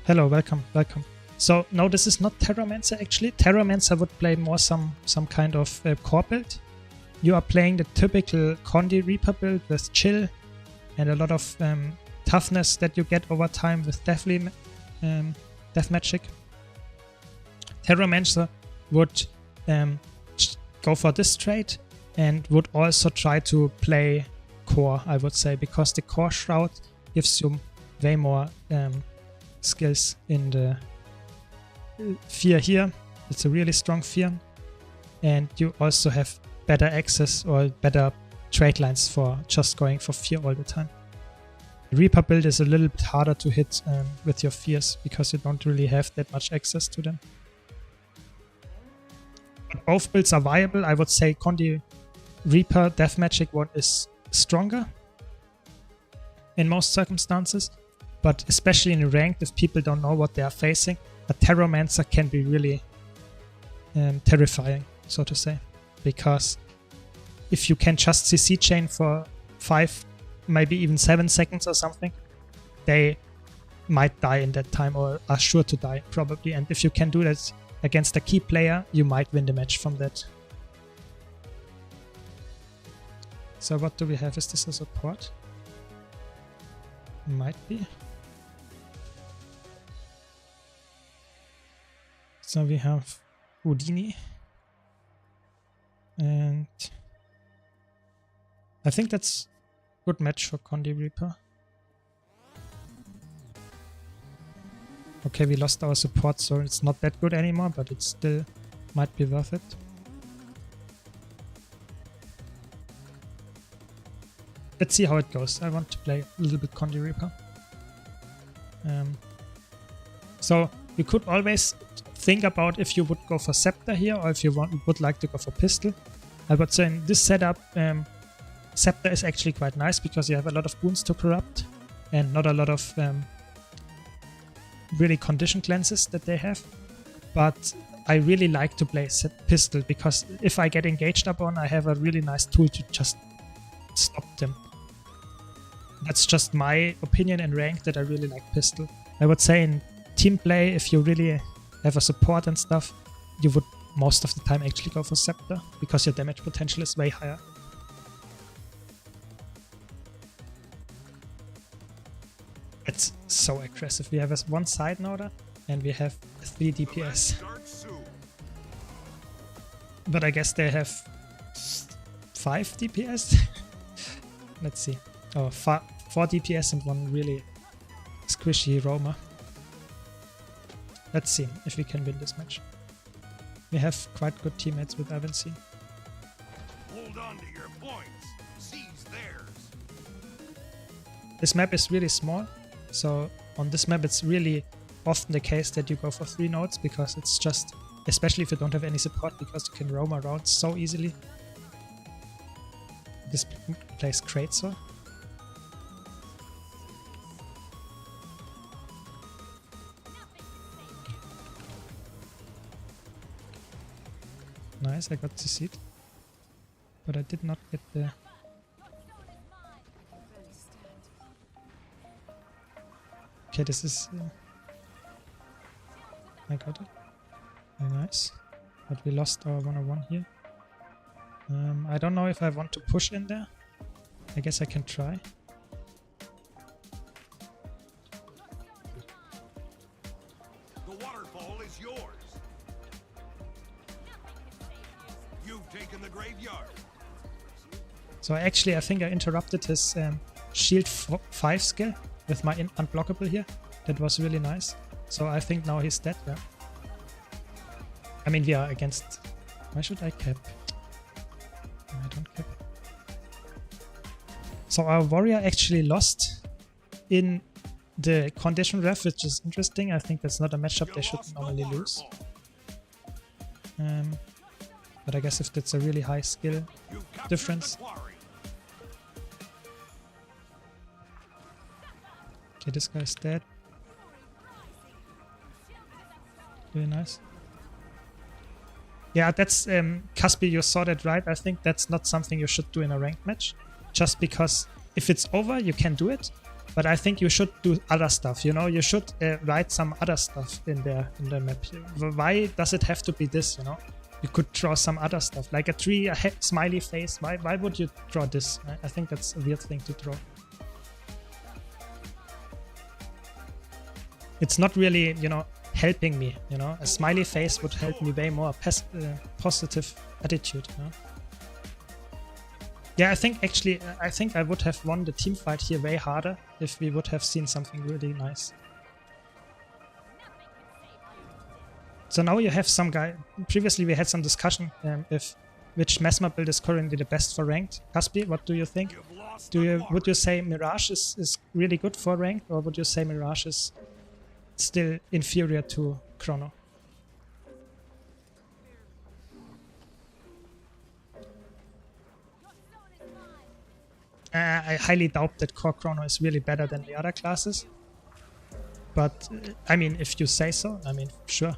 Hello, welcome. So no, this is not Terramancer actually. Terramancer would play more some kind of core build. You are playing the typical Condi Reaper build with chill and a lot of toughness that you get over time with Deathly Death Magic. Terramancer would go for this trait and would also try to play core, I would say, because the core shroud gives you way more skills in the fear here. It's a really strong fear, and you also have better access or better trait lines for just going for fear all the time. The Reaper build is a little bit harder to hit with your fears because you don't really have that much access to them. But both builds are viable. I would say Condi Reaper Death Magic one is stronger in most circumstances, but especially in ranked, if people don't know what they are facing, a Terramancer can be really terrifying, so to say, because if you can just CC chain for 5, maybe even 7 seconds or something, they might die in that time or are sure to die probably. And if you can do that against a key player, you might win the match from that. So what do we have? Is this a support? Might be. So we have Udini. And I think that's a good match for Condi Reaper. Okay, we lost our support, so it's not that good anymore, but it still might be worth it. Let's see how it goes. I want to play a little bit Condi Reaper. So you could always think about if you would go for Scepter here or if you would like to go for Pistol. I would say in this setup, Scepter is actually quite nice because you have a lot of boons to corrupt and not a lot of really condition cleanses that they have. But I really like to play Pistol because if I get engaged upon, I have a really nice tool to just stop them. That's just my opinion and rank that I really like Pistol. I would say in team play, if you really have a support and stuff, you would most of the time actually go for Scepter because your damage potential is way higher. It's so aggressive. We have one side noder and we have 3 DPS. But I guess they have 5 DPS? Let's see. Oh, 4 DPS and 1 really squishy roamer. Let's see if we can win this match. We have quite good teammates with Avancy. Hold on to your points. Seize theirs. This map is really small, so on this map it's really often the case that you go for 3 nodes because it's just, especially if you don't have any support, because you can roam around so easily. This plays Kraitzer. Nice, I got the seat, but I did not get the... Okay, this is... I got it. Very nice. But we lost our 101 here. I don't know if I want to push in there. I guess I can try. The waterfall is yours. You've taken the graveyard. So I think I interrupted his shield 5 skill with my unblockable here. That was really nice. So I think now he's dead, yeah. I mean, we are against... Why should I cap? I don't cap. So our warrior actually lost in the condition ref, which is interesting. I think that's not a matchup they should normally lose. But I guess if that's a really high skill difference. Okay, this guy's dead. Really nice. Yeah, that's Caspi, you saw that right. I think that's not something you should do in a ranked match. Just because if it's over, you can do it. But I think you should do other stuff, you know? You should write some other stuff in there in the map. Why does it have to be this, you know? You could draw some other stuff, like a tree, a smiley face. Why would you draw this? I think that's a weird thing to draw. It's not really, you know, helping me, you know? A smiley face would help me way more. Positive attitude, you know? Yeah, I think I would have won the team fight here way harder if we would have seen something really nice. So now you have some guy. Previously we had some discussion if which Mesmer build is currently the best for ranked. Caspi, what do you think? Would you say Mirage is really good for ranked, or would you say Mirage is still inferior to Chrono? I highly doubt that Core Chrono is really better than the other classes. But, I mean, if you say so, I mean, sure.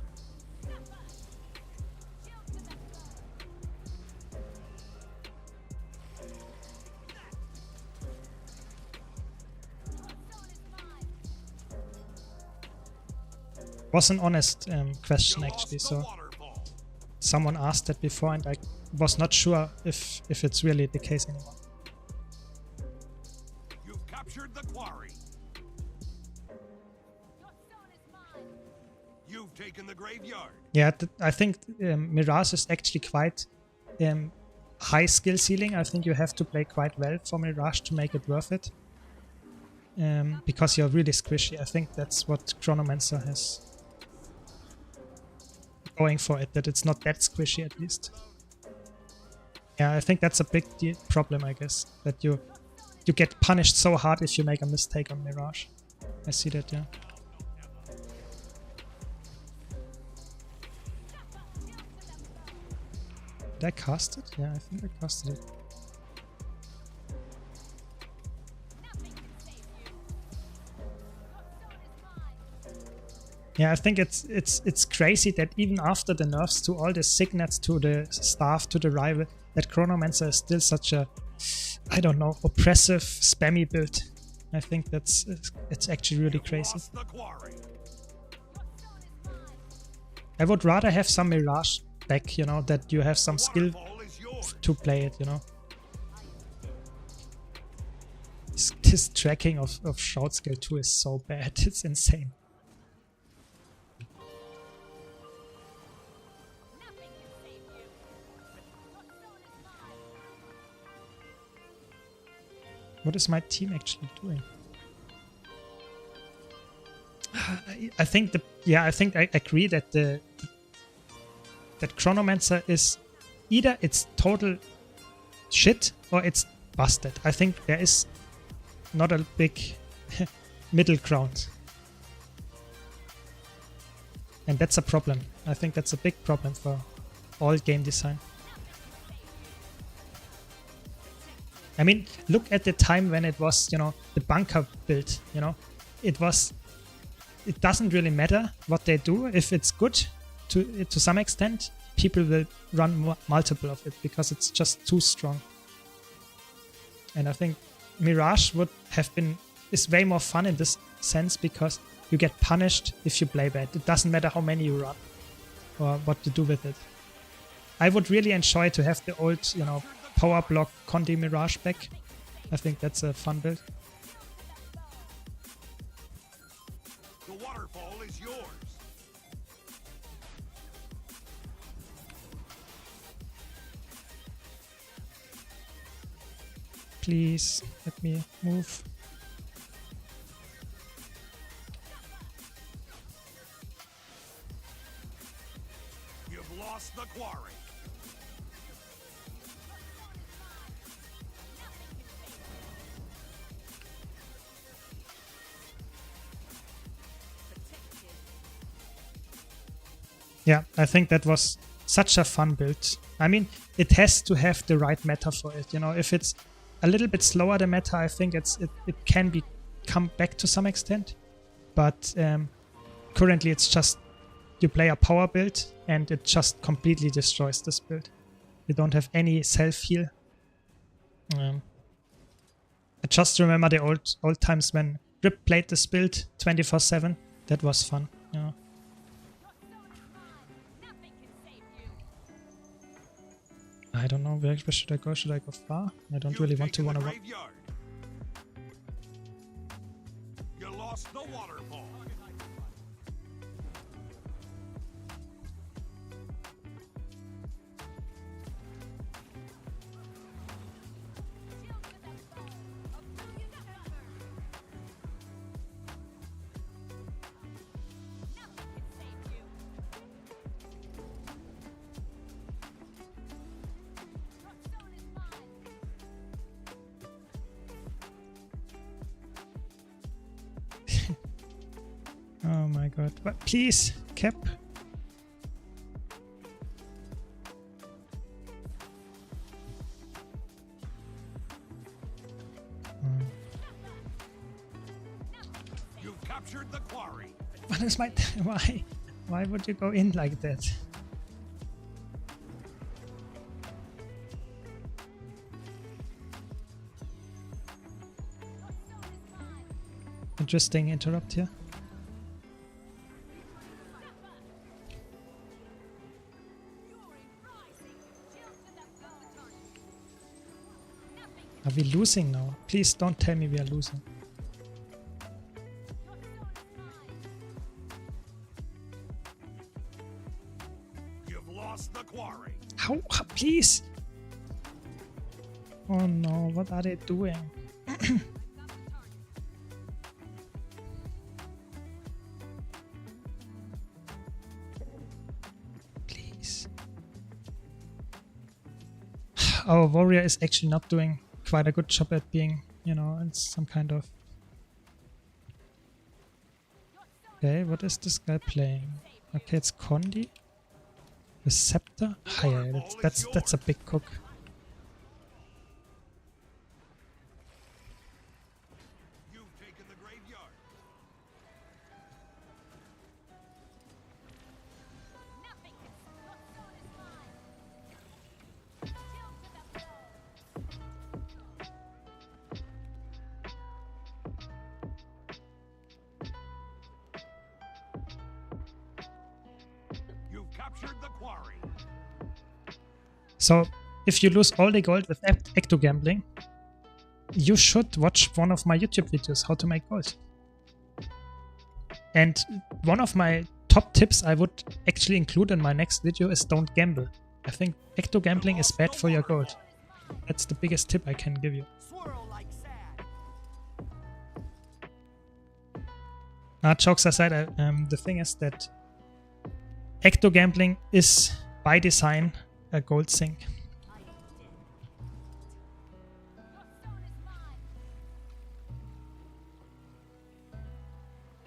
was an honest question You actually. lost the So waterfall. someone asked that before, and I was not sure if it's really the case anymore. You've captured the quarry. Your stone is mine. You've taken the graveyard. Yeah, I think Mirage is actually quite high skill ceiling. I think you have to play quite well for Mirage to make it worth it. Because you're really squishy. I think that's what Chronomancer has going for it, that it's not that squishy at least. Yeah, I think that's a big problem, I guess, that you get punished so hard if you make a mistake on Mirage. I see that, yeah. Did I cast it? Yeah, I think I casted it. Yeah, I think it's crazy that even after the nerfs to all the signets, to the staff, to the rival, that Chronomancer is still such a, I don't know, oppressive, spammy build. I think it's actually really crazy. Lost the quarry. I would rather have some Mirage back, you know, that you have some skill Waterfall is yours. to play it, you know. This tracking of short skill 2 is so bad, it's insane. Nothing can save you. Your stone is mine. What is my team actually doing? I think I agree that that Chronomancer is either it's total shit or it's busted. I think there is not a big middle ground. And that's a problem. I think that's a big problem for all game design. I mean, look at the time when it was, you know, the bunker build, you know. It doesn't really matter what they do. If it's good to some extent, people will run multiple of it because it's just too strong. And I think Mirage is way more fun in this sense because you get punished if you play bad. It doesn't matter how many you run or what you do with it. I would really enjoy to have the old, you know, power block Condi Mirage back. I think that's a fun build. The waterfall is yours. Please let me move. You've lost the quarry. Yeah, I think that was such a fun build. I mean, it has to have the right meta for it. You know, if it's a little bit slower the meta, I think it can come back to some extent. But currently, it's just you play a power build and it just completely destroys this build. You don't have any self heal. I just remember the old times when Rip played this build 24/7. That was fun. You know. Nothing can save you. I don't know, where should I go? Should I go far? I don't really want to You've run taken away. the graveyard. You lost the waterfall. Oh my god. But please, Cap. You've captured the quarry. What is my... Why would you go in like that? Interesting interrupt here. Are we losing now? Please don't tell me we are losing. You've lost the quarry. How? Please! Oh no, what are they doing? Please. Our warrior is actually not doing quite a good job at being, you know, in some kind of... Okay, what is this guy playing? Okay, it's Condi. The scepter? Ah, yeah, that's a big cook. You've taken the graveyard. Nothing can stop what zone is mine. Kill to the floor. You've captured the quarry. So, if you lose all the gold with ecto gambling, you should watch one of my YouTube videos, how to make gold. And one of my top tips I would actually include in my next video is don't gamble. I think ecto gambling is bad for your gold. That's the biggest tip I can give you. Swirl like sand. Jokes aside, the thing is that ecto gambling is by design a gold sink.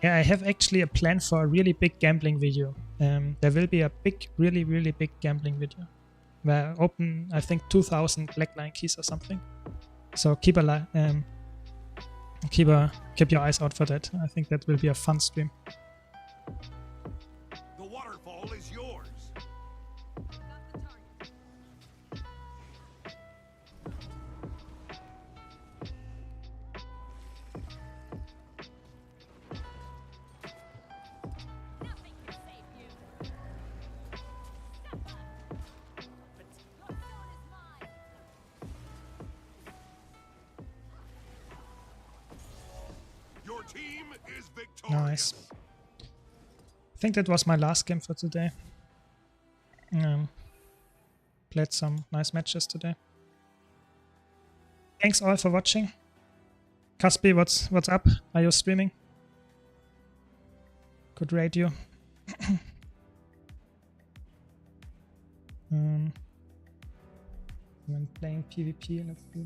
Yeah, I have actually a plan for a really big gambling video. There will be a big, really big gambling video where I open, I think, 2,000 black line keys or something. So keep your eyes out for that. I think that will be a fun stream. The waterfall is yours. Got the target. Nothing can save you. Step up. Your zone is mine. Your team is victorious. Nice. I think that was my last game for today. Played some nice matches today. Thanks all for watching. Caspi, what's up? Are you streaming? Good radio. I'm playing PvP. Let's do.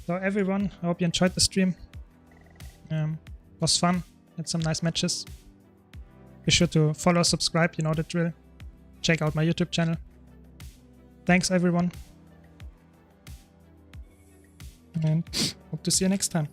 So everyone, I hope you enjoyed the stream. Was fun. Had some nice matches. Be sure to follow, subscribe, you know the drill. Check out my YouTube channel. Thanks everyone. And hope to see you next time.